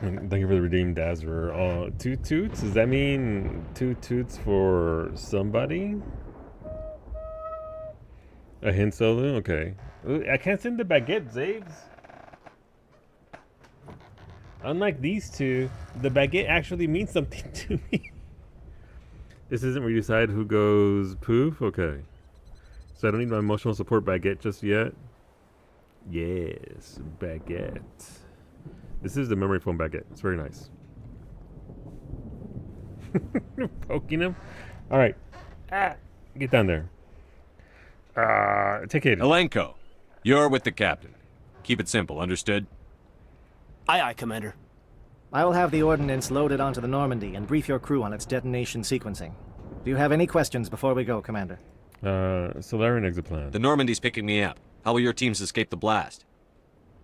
Thank you for the redeemed Dazzler. 2 toots? Does that mean 2 toots for somebody? A hint solo? Okay. I can't send the baguette, Zabes. Unlike these two, the baguette actually means something to me. This isn't where you decide who goes poof? Okay. So I don't need my emotional support baguette just yet. Yes, baguette. This is the memory foam baguette. It's very nice. Poking him. All right. Get down there. Take it. Alenko, you're with the captain. Keep it simple, understood? Aye, aye, Commander. I will have the ordnance loaded onto the Normandy and brief your crew on its detonation sequencing. Do you have any questions before we go, Commander? Solarian exoplan. The Normandy's picking me up. How will your teams escape the blast?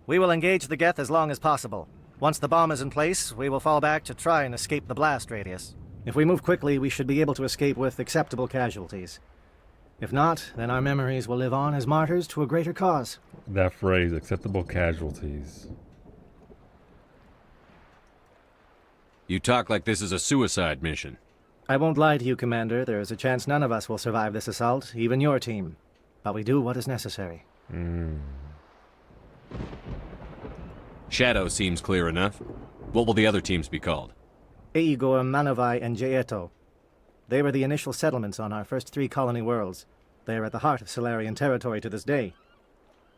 We will engage the Geth as long as possible. Once the bomb is in place, we will fall back to try and escape the blast radius. If we move quickly, we should be able to escape with acceptable casualties. If not, then our memories will live on as martyrs to a greater cause. That phrase, acceptable casualties. You talk like this is a suicide mission. I won't lie to you, Commander. There is a chance none of us will survive this assault, even your team. But we do what is necessary. Shadow seems clear enough. What will the other teams be called? Eigor, Manovai, and Jaeto. They were the initial settlements on our first 3 colony worlds. They are at the heart of Solarian territory to this day.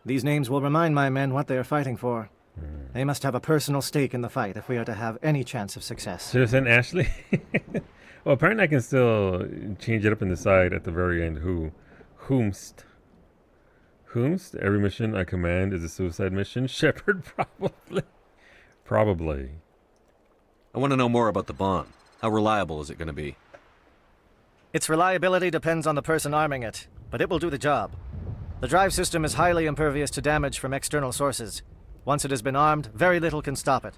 These names will remind my men what they are fighting for. They must have a personal stake in the fight if we are to have any chance of success. Should I send Ashley? Well, apparently I can still change it up in the side at the very end. Whomst. Every mission I command is a suicide mission. Shepard, probably. Probably. I want to know more about the bomb. How reliable is it going to be? Its reliability depends on the person arming it, but it will do the job. The drive system is highly impervious to damage from external sources. Once it has been armed, very little can stop it.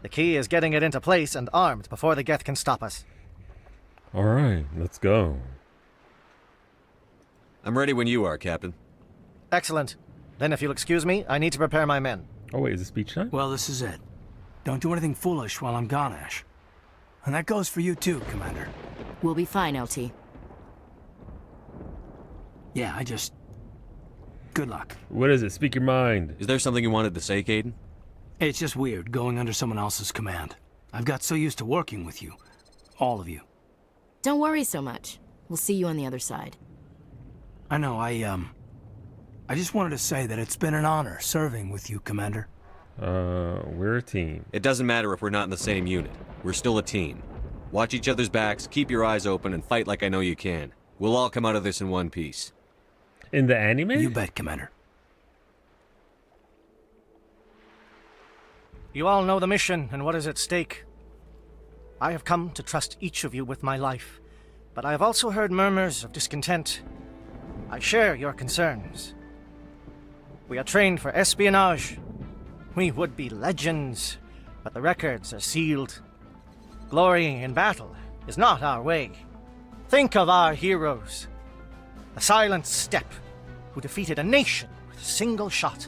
The key is getting it into place and armed before the Geth can stop us. All right, let's go. I'm ready when you are, Captain. Excellent. Then if you'll excuse me, I need to prepare my men. Oh wait, is it speech time? Well, this is it. Don't do anything foolish while I'm gone, Ash. And that goes for you too, Commander. We'll be fine, LT. Yeah, good luck. What is it? Speak your mind. Is there something you wanted to say, Caden? It's just weird going under someone else's command. I've got so used to working with you. All of you. Don't worry so much. We'll see you on the other side. I know, I just wanted to say that it's been an honor serving with you, Commander. We're a team. It doesn't matter if we're not in the same unit. We're still a team. Watch each other's backs, keep your eyes open, and fight like I know you can. We'll all come out of this in one piece. In the anime? You bet, Commander. You all know the mission and what is at stake. I have come to trust each of you with my life, but I have also heard murmurs of discontent. I share your concerns. We are trained for espionage. We would be legends, but the records are sealed. Glorying in battle is not our way. Think of our heroes. The silent steppe, who defeated a nation with a single shot.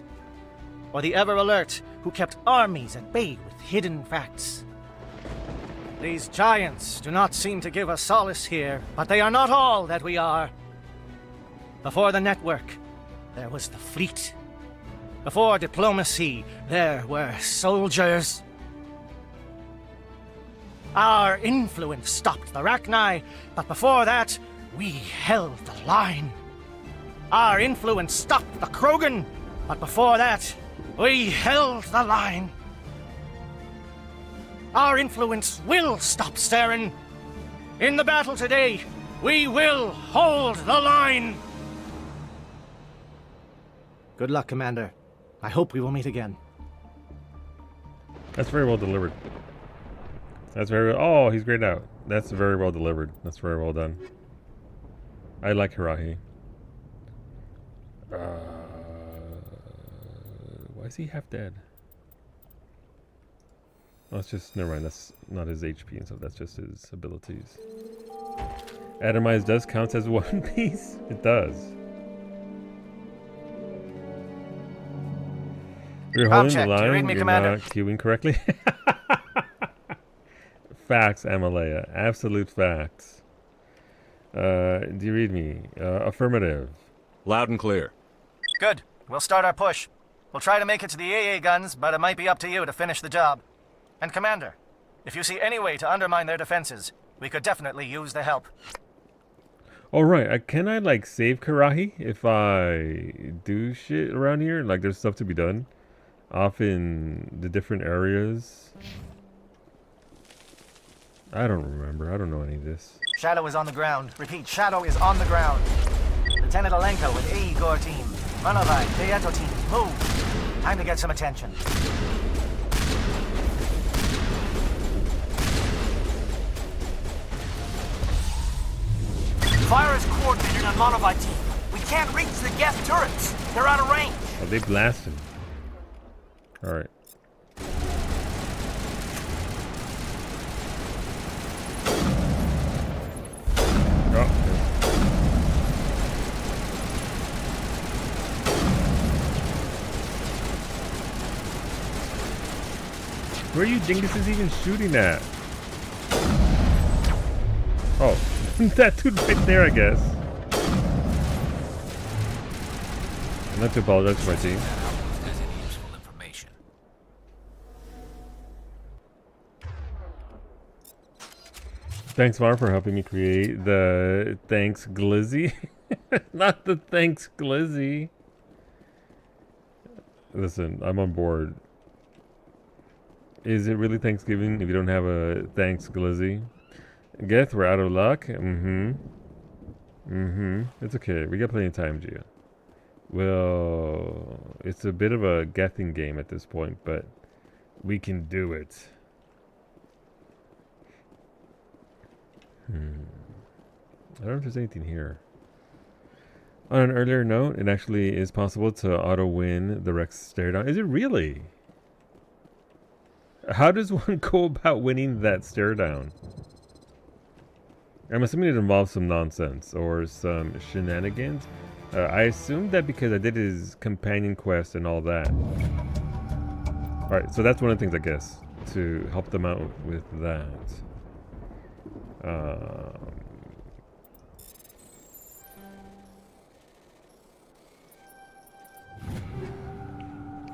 Or the ever-alert, who kept armies at bay with hidden facts. These giants do not seem to give us solace here, but they are not all that we are. Before the network, there was the fleet. Before diplomacy, there were soldiers. Our influence stopped the Rachni, but before that, we held the line. Our influence stopped the Krogan, but before that, we held the line. Our influence will stop Saren. In the battle today, we will hold the line. Good luck, Commander. I hope we will meet again. That's very well delivered. That's very... Oh, he's grayed out. That's very well delivered. That's very well done. I like Hirahi. Why is he half dead? Oh, it's just... Never mind. That's not his HP and stuff. That's just his abilities. Atomized does count as one piece? It does. You're holding the line. You read me, You're Commander? not queuing correctly. Facts, Amalea. Absolute facts. Do you read me? Affirmative. Loud and clear. Good. We'll start our push. We'll try to make it to the AA guns, but it might be up to you to finish the job. And Commander, if you see any way to undermine their defenses, we could definitely use the help. Alright, can I like save Karahi if I do shit around here? Like there's stuff to be done off in the different areas. I don't remember. I don't know any of this. Shadow is on the ground. Repeat, Shadow is on the ground. Lieutenant Alenko with AE Gore team. Manovai, Deeto team, move. Time to get some attention. Fire is coordinated on Manovai team. We can't reach the gas turrets. They're out of range. Oh, they blasted. Alright. Where are you dinguses even shooting at? Oh, that dude right there, I guess. I'd like to apologize to my team. Thanks, Mar, for helping me create the Thanks Glizzy. Not the Thanks Glizzy. Listen, I'm on board. Is it really Thanksgiving if you don't have a Thanks Glizzy? Geth, we're out of luck. It's okay. We got plenty of time, Gia. Well, it's a bit of a Gething game at this point, but we can do it. I don't know if there's anything here. On an earlier note, it actually is possible to auto-win the Rex stare down. Is it really? How does one go about winning that stare down? I'm assuming it involves some nonsense or some shenanigans. I assumed that because I did his companion quest and all that. Alright, so that's one of the things, I guess, to help them out with that.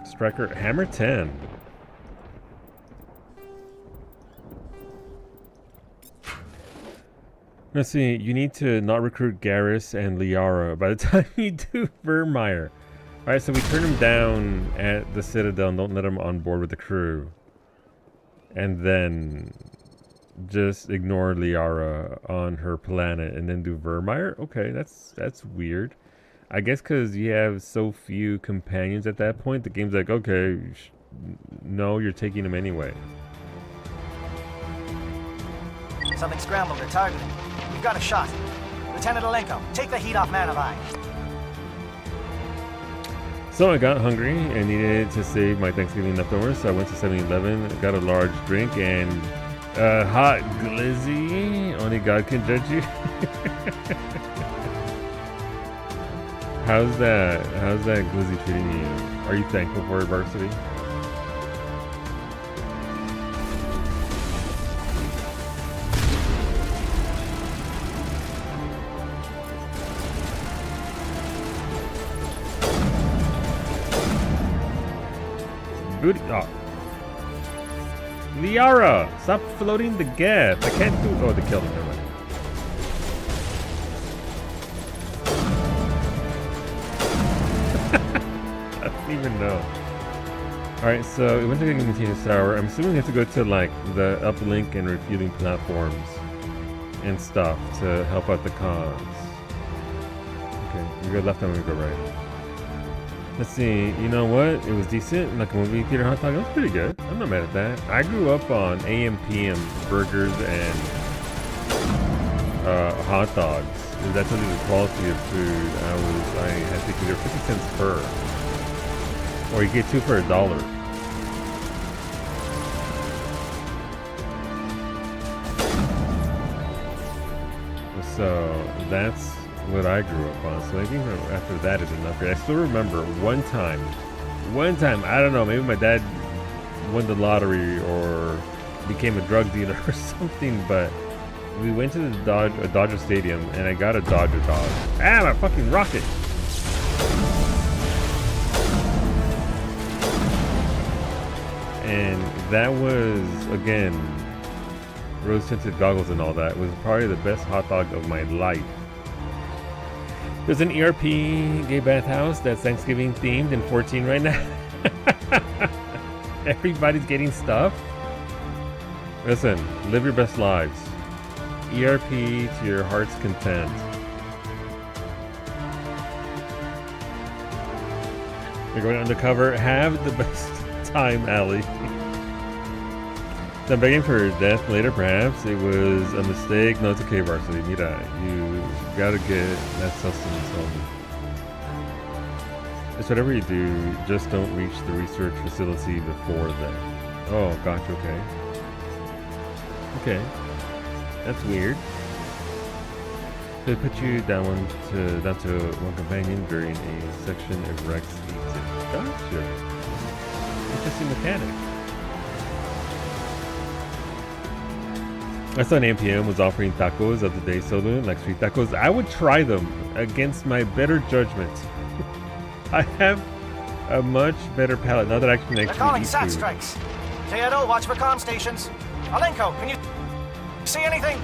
Striker, Hammer 10. Let's see, you need to not recruit Garrus and Liara by the time you do Virmire. Alright, so we turn him down at the Citadel and don't let him on board with the crew. And then just ignore Liara on her planet and then do Virmire? Okay, that's weird. I guess because you have so few companions at that point, the game's like, okay, no, you're taking him anyway. Something scrambled at targeting. We've got a shot. Lieutenant Alenko, take the heat off Manovai. So I got hungry and needed to save my Thanksgiving leftovers, so I went to 7-Eleven, got a large drink, and Hot glizzy. Only God can judge you. How's that glizzy treating you? Are you thankful for it, Varsity? Booty. Oh. Liara, stop floating the gas. I can't do. Oh, they killed him. Never mind. I don't even know. Alright, so we went to the continuous tower. I'm assuming we have to go to like the uplink and refueling platforms and stuff to help out the cause. Okay, we go left and we go right. Let's see, you know what? It was decent, like a movie theater hot dog. It was pretty good. I'm not mad at that. I grew up on AM PM burgers and hot dogs. And that's really the quality of food. I had to give 50 cents per. Or you get 2 for $1. So that's what I grew up on. So I think after that is enough. I still remember one time, I don't know, maybe my dad won the lottery or became a drug dealer or something, but we went to the Dodger Stadium and I got a Dodger dog. Ah, my fucking rocket! And that was, again, rose-tinted goggles and all that. It was probably the best hot dog of my life. There's an ERP gay bathhouse that's Thanksgiving themed in 14 right now. Everybody's getting stuff. Listen, live your best lives. ERP to your heart's content. You're going undercover. Have the best time, Allie. I'm begging for death later, perhaps. It was a mistake. No, it's okay, Varsity. Mira, you gotta get that sustenance home. It's whatever you do, just don't reach the research facility before then. Oh, gotcha, okay. Okay. That's weird. They put you down to one companion during a section of Rex eats it. Gotcha. Interesting mechanic. I saw an AMPM was offering tacos of the day solo, like street tacos. I would try them against my better judgment. I have a much better palate now that I can actually calling eat SAT food. strikes. Teodo, watch for comm stations. Alenko, can you see anything?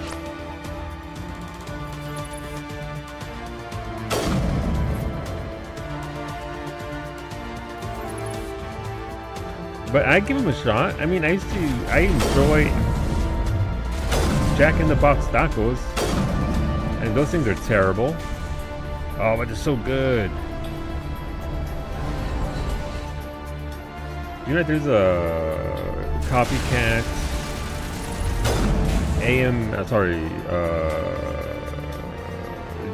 But I give them a shot. I mean, I enjoy Jack in the Box tacos, and those things are terrible. Oh, but they're so good. You know, there's a copycat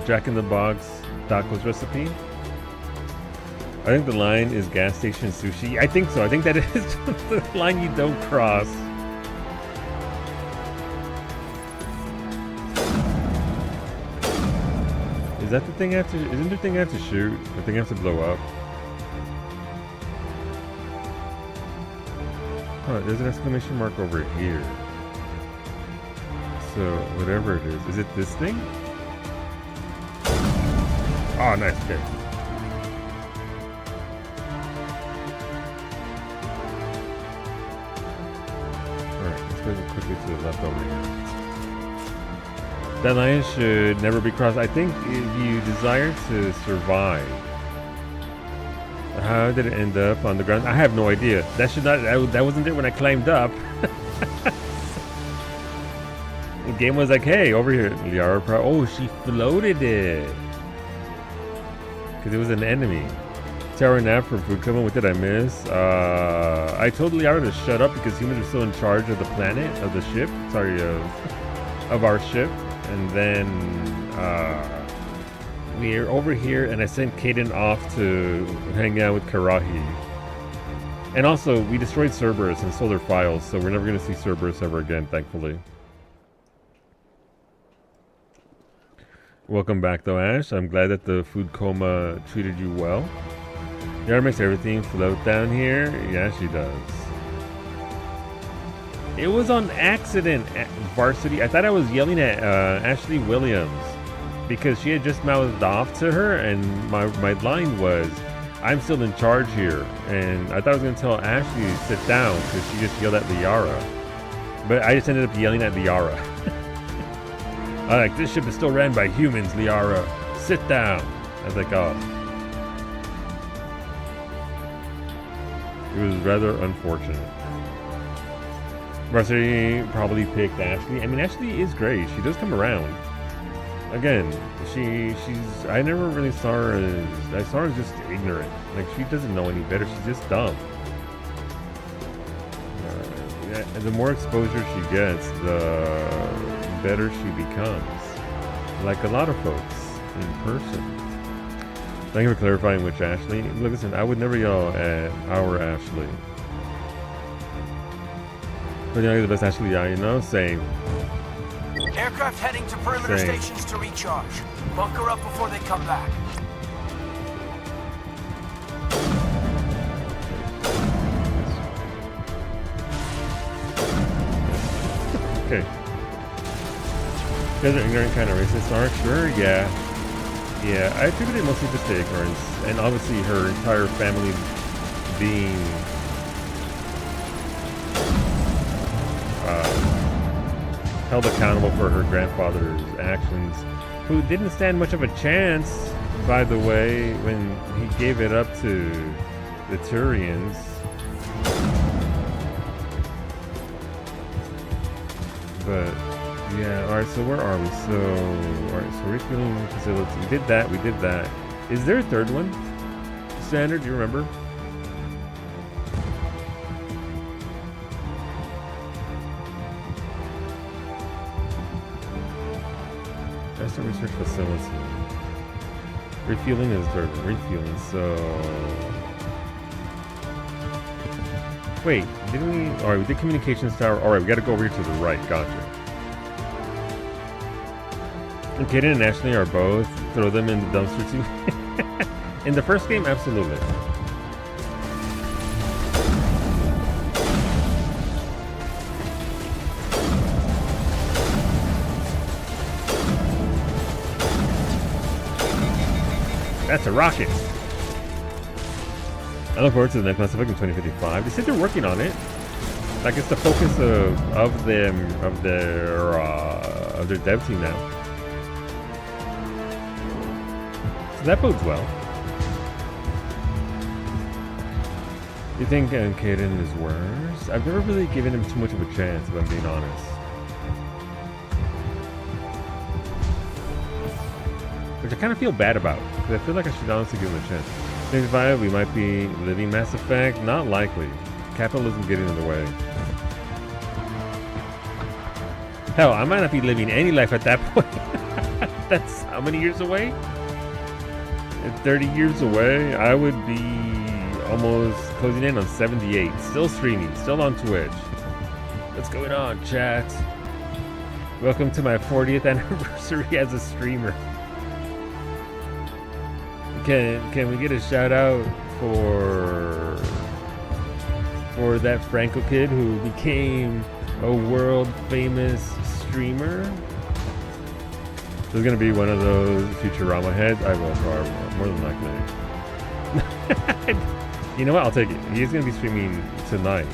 Jack in the Box tacos recipe. I think the line is gas station sushi. I think so. I think that is the line you don't cross. Is that the thing I have to? Isn't the thing I have to shoot? The thing I have to blow up? Oh, there's an exclamation mark over here. So whatever it is it this thing? Oh, nice. Okay. All right, let's go quickly to the left over here. That line should never be crossed. I think if you desire to survive, how did it end up on the ground? I have no idea. That should not. That wasn't it when I climbed up. The game was like, "Hey, over here, Liara." Oh, she floated it because it was an enemy. Tower nap from Fukuma. What did I miss? I told Liara to shut up because humans are still in charge of the planet, of the ship. Sorry, of our ship. And then we're over here, and I sent Kaden off to hang out with Karahi. And also, we destroyed Cerberus and stole their files, so we're never going to see Cerberus ever again, thankfully. Welcome back, though, Ash. I'm glad that the food coma treated you well. Yara makes everything float down here. Yeah, she does. It was on accident, Varsity. I thought I was yelling at Ashley Williams because she had just mouthed off to her, and my line was, "I'm still in charge here." And I thought I was going to tell Ashley to sit down because she just yelled at Liara. But I just ended up yelling at Liara. Like, "This ship is still ran by humans, Liara. Sit down." I was like, oh. It was rather unfortunate. Varsity probably picked Ashley. I mean, Ashley is great. She does come around. Again, she's... I never really saw her as... I saw her as just ignorant. Like, she doesn't know any better. She's just dumb. Yeah, the more exposure she gets, the better she becomes. Like a lot of folks in person. Thank you for clarifying which Ashley. Look, listen, I would never yell at our Ashley. But you know, the best Ashley I know, same. Aircraft heading to perimeter stations to recharge. Bunker up before they come back. Okay. You guys are ignorant kind of racist, are? Sure, yeah. Yeah, I attribute it mostly just to ignorance, and obviously her entire family being held accountable for her grandfather's actions, who didn't stand much of a chance, by the way, when he gave it up to the Turians. But yeah, alright, so where are we? Alright, so refueling facility. We did that. Is there a third one? Standard, do you remember? That's a research facility. Refueling is third. Refueling, so... Wait, didn't we... Alright, we did communications tower. Alright, we gotta go over here to the right. Gotcha. And Kaden and Ashley are both. Throw them in the dumpster too. In the first game, absolutely. That's a rocket. I look forward to the next Mass Effect in 2055. They said they're working on it. Like, it's the focus of their dev team now. So that bodes well. You think Kaden is worse? I've never really given him too much of a chance, if I'm being honest. Which I kind of feel bad about, because I feel like I should honestly give him a chance. Maybe we might be living Mass Effect? Not likely. Capitalism getting in the way. Hell, I might not be living any life at that point. That's how many years away? 30 years away, I would be almost closing in on 78. Still streaming, still on Twitch. What's going on, chat? Welcome to my 40th anniversary as a streamer. Can we get a shout out for that Franco kid who became a world famous streamer? There's gonna be one of those Futurama heads. I will, more than likely. You know what? I'll take it. He's gonna be streaming tonight.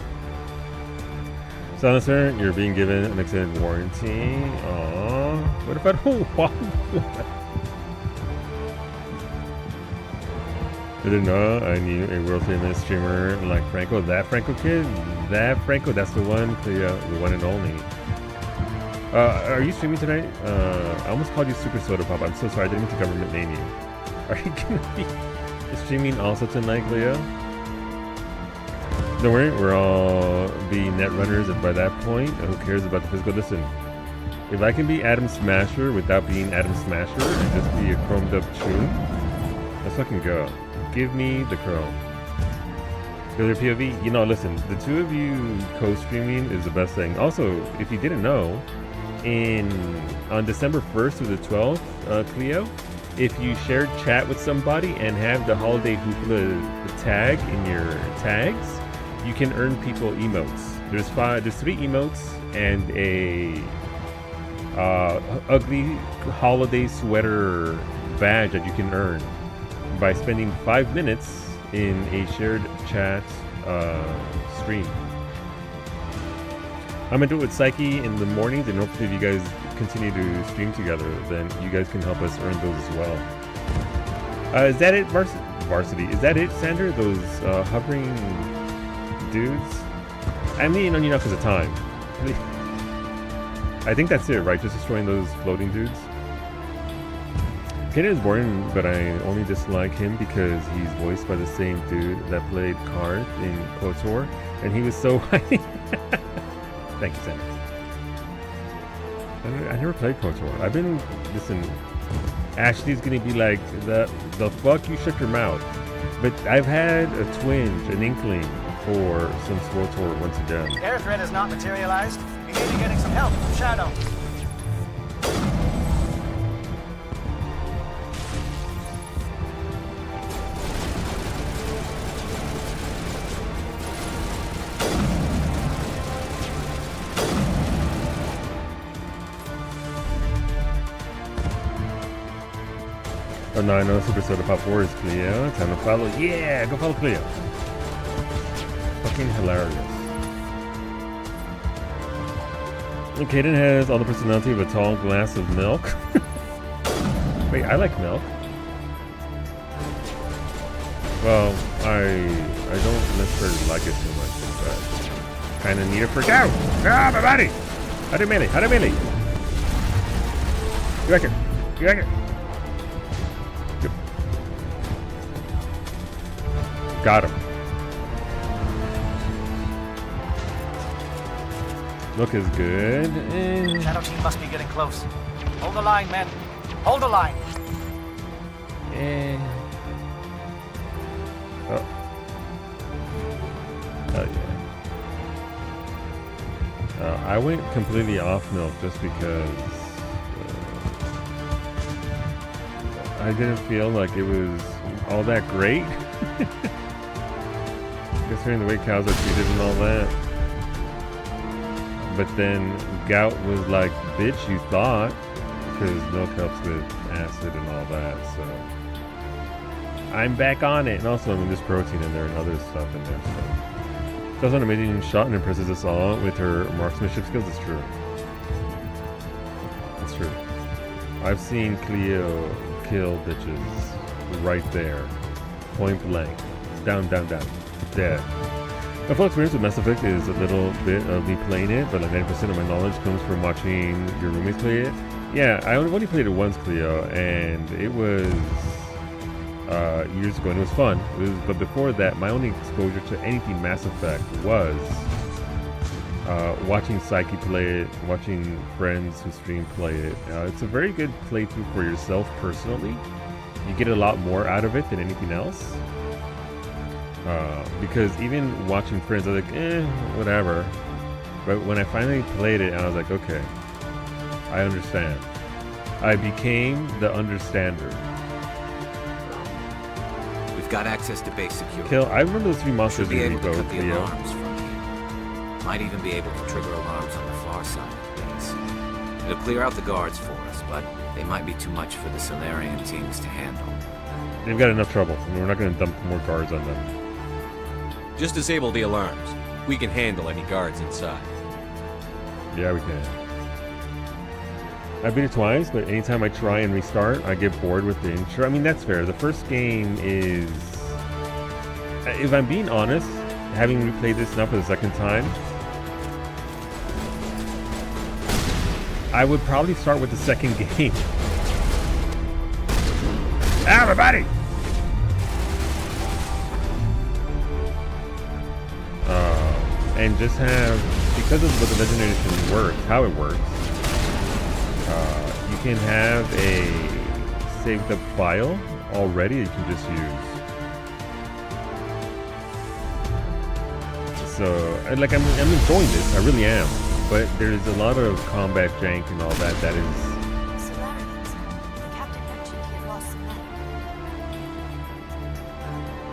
Silencer, you're being given an extended warranty. Aww. What if I don't want one? I didn't know I knew a world famous streamer like Franco. That Franco kid? That Franco, that's the one, the one and only. Are you streaming tonight? I almost called you Super Soda Pop. I'm so sorry, I didn't mean to government name you. Are you gonna be streaming also tonight, Leo? Don't worry, we're all be net runners by that point. Who cares about the physical? Listen, if I can be Adam Smasher without being Adam Smasher and just be a chromed up tune, let's fucking go. Give me the chrome. Go to POV. You know, listen, the two of you co-streaming is the best thing. Also, if you didn't know, on December 1st through the 12th, Cleo, if you share chat with somebody and have the Holiday Hoopla tag in your tags, you can earn people emotes. There's 3 emotes and a ugly holiday sweater badge that you can earn by spending 5 minutes in a shared chat stream. I'm gonna do it with Psyche in the mornings, and hopefully if you guys continue to stream together, then you guys can help us earn those as well. Is that it, Varsity? Is that it, Sander? Those hovering dudes? I mean, you know, because of time. I think that's it, right? Just destroying those floating dudes. Kaden is boring, but I only dislike him because he's voiced by the same dude that played Karth in KOTOR, and he was so whiny. Thank you, Sam. I never played KOTOR. I've been, listen, Ashley's gonna be like, the fuck you shut your mouth. But I've had a twinge, an inkling for some KOTOR once again. Air threat has not materialized. You may be getting some help from Shadow. Oh no, I know Super Soda Pop 4 is Cleo. Time to follow. Yeah, go follow Cleo. Fucking hilarious. And Kaden has all the personality of a tall glass of milk. Wait, I like milk. Well, I don't necessarily like it too much, but kind of need it for go. Ah, my body! How do you melee? How do you melee? Get back here. Get back here. Got him. Look is good. Shadow team must be getting close. Hold the line, men. Hold the line. Oh. Oh yeah. I went completely off milk just because I didn't feel like it was all that great. Considering the way cows are treated and all that. But then Gout was like, bitch, you thought, because milk helps with acid and all that, so I'm back on it. And also, I mean, there's protein in there and other stuff in there, so it's also an amazing shot and impresses us all with her marksmanship skills. It's true. It's true. I've seen Cleo kill bitches right there. Point blank. Down, down, down. Dead. My full experience with Mass Effect is a little bit of me playing it, but like 90% of my knowledge comes from watching your roommates play it. Yeah, I only played it once, Cleo, and it was years ago, and it was fun. But before that, my only exposure to anything Mass Effect was watching Psyche play it, watching friends who stream play it. It's a very good playthrough for yourself personally. You get a lot more out of it than anything else. Because even watching friends, I was like, whatever. But when I finally played it, I was like, okay, I understand. I became the understander. We've got access to base security. Kill. I remember those 3 monsters Should be in able to Repo, cut the Cleo. alarms from here. Might even be able to trigger alarms on the far side of the base. It'll clear out the guards for us, but they might be too much for the Solarian teams to handle. They've got enough trouble. I mean, we're not going to dump more guards on them. Just disable the alarms. We can handle any guards inside. Yeah, we can. I've beat it twice, but anytime I try and restart, I get bored with the intro. I mean, that's fair. The first game is... If I'm being honest, having replayed this now for the second time, I would probably start with the second game. Ah, my body! And just have, because of what the Legendary Edition works, how it works, you can have a saved up file already that you can just use. So, like, I'm enjoying this. I really am. But there's a lot of combat jank and all that that is.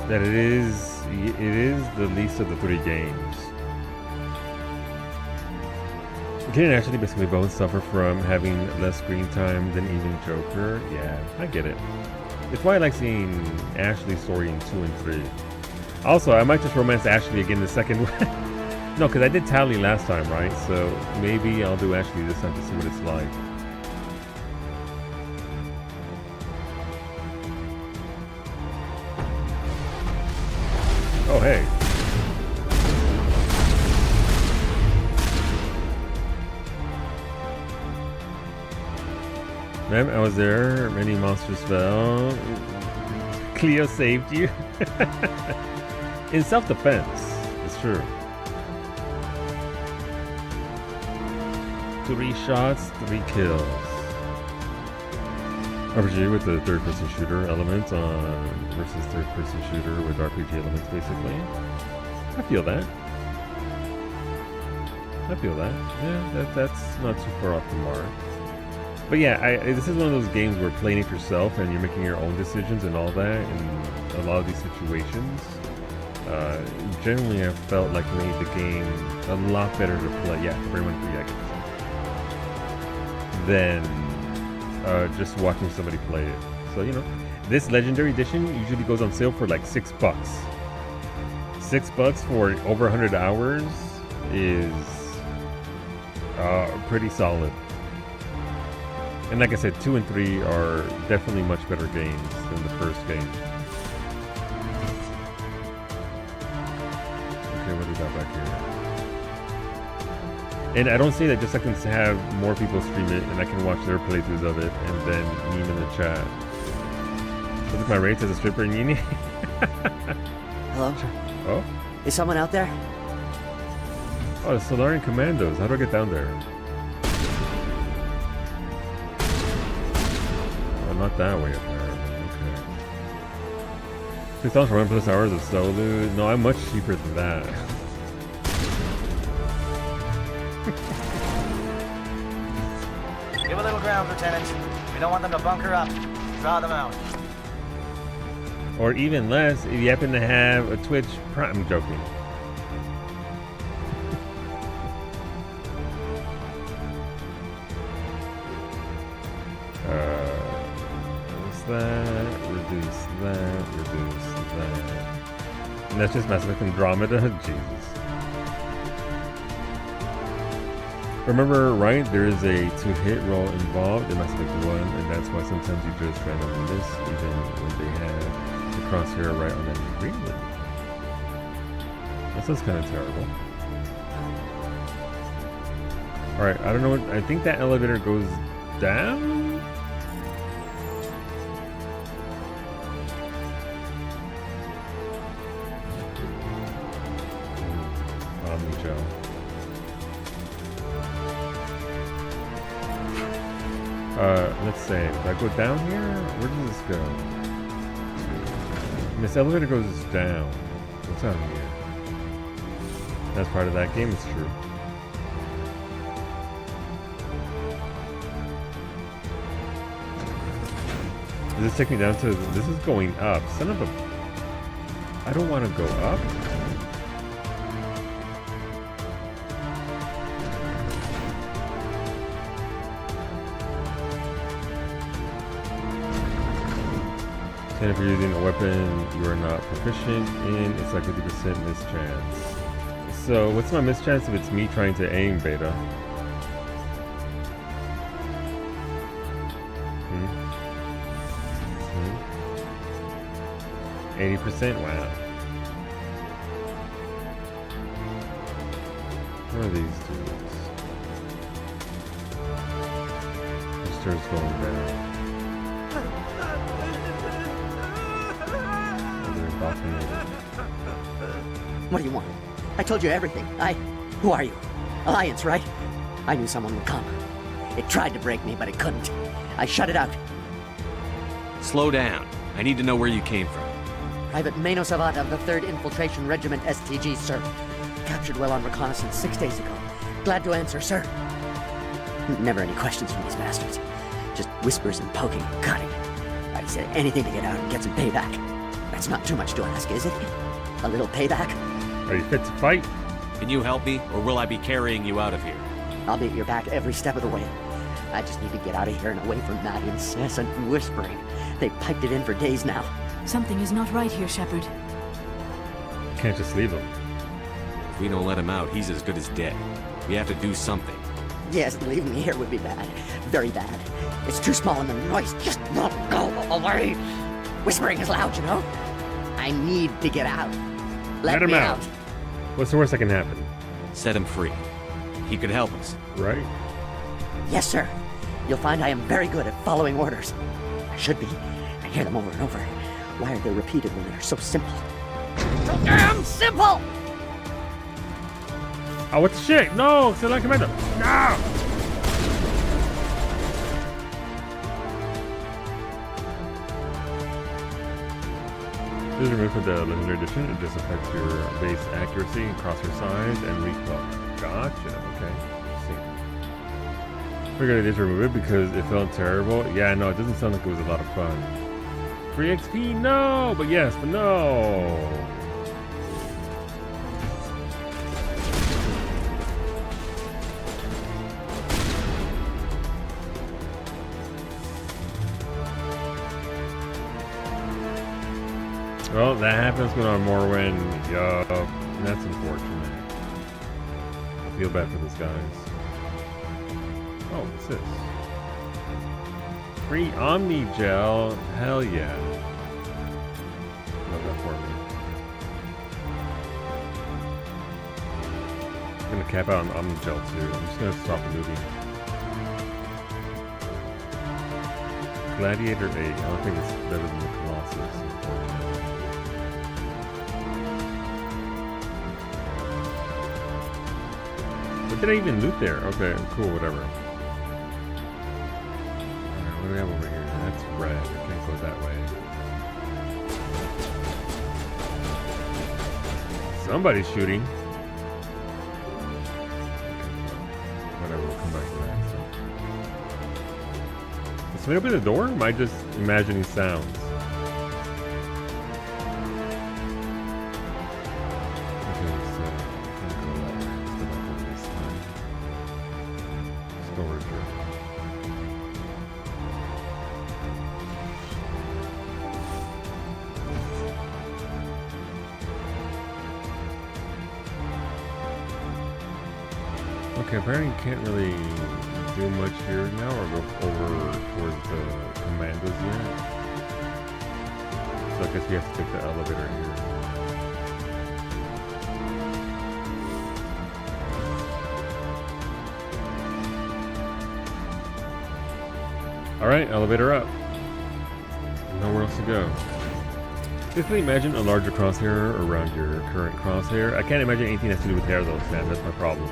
That it is the least of the 3 games. Can actually basically both suffer from having less screen time than even Joker? Yeah, I get it. It's why I like seeing Ashley's story in 2 and 3. Also, I might just romance Ashley again the second one. No, because I did Tally last time, right? So maybe I'll do Ashley this time to see what it's like. Oh, hey. Man, I was there. Many monsters fell. Cleo saved you. In self-defense, it's true. 3 shots, 3 kills. RPG with the third-person shooter element versus third-person shooter with RPG elements, basically. I feel that. Yeah, that's not too far off the mark. But yeah, this is one of those games where playing it yourself and you're making your own decisions and all that in a lot of these situations. Generally, I felt like made the game a lot better to play. Yeah, everyone 3 I guess. Than just watching somebody play it. So, you know, this Legendary Edition usually goes on sale for like $6. $6 for over 100 hours is pretty solid. And like I said, 2 and 3 are definitely much better games than the first game. Okay, what do we got back here? And I don't say that just so I can have more people stream it and I can watch their playthroughs of it and then meme in the chat. Look at my rates as a stripper in uni. Hello? Oh? Is someone out there? Oh, the Solarian Commandos. How do I get down there? Oh, not that way apparently. Okay. $6 for 1+ hours of solo. No, I'm much cheaper than that. Give a little ground, Lieutenant. We don't want them to bunker up. Draw them out. Or even less if you happen to have a Twitch Prime. I'm joking. What's that? Reduce that. Reduce that. And that's just Mass Effect Andromeda. Jesus. Remember, right? There is a 2-hit roll involved in Mass Effect 1, and that's why sometimes you just randomly miss, even when they have the crosshair right on enemy. Really? That sounds kind of terrible. Alright, I don't know what. I think that elevator goes down? Joe. Let's see. If I go down here, where does this go? This elevator goes down. What's out here? That's part of that game, it's true. Does this take me down to... This is going up. Son of a... I don't want to go up. And if you're using a weapon you are not proficient in, it's like 50% mischance. So what's my mischance if it's me trying to aim, Beta? 80%? Wow. What are these dudes? The stairs going down. What do you want? I told you everything. Who are you? Alliance, right? I knew someone would come. It tried to break me, but it couldn't. I shut it out. Slow down. I need to know where you came from. Private Mano Savat of the 3rd Infiltration Regiment STG, sir. captured while on reconnaissance 6 days ago. Glad to answer, sir. Never any questions from these bastards. Just whispers and poking and cutting. I said anything to get out and get some payback. That's not too much to ask, is it? A little payback? Are you fit to fight? Can you help me, or will I be carrying you out of here? I'll be at your back every step of the way. I just need to get out of here and away from that incessant whispering. They've piped it in for days now. Something is not right here, Shepard. Can't just leave him. If we don't let him out, he's as good as dead. We have to do something. Yes, leaving me here would be bad. Very bad. It's too small and the noise just won't go away. Whispering is loud, you know? I need to get out. Let him me out. What's the worst that can happen? Set him free. He could help us. Right? Yes, sir. You'll find I am very good at following orders. I should be. I hear them over and over. Why are they repeated when they're so simple? So damn simple! Oh, what the shit? No! Still like Commander! No! This is removed from the Legendary Edition. It just affects your base accuracy and crosshair size and recoil. Gotcha. Okay. See. Figured it is removed because it felt terrible. Yeah, no, it doesn't sound like it was a lot of fun. Free XP? No! But yes, but no! Well, that happens when I'm Morrowind. Yup. That's unfortunate. I feel bad for those guys. Oh, what's this? Free Omni Gel. Hell yeah. Love that for me. I'm gonna cap out on Omni Gel too. I'm just gonna stop the movie. Gladiator 8. I don't think it's better than the Colossus, unfortunately. What did I even loot there? Okay, cool, whatever. Alright, what do we have over here? That's red. I can't go that way. Somebody's shooting. Whatever, we'll come back to that. So. Did somebody open the door? Or am I just imagining sounds? Okay, apparently you can't really do much here now or go over towards the commandos yet. So I guess we have to take the elevator here. Alright, elevator up. Nowhere else to go. Basically imagine a larger crosshair around your current crosshair. I can't imagine anything has to do with hair though, Sam. That's my problem.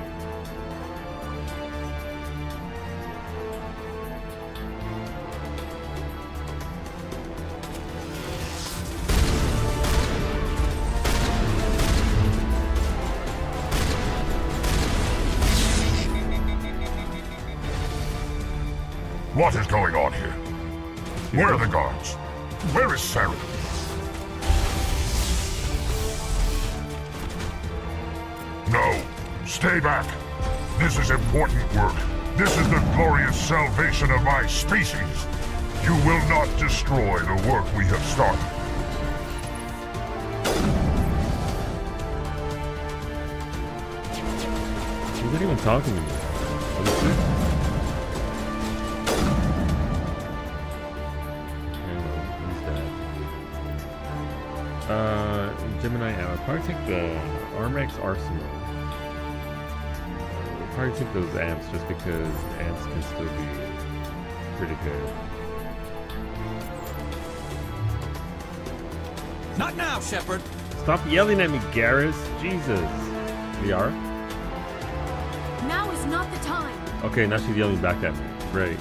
What is going on here? Where are the guards? Where is Sarah? No, stay back. This is important work. This is the glorious salvation of my species. You will not destroy the work we have started. Who's anyone talking to me? What is this? Gemini ammo. I'll probably take the Armax Arsenal. I'll probably take those amps just because amps can still be pretty good. Not now, Shepard! Stop yelling at me, Garrus. Jesus. VR? Now is not the time. Okay, now she's yelling back at me. Great.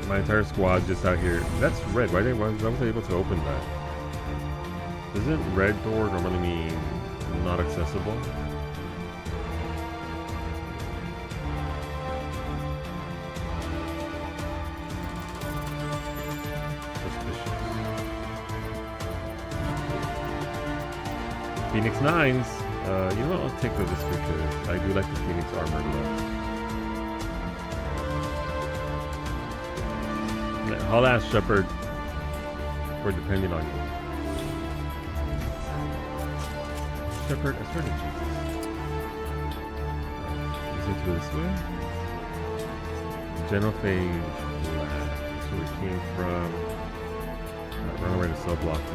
My entire squad just out here. That's red. Why was I able to open that? Doesn't red door normally mean not accessible? Phoenix 9s. You know what? I'll take those just because I do like the Phoenix armor look. I'll ask Shepard for depending on you. Shepard, I swear to Jesus. Is it this way? Genophage lab. That's where we came from. Run away to cell block B.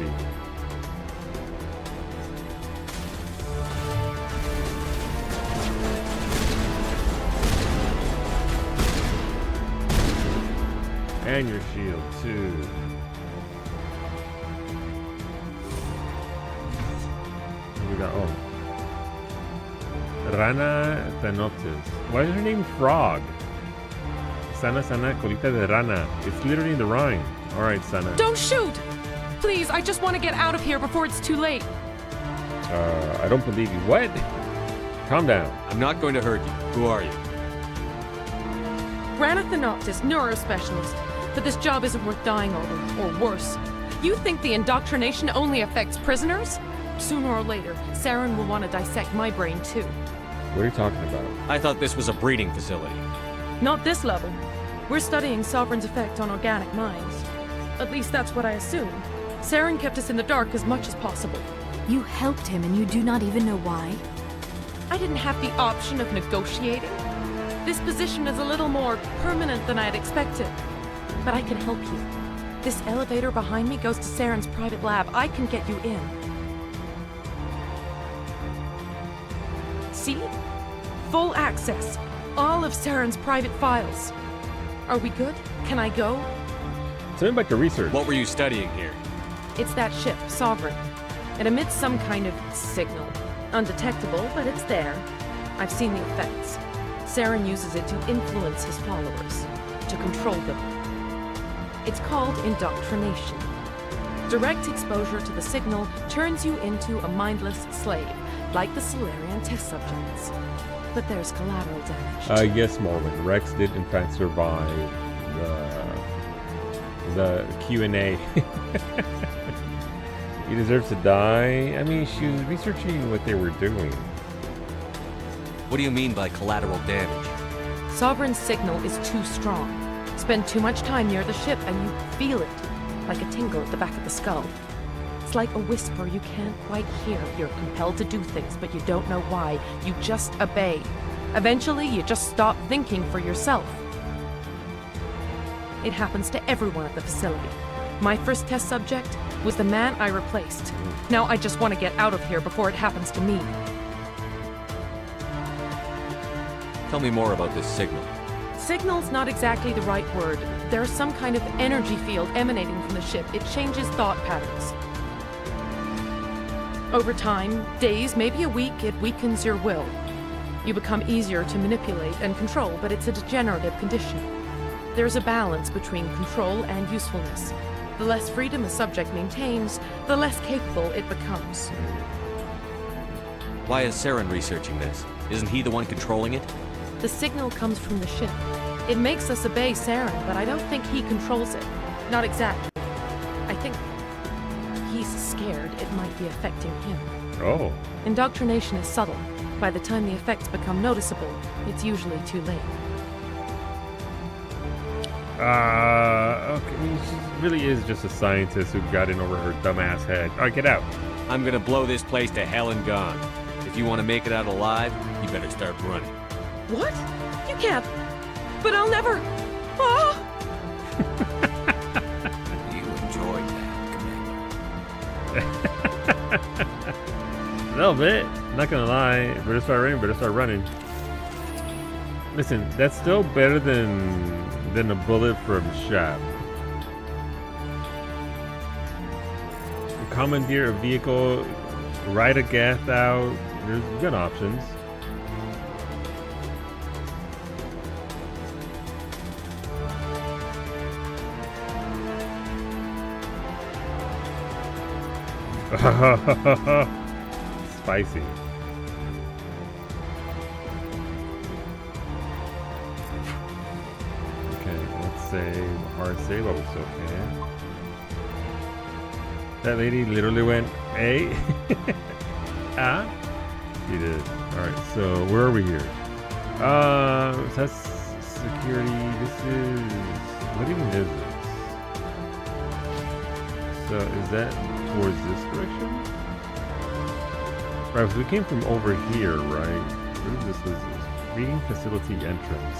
And your shield too. What we got? Oh. Rana Thanotis. Why is her name Frog? Sana Sana Colita de Rana. It's literally in the rhyme. Alright, Sana. Don't shoot! Please, I just want to get out of here before it's too late. I don't believe you. What? Calm down. I'm not going to hurt you. Who are you? Ranathanoptis, neurospecialist. But this job isn't worth dying over, or worse. You think the indoctrination only affects prisoners? Sooner or later, Saren will want to dissect my brain too. What are you talking about? I thought this was a breeding facility. Not this level. We're studying Sovereign's effect on organic minds. At least that's what I assume. Saren kept us in the dark as much as possible. You helped him and you do not even know why? I didn't have the option of negotiating. This position is a little more permanent than I had expected. But I can help you. This elevator behind me goes to Saren's private lab. I can get you in. See? Full access. All of Saren's private files. Are we good? Can I go? Tell me about your research. What were you studying here? It's that ship, Sovereign. It emits some kind of signal. Undetectable, but it's there. I've seen the effects. Saren uses it to influence his followers, to control them. It's called indoctrination. Direct exposure to the signal turns you into a mindless slave, like the Solarian test subjects. But there's collateral damage. Yes, Morwen. Rex did in fact survive the Q&A. He deserves to die. I mean, she was researching what they were doing. What do you mean by collateral damage? Sovereign's signal is too strong. Spend too much time near the ship and you feel it, like a tingle at the back of the skull. It's like a whisper you can't quite hear. You're compelled to do things, but you don't know why. You just obey. Eventually, you just stop thinking for yourself. It happens to everyone at the facility. My first test subject was the man I replaced. Now I just want to get out of here before it happens to me. Tell me more about this signal. Signal's not exactly the right word. There's some kind of energy field emanating from the ship. It changes thought patterns. Over time, days, maybe a week, it weakens your will. You become easier to manipulate and control, but it's a degenerative condition. There's a balance between control and usefulness. The less freedom a subject maintains, the less capable it becomes. Why is Saren researching this? Isn't he the one controlling it? The signal comes from the ship. It makes us obey Saren, but I don't think he controls it. Not exactly. I think he's scared it might be affecting him. Oh. Indoctrination is subtle. By the time the effects become noticeable, it's usually too late. Okay. I mean, she really is just a scientist who got in over her dumbass head. All right, get out. I'm gonna blow this place to hell and gone. If you want to make it out alive, you better start running. What? You can't. But I'll never. Ah! You enjoyed that, A little bit. Not gonna lie. Better start running. Better start running. Listen, that's still better than a bullet from Shab. Commandeer a vehicle. Ride a Geth out. There's good options. Spicy. Okay, let's say hard save while we still can. That lady literally went, hey. He did. Alright, so where are we here? So that's security. This is... What even is this? So is that towards this direction? Right, so we came from over here, right? What is this? Breeding facility entrance.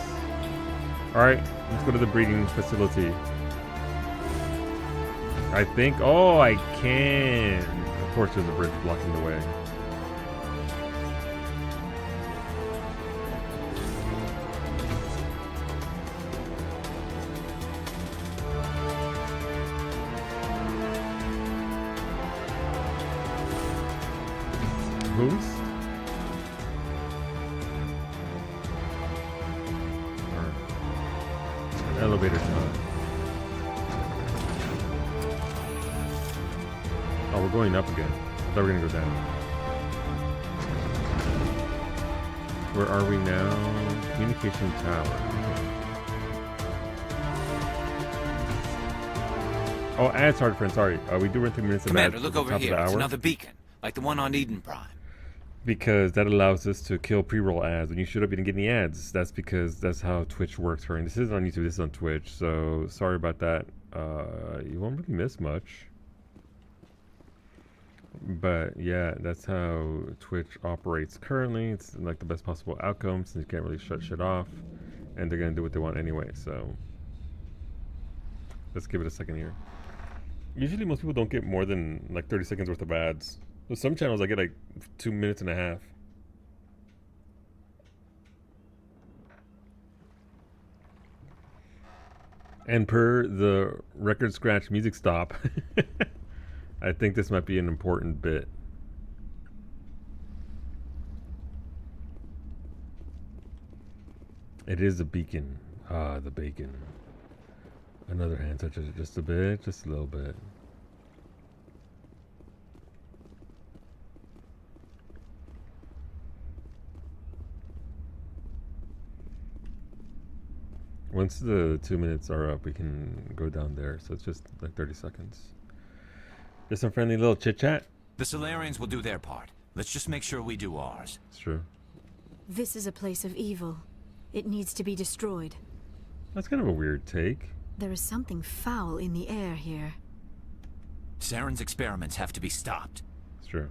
Alright, let's go to the breeding facility. I think... Oh, I can! Of course there's a bridge blocking the way. Boost? Or elevator time. Oh, we're going up again. I thought we were gonna go down. Where are we now? Communication tower. Oh, ads hard friend, sorry. We do run 2 minutes of Commander, ads look at the over top of here. the It's hour. another beacon, like the one on Eden Prime. Because that allows us to kill pre-roll ads. When you shoot up, you didn't get any ads. That's because that's how Twitch works for me. This isn't on YouTube, this is on Twitch. So sorry about that. You won't really miss much. But yeah, that's how Twitch operates currently. It's like the best possible outcome since you can't really shut shit off. And they're gonna do what they want anyway, so let's give it a second here. Usually most people don't get more than like 30 seconds worth of ads. With some channels I get like 2 minutes and a half. And per the record scratch music stop, I think this might be an important bit. It is a beacon. Ah, the bacon. Another hand touches it just a bit, just a little bit. Once the 2 minutes are up, we can go down there. So it's just like 30 seconds. Just some friendly little chit chat. The Solarians will do their part. Let's just make sure we do ours. It's true. This is a place of evil. It needs to be destroyed. That's kind of a weird take. There is something foul in the air here. Saren's experiments have to be stopped. It's true.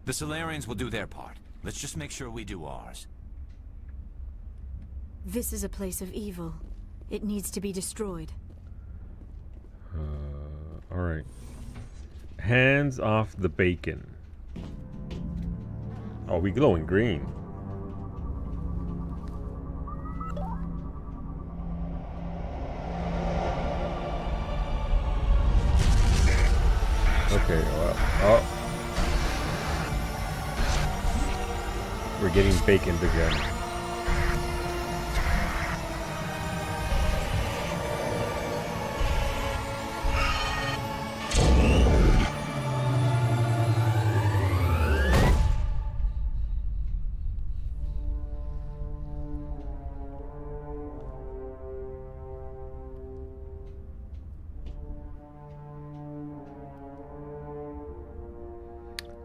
The Solarians will do their part. Let's just make sure we do ours. This is a place of evil. It needs to be destroyed. Alright. Hands off the bacon. Oh, we glowing green. Okay, well, oh. We're getting baconed again.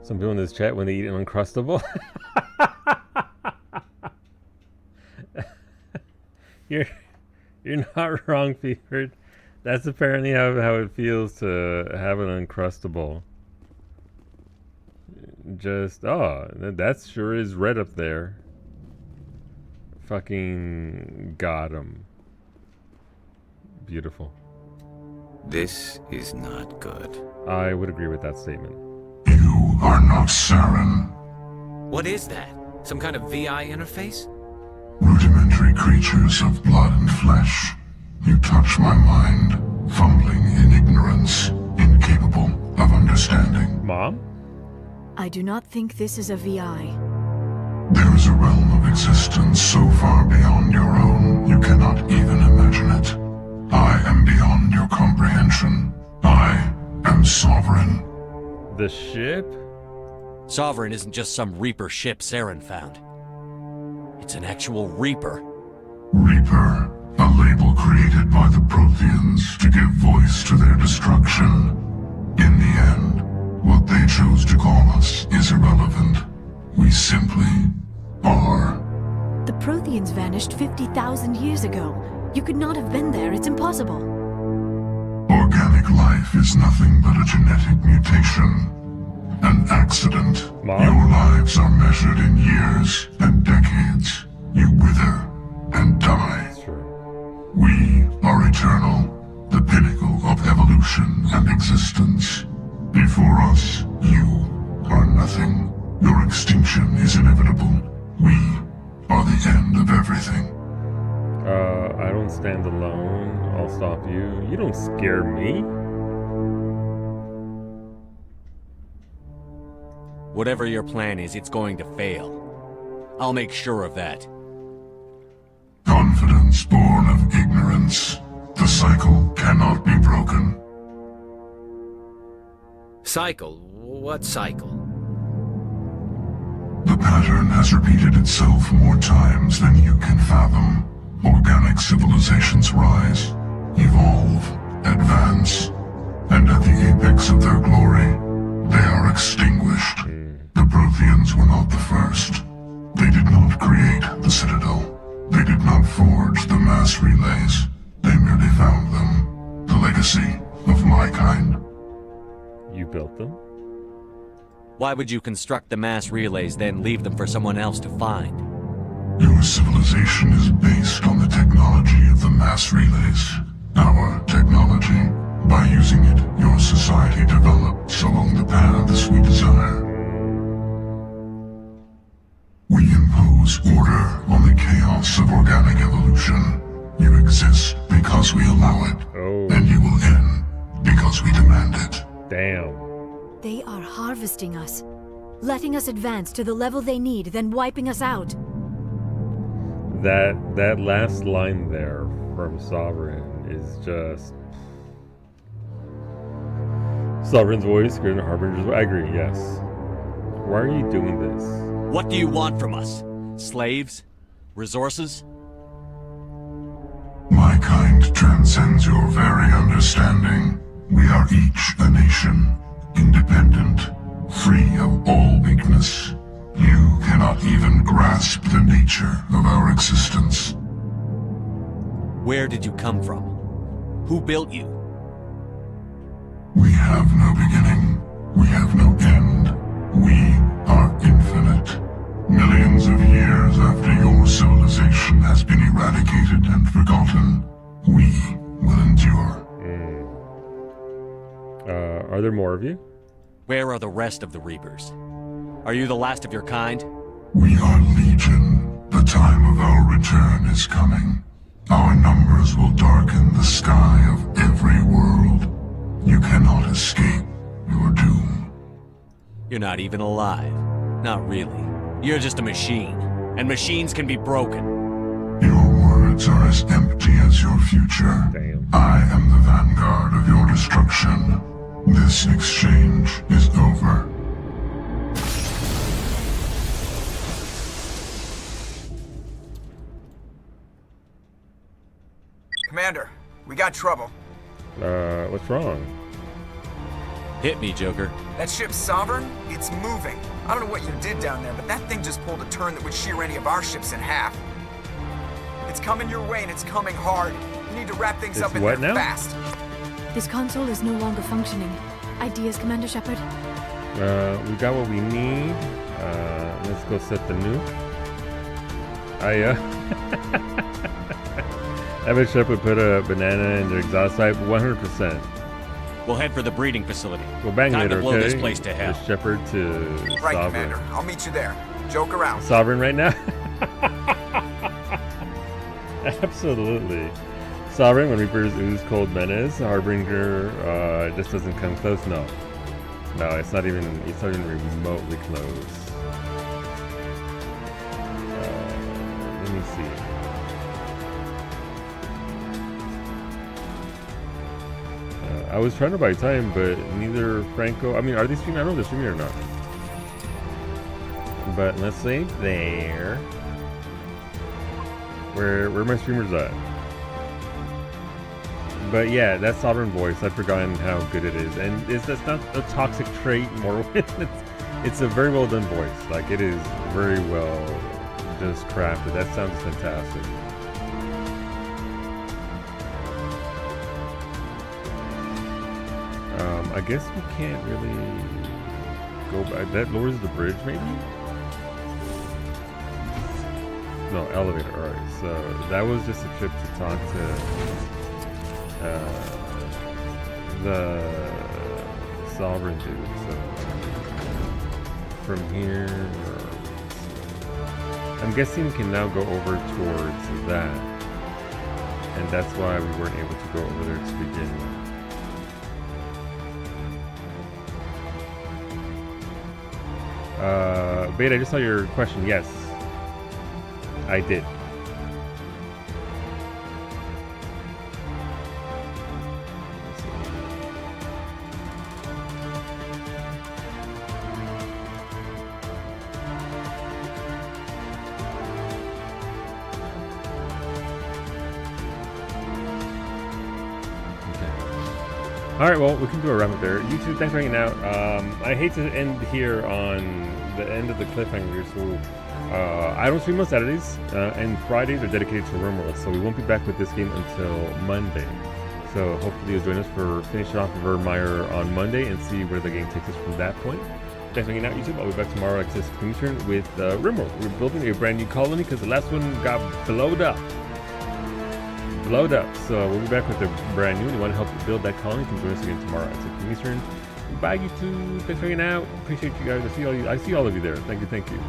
Some people in this chat when they eat an Uncrustable. You're not wrong, Fevered. That's apparently how it feels to have an Uncrustable. Just, oh, that sure is red up there. Fucking got him. Beautiful. This is not good. I would agree with that statement. You are not Saren. What is that? Some kind of VI interface? Rudimentary creatures of blood and flesh. You touch my mind, fumbling in ignorance, incapable of understanding. Mom? I do not think this is a VI. There is a realm of existence so far beyond your own, you cannot even imagine it. I am beyond your comprehension. I am sovereign. The ship? Sovereign isn't just some Reaper ship Saren found. It's an actual Reaper. Reaper, a label created by the Protheans to give voice to their destruction. In the end, what they chose to call us is irrelevant. simply are. The Protheans vanished 50,000 years ago. You could not have been there. It's impossible. Organic life is nothing but a genetic mutation. An accident. Mom? Your lives are measured in years and decades. You wither and die. We are eternal, the pinnacle of evolution and existence. Before us, you are nothing. Your extinction is inevitable. We are the end of everything. I don't stand alone. I'll stop you. You don't scare me. Whatever your plan is, it's going to fail. I'll make sure of that. Confidence born of ignorance. The cycle cannot be broken. Cycle? What cycle? The pattern has repeated itself more times than you can fathom. Organic civilizations rise, evolve, advance, and at the apex of their glory, they are extinguished. The Protheans were not the first. They did not create the Citadel. They did not forge the mass relays. They merely found them. The legacy of my kind. You built them? Why would you construct the mass relays, then leave them for someone else to find? Your civilization is based on the technology of the mass relays. Our technology. By using it, your society develops along the paths we desire. We impose order on the chaos of organic evolution. You exist because we allow it. And you will end because we demand it. Damn. They are harvesting us, letting us advance to the level they need, then wiping us out. That last line there from Sovereign is just... Sovereign's voice, greater than Harbinger's voice. I agree, yes. Why are you doing this? What do you want from us? Slaves? Resources? My kind transcends your very understanding. We are each a nation, independent, free of all weakness. You cannot even grasp the nature of our existence. Where did you come from? Who built you? We have no beginning. We have no end. We are infinite. Millions of years after your civilization has been eradicated and forgotten, we will endure. Are there more of you? Where are the rest of the Reapers? Are you the last of your kind? We are legion. The time of our return is coming. Our numbers will darken the sky of every world. You cannot escape your doom. You're not even alive. Not really. You're just a machine. And machines can be broken. Your words are as empty as your future. Damn. I am the vanguard of your destruction. This exchange is over. Commander, we got trouble. What's wrong? Hit me, Joker. That ship's Sovereign? It's moving. I don't know what you did down there, but that thing just pulled a turn that would shear any of our ships in half. It's coming your way, and it's coming hard. You need to wrap things up in there fast. This console is no longer functioning. Ideas, Commander Shepard? We got what we need. Let's go set the nuke. Evan Shepard put a banana in their exhaust pipe. 100%. We'll head for the breeding facility. We'll bang Time later, to blow okay? this place to hell. The Shepard to Right, Sovereign. Commander. I'll meet you there. Joke around. Sovereign right now? Absolutely. Sovereign, when Reapers ooze cold menace. Harbinger just doesn't come close. No, it's not even remotely close. Let me see. I was trying to buy time, but neither Franco. I mean, are they streaming? I don't know if they're streaming or not. But let's say there. Where my streamers at? But yeah, that Sovereign voice, I've forgotten how good it is. And that's not a toxic trait, Morrowind. It's a very well done voice. Like, it is very well just crafted. That sounds fantastic. I guess we can't really go back. That lowers the bridge, maybe? No, elevator. Alright, so that was just a trip to talk to the Sovereign dude. So from here, I'm guessing we can now go over towards that, and that's why we weren't able to go over there to begin with. Beta, I just saw your question. Yes, I did. Alright, well, we can do a wrap up there. YouTube, thanks for hanging out. I hate to end here on the end of the cliffhanger here, so I don't stream most Saturdays, and Fridays are dedicated to RimWorld, so we won't be back with this game until Monday. So hopefully you'll join us for finishing off Virmire on Monday and see where the game takes us from that point. Thanks for hanging out, YouTube. I'll be back tomorrow, like I said, with RimWorld. We're building a brand new colony because the last one got blowed up. So we'll be back with a brand new. If you want to help build that colony, you can join us again tomorrow at 6 p.m. Eastern. Bye, YouTube. Thanks for hanging out. Appreciate you guys. I see all of you there. Thank you.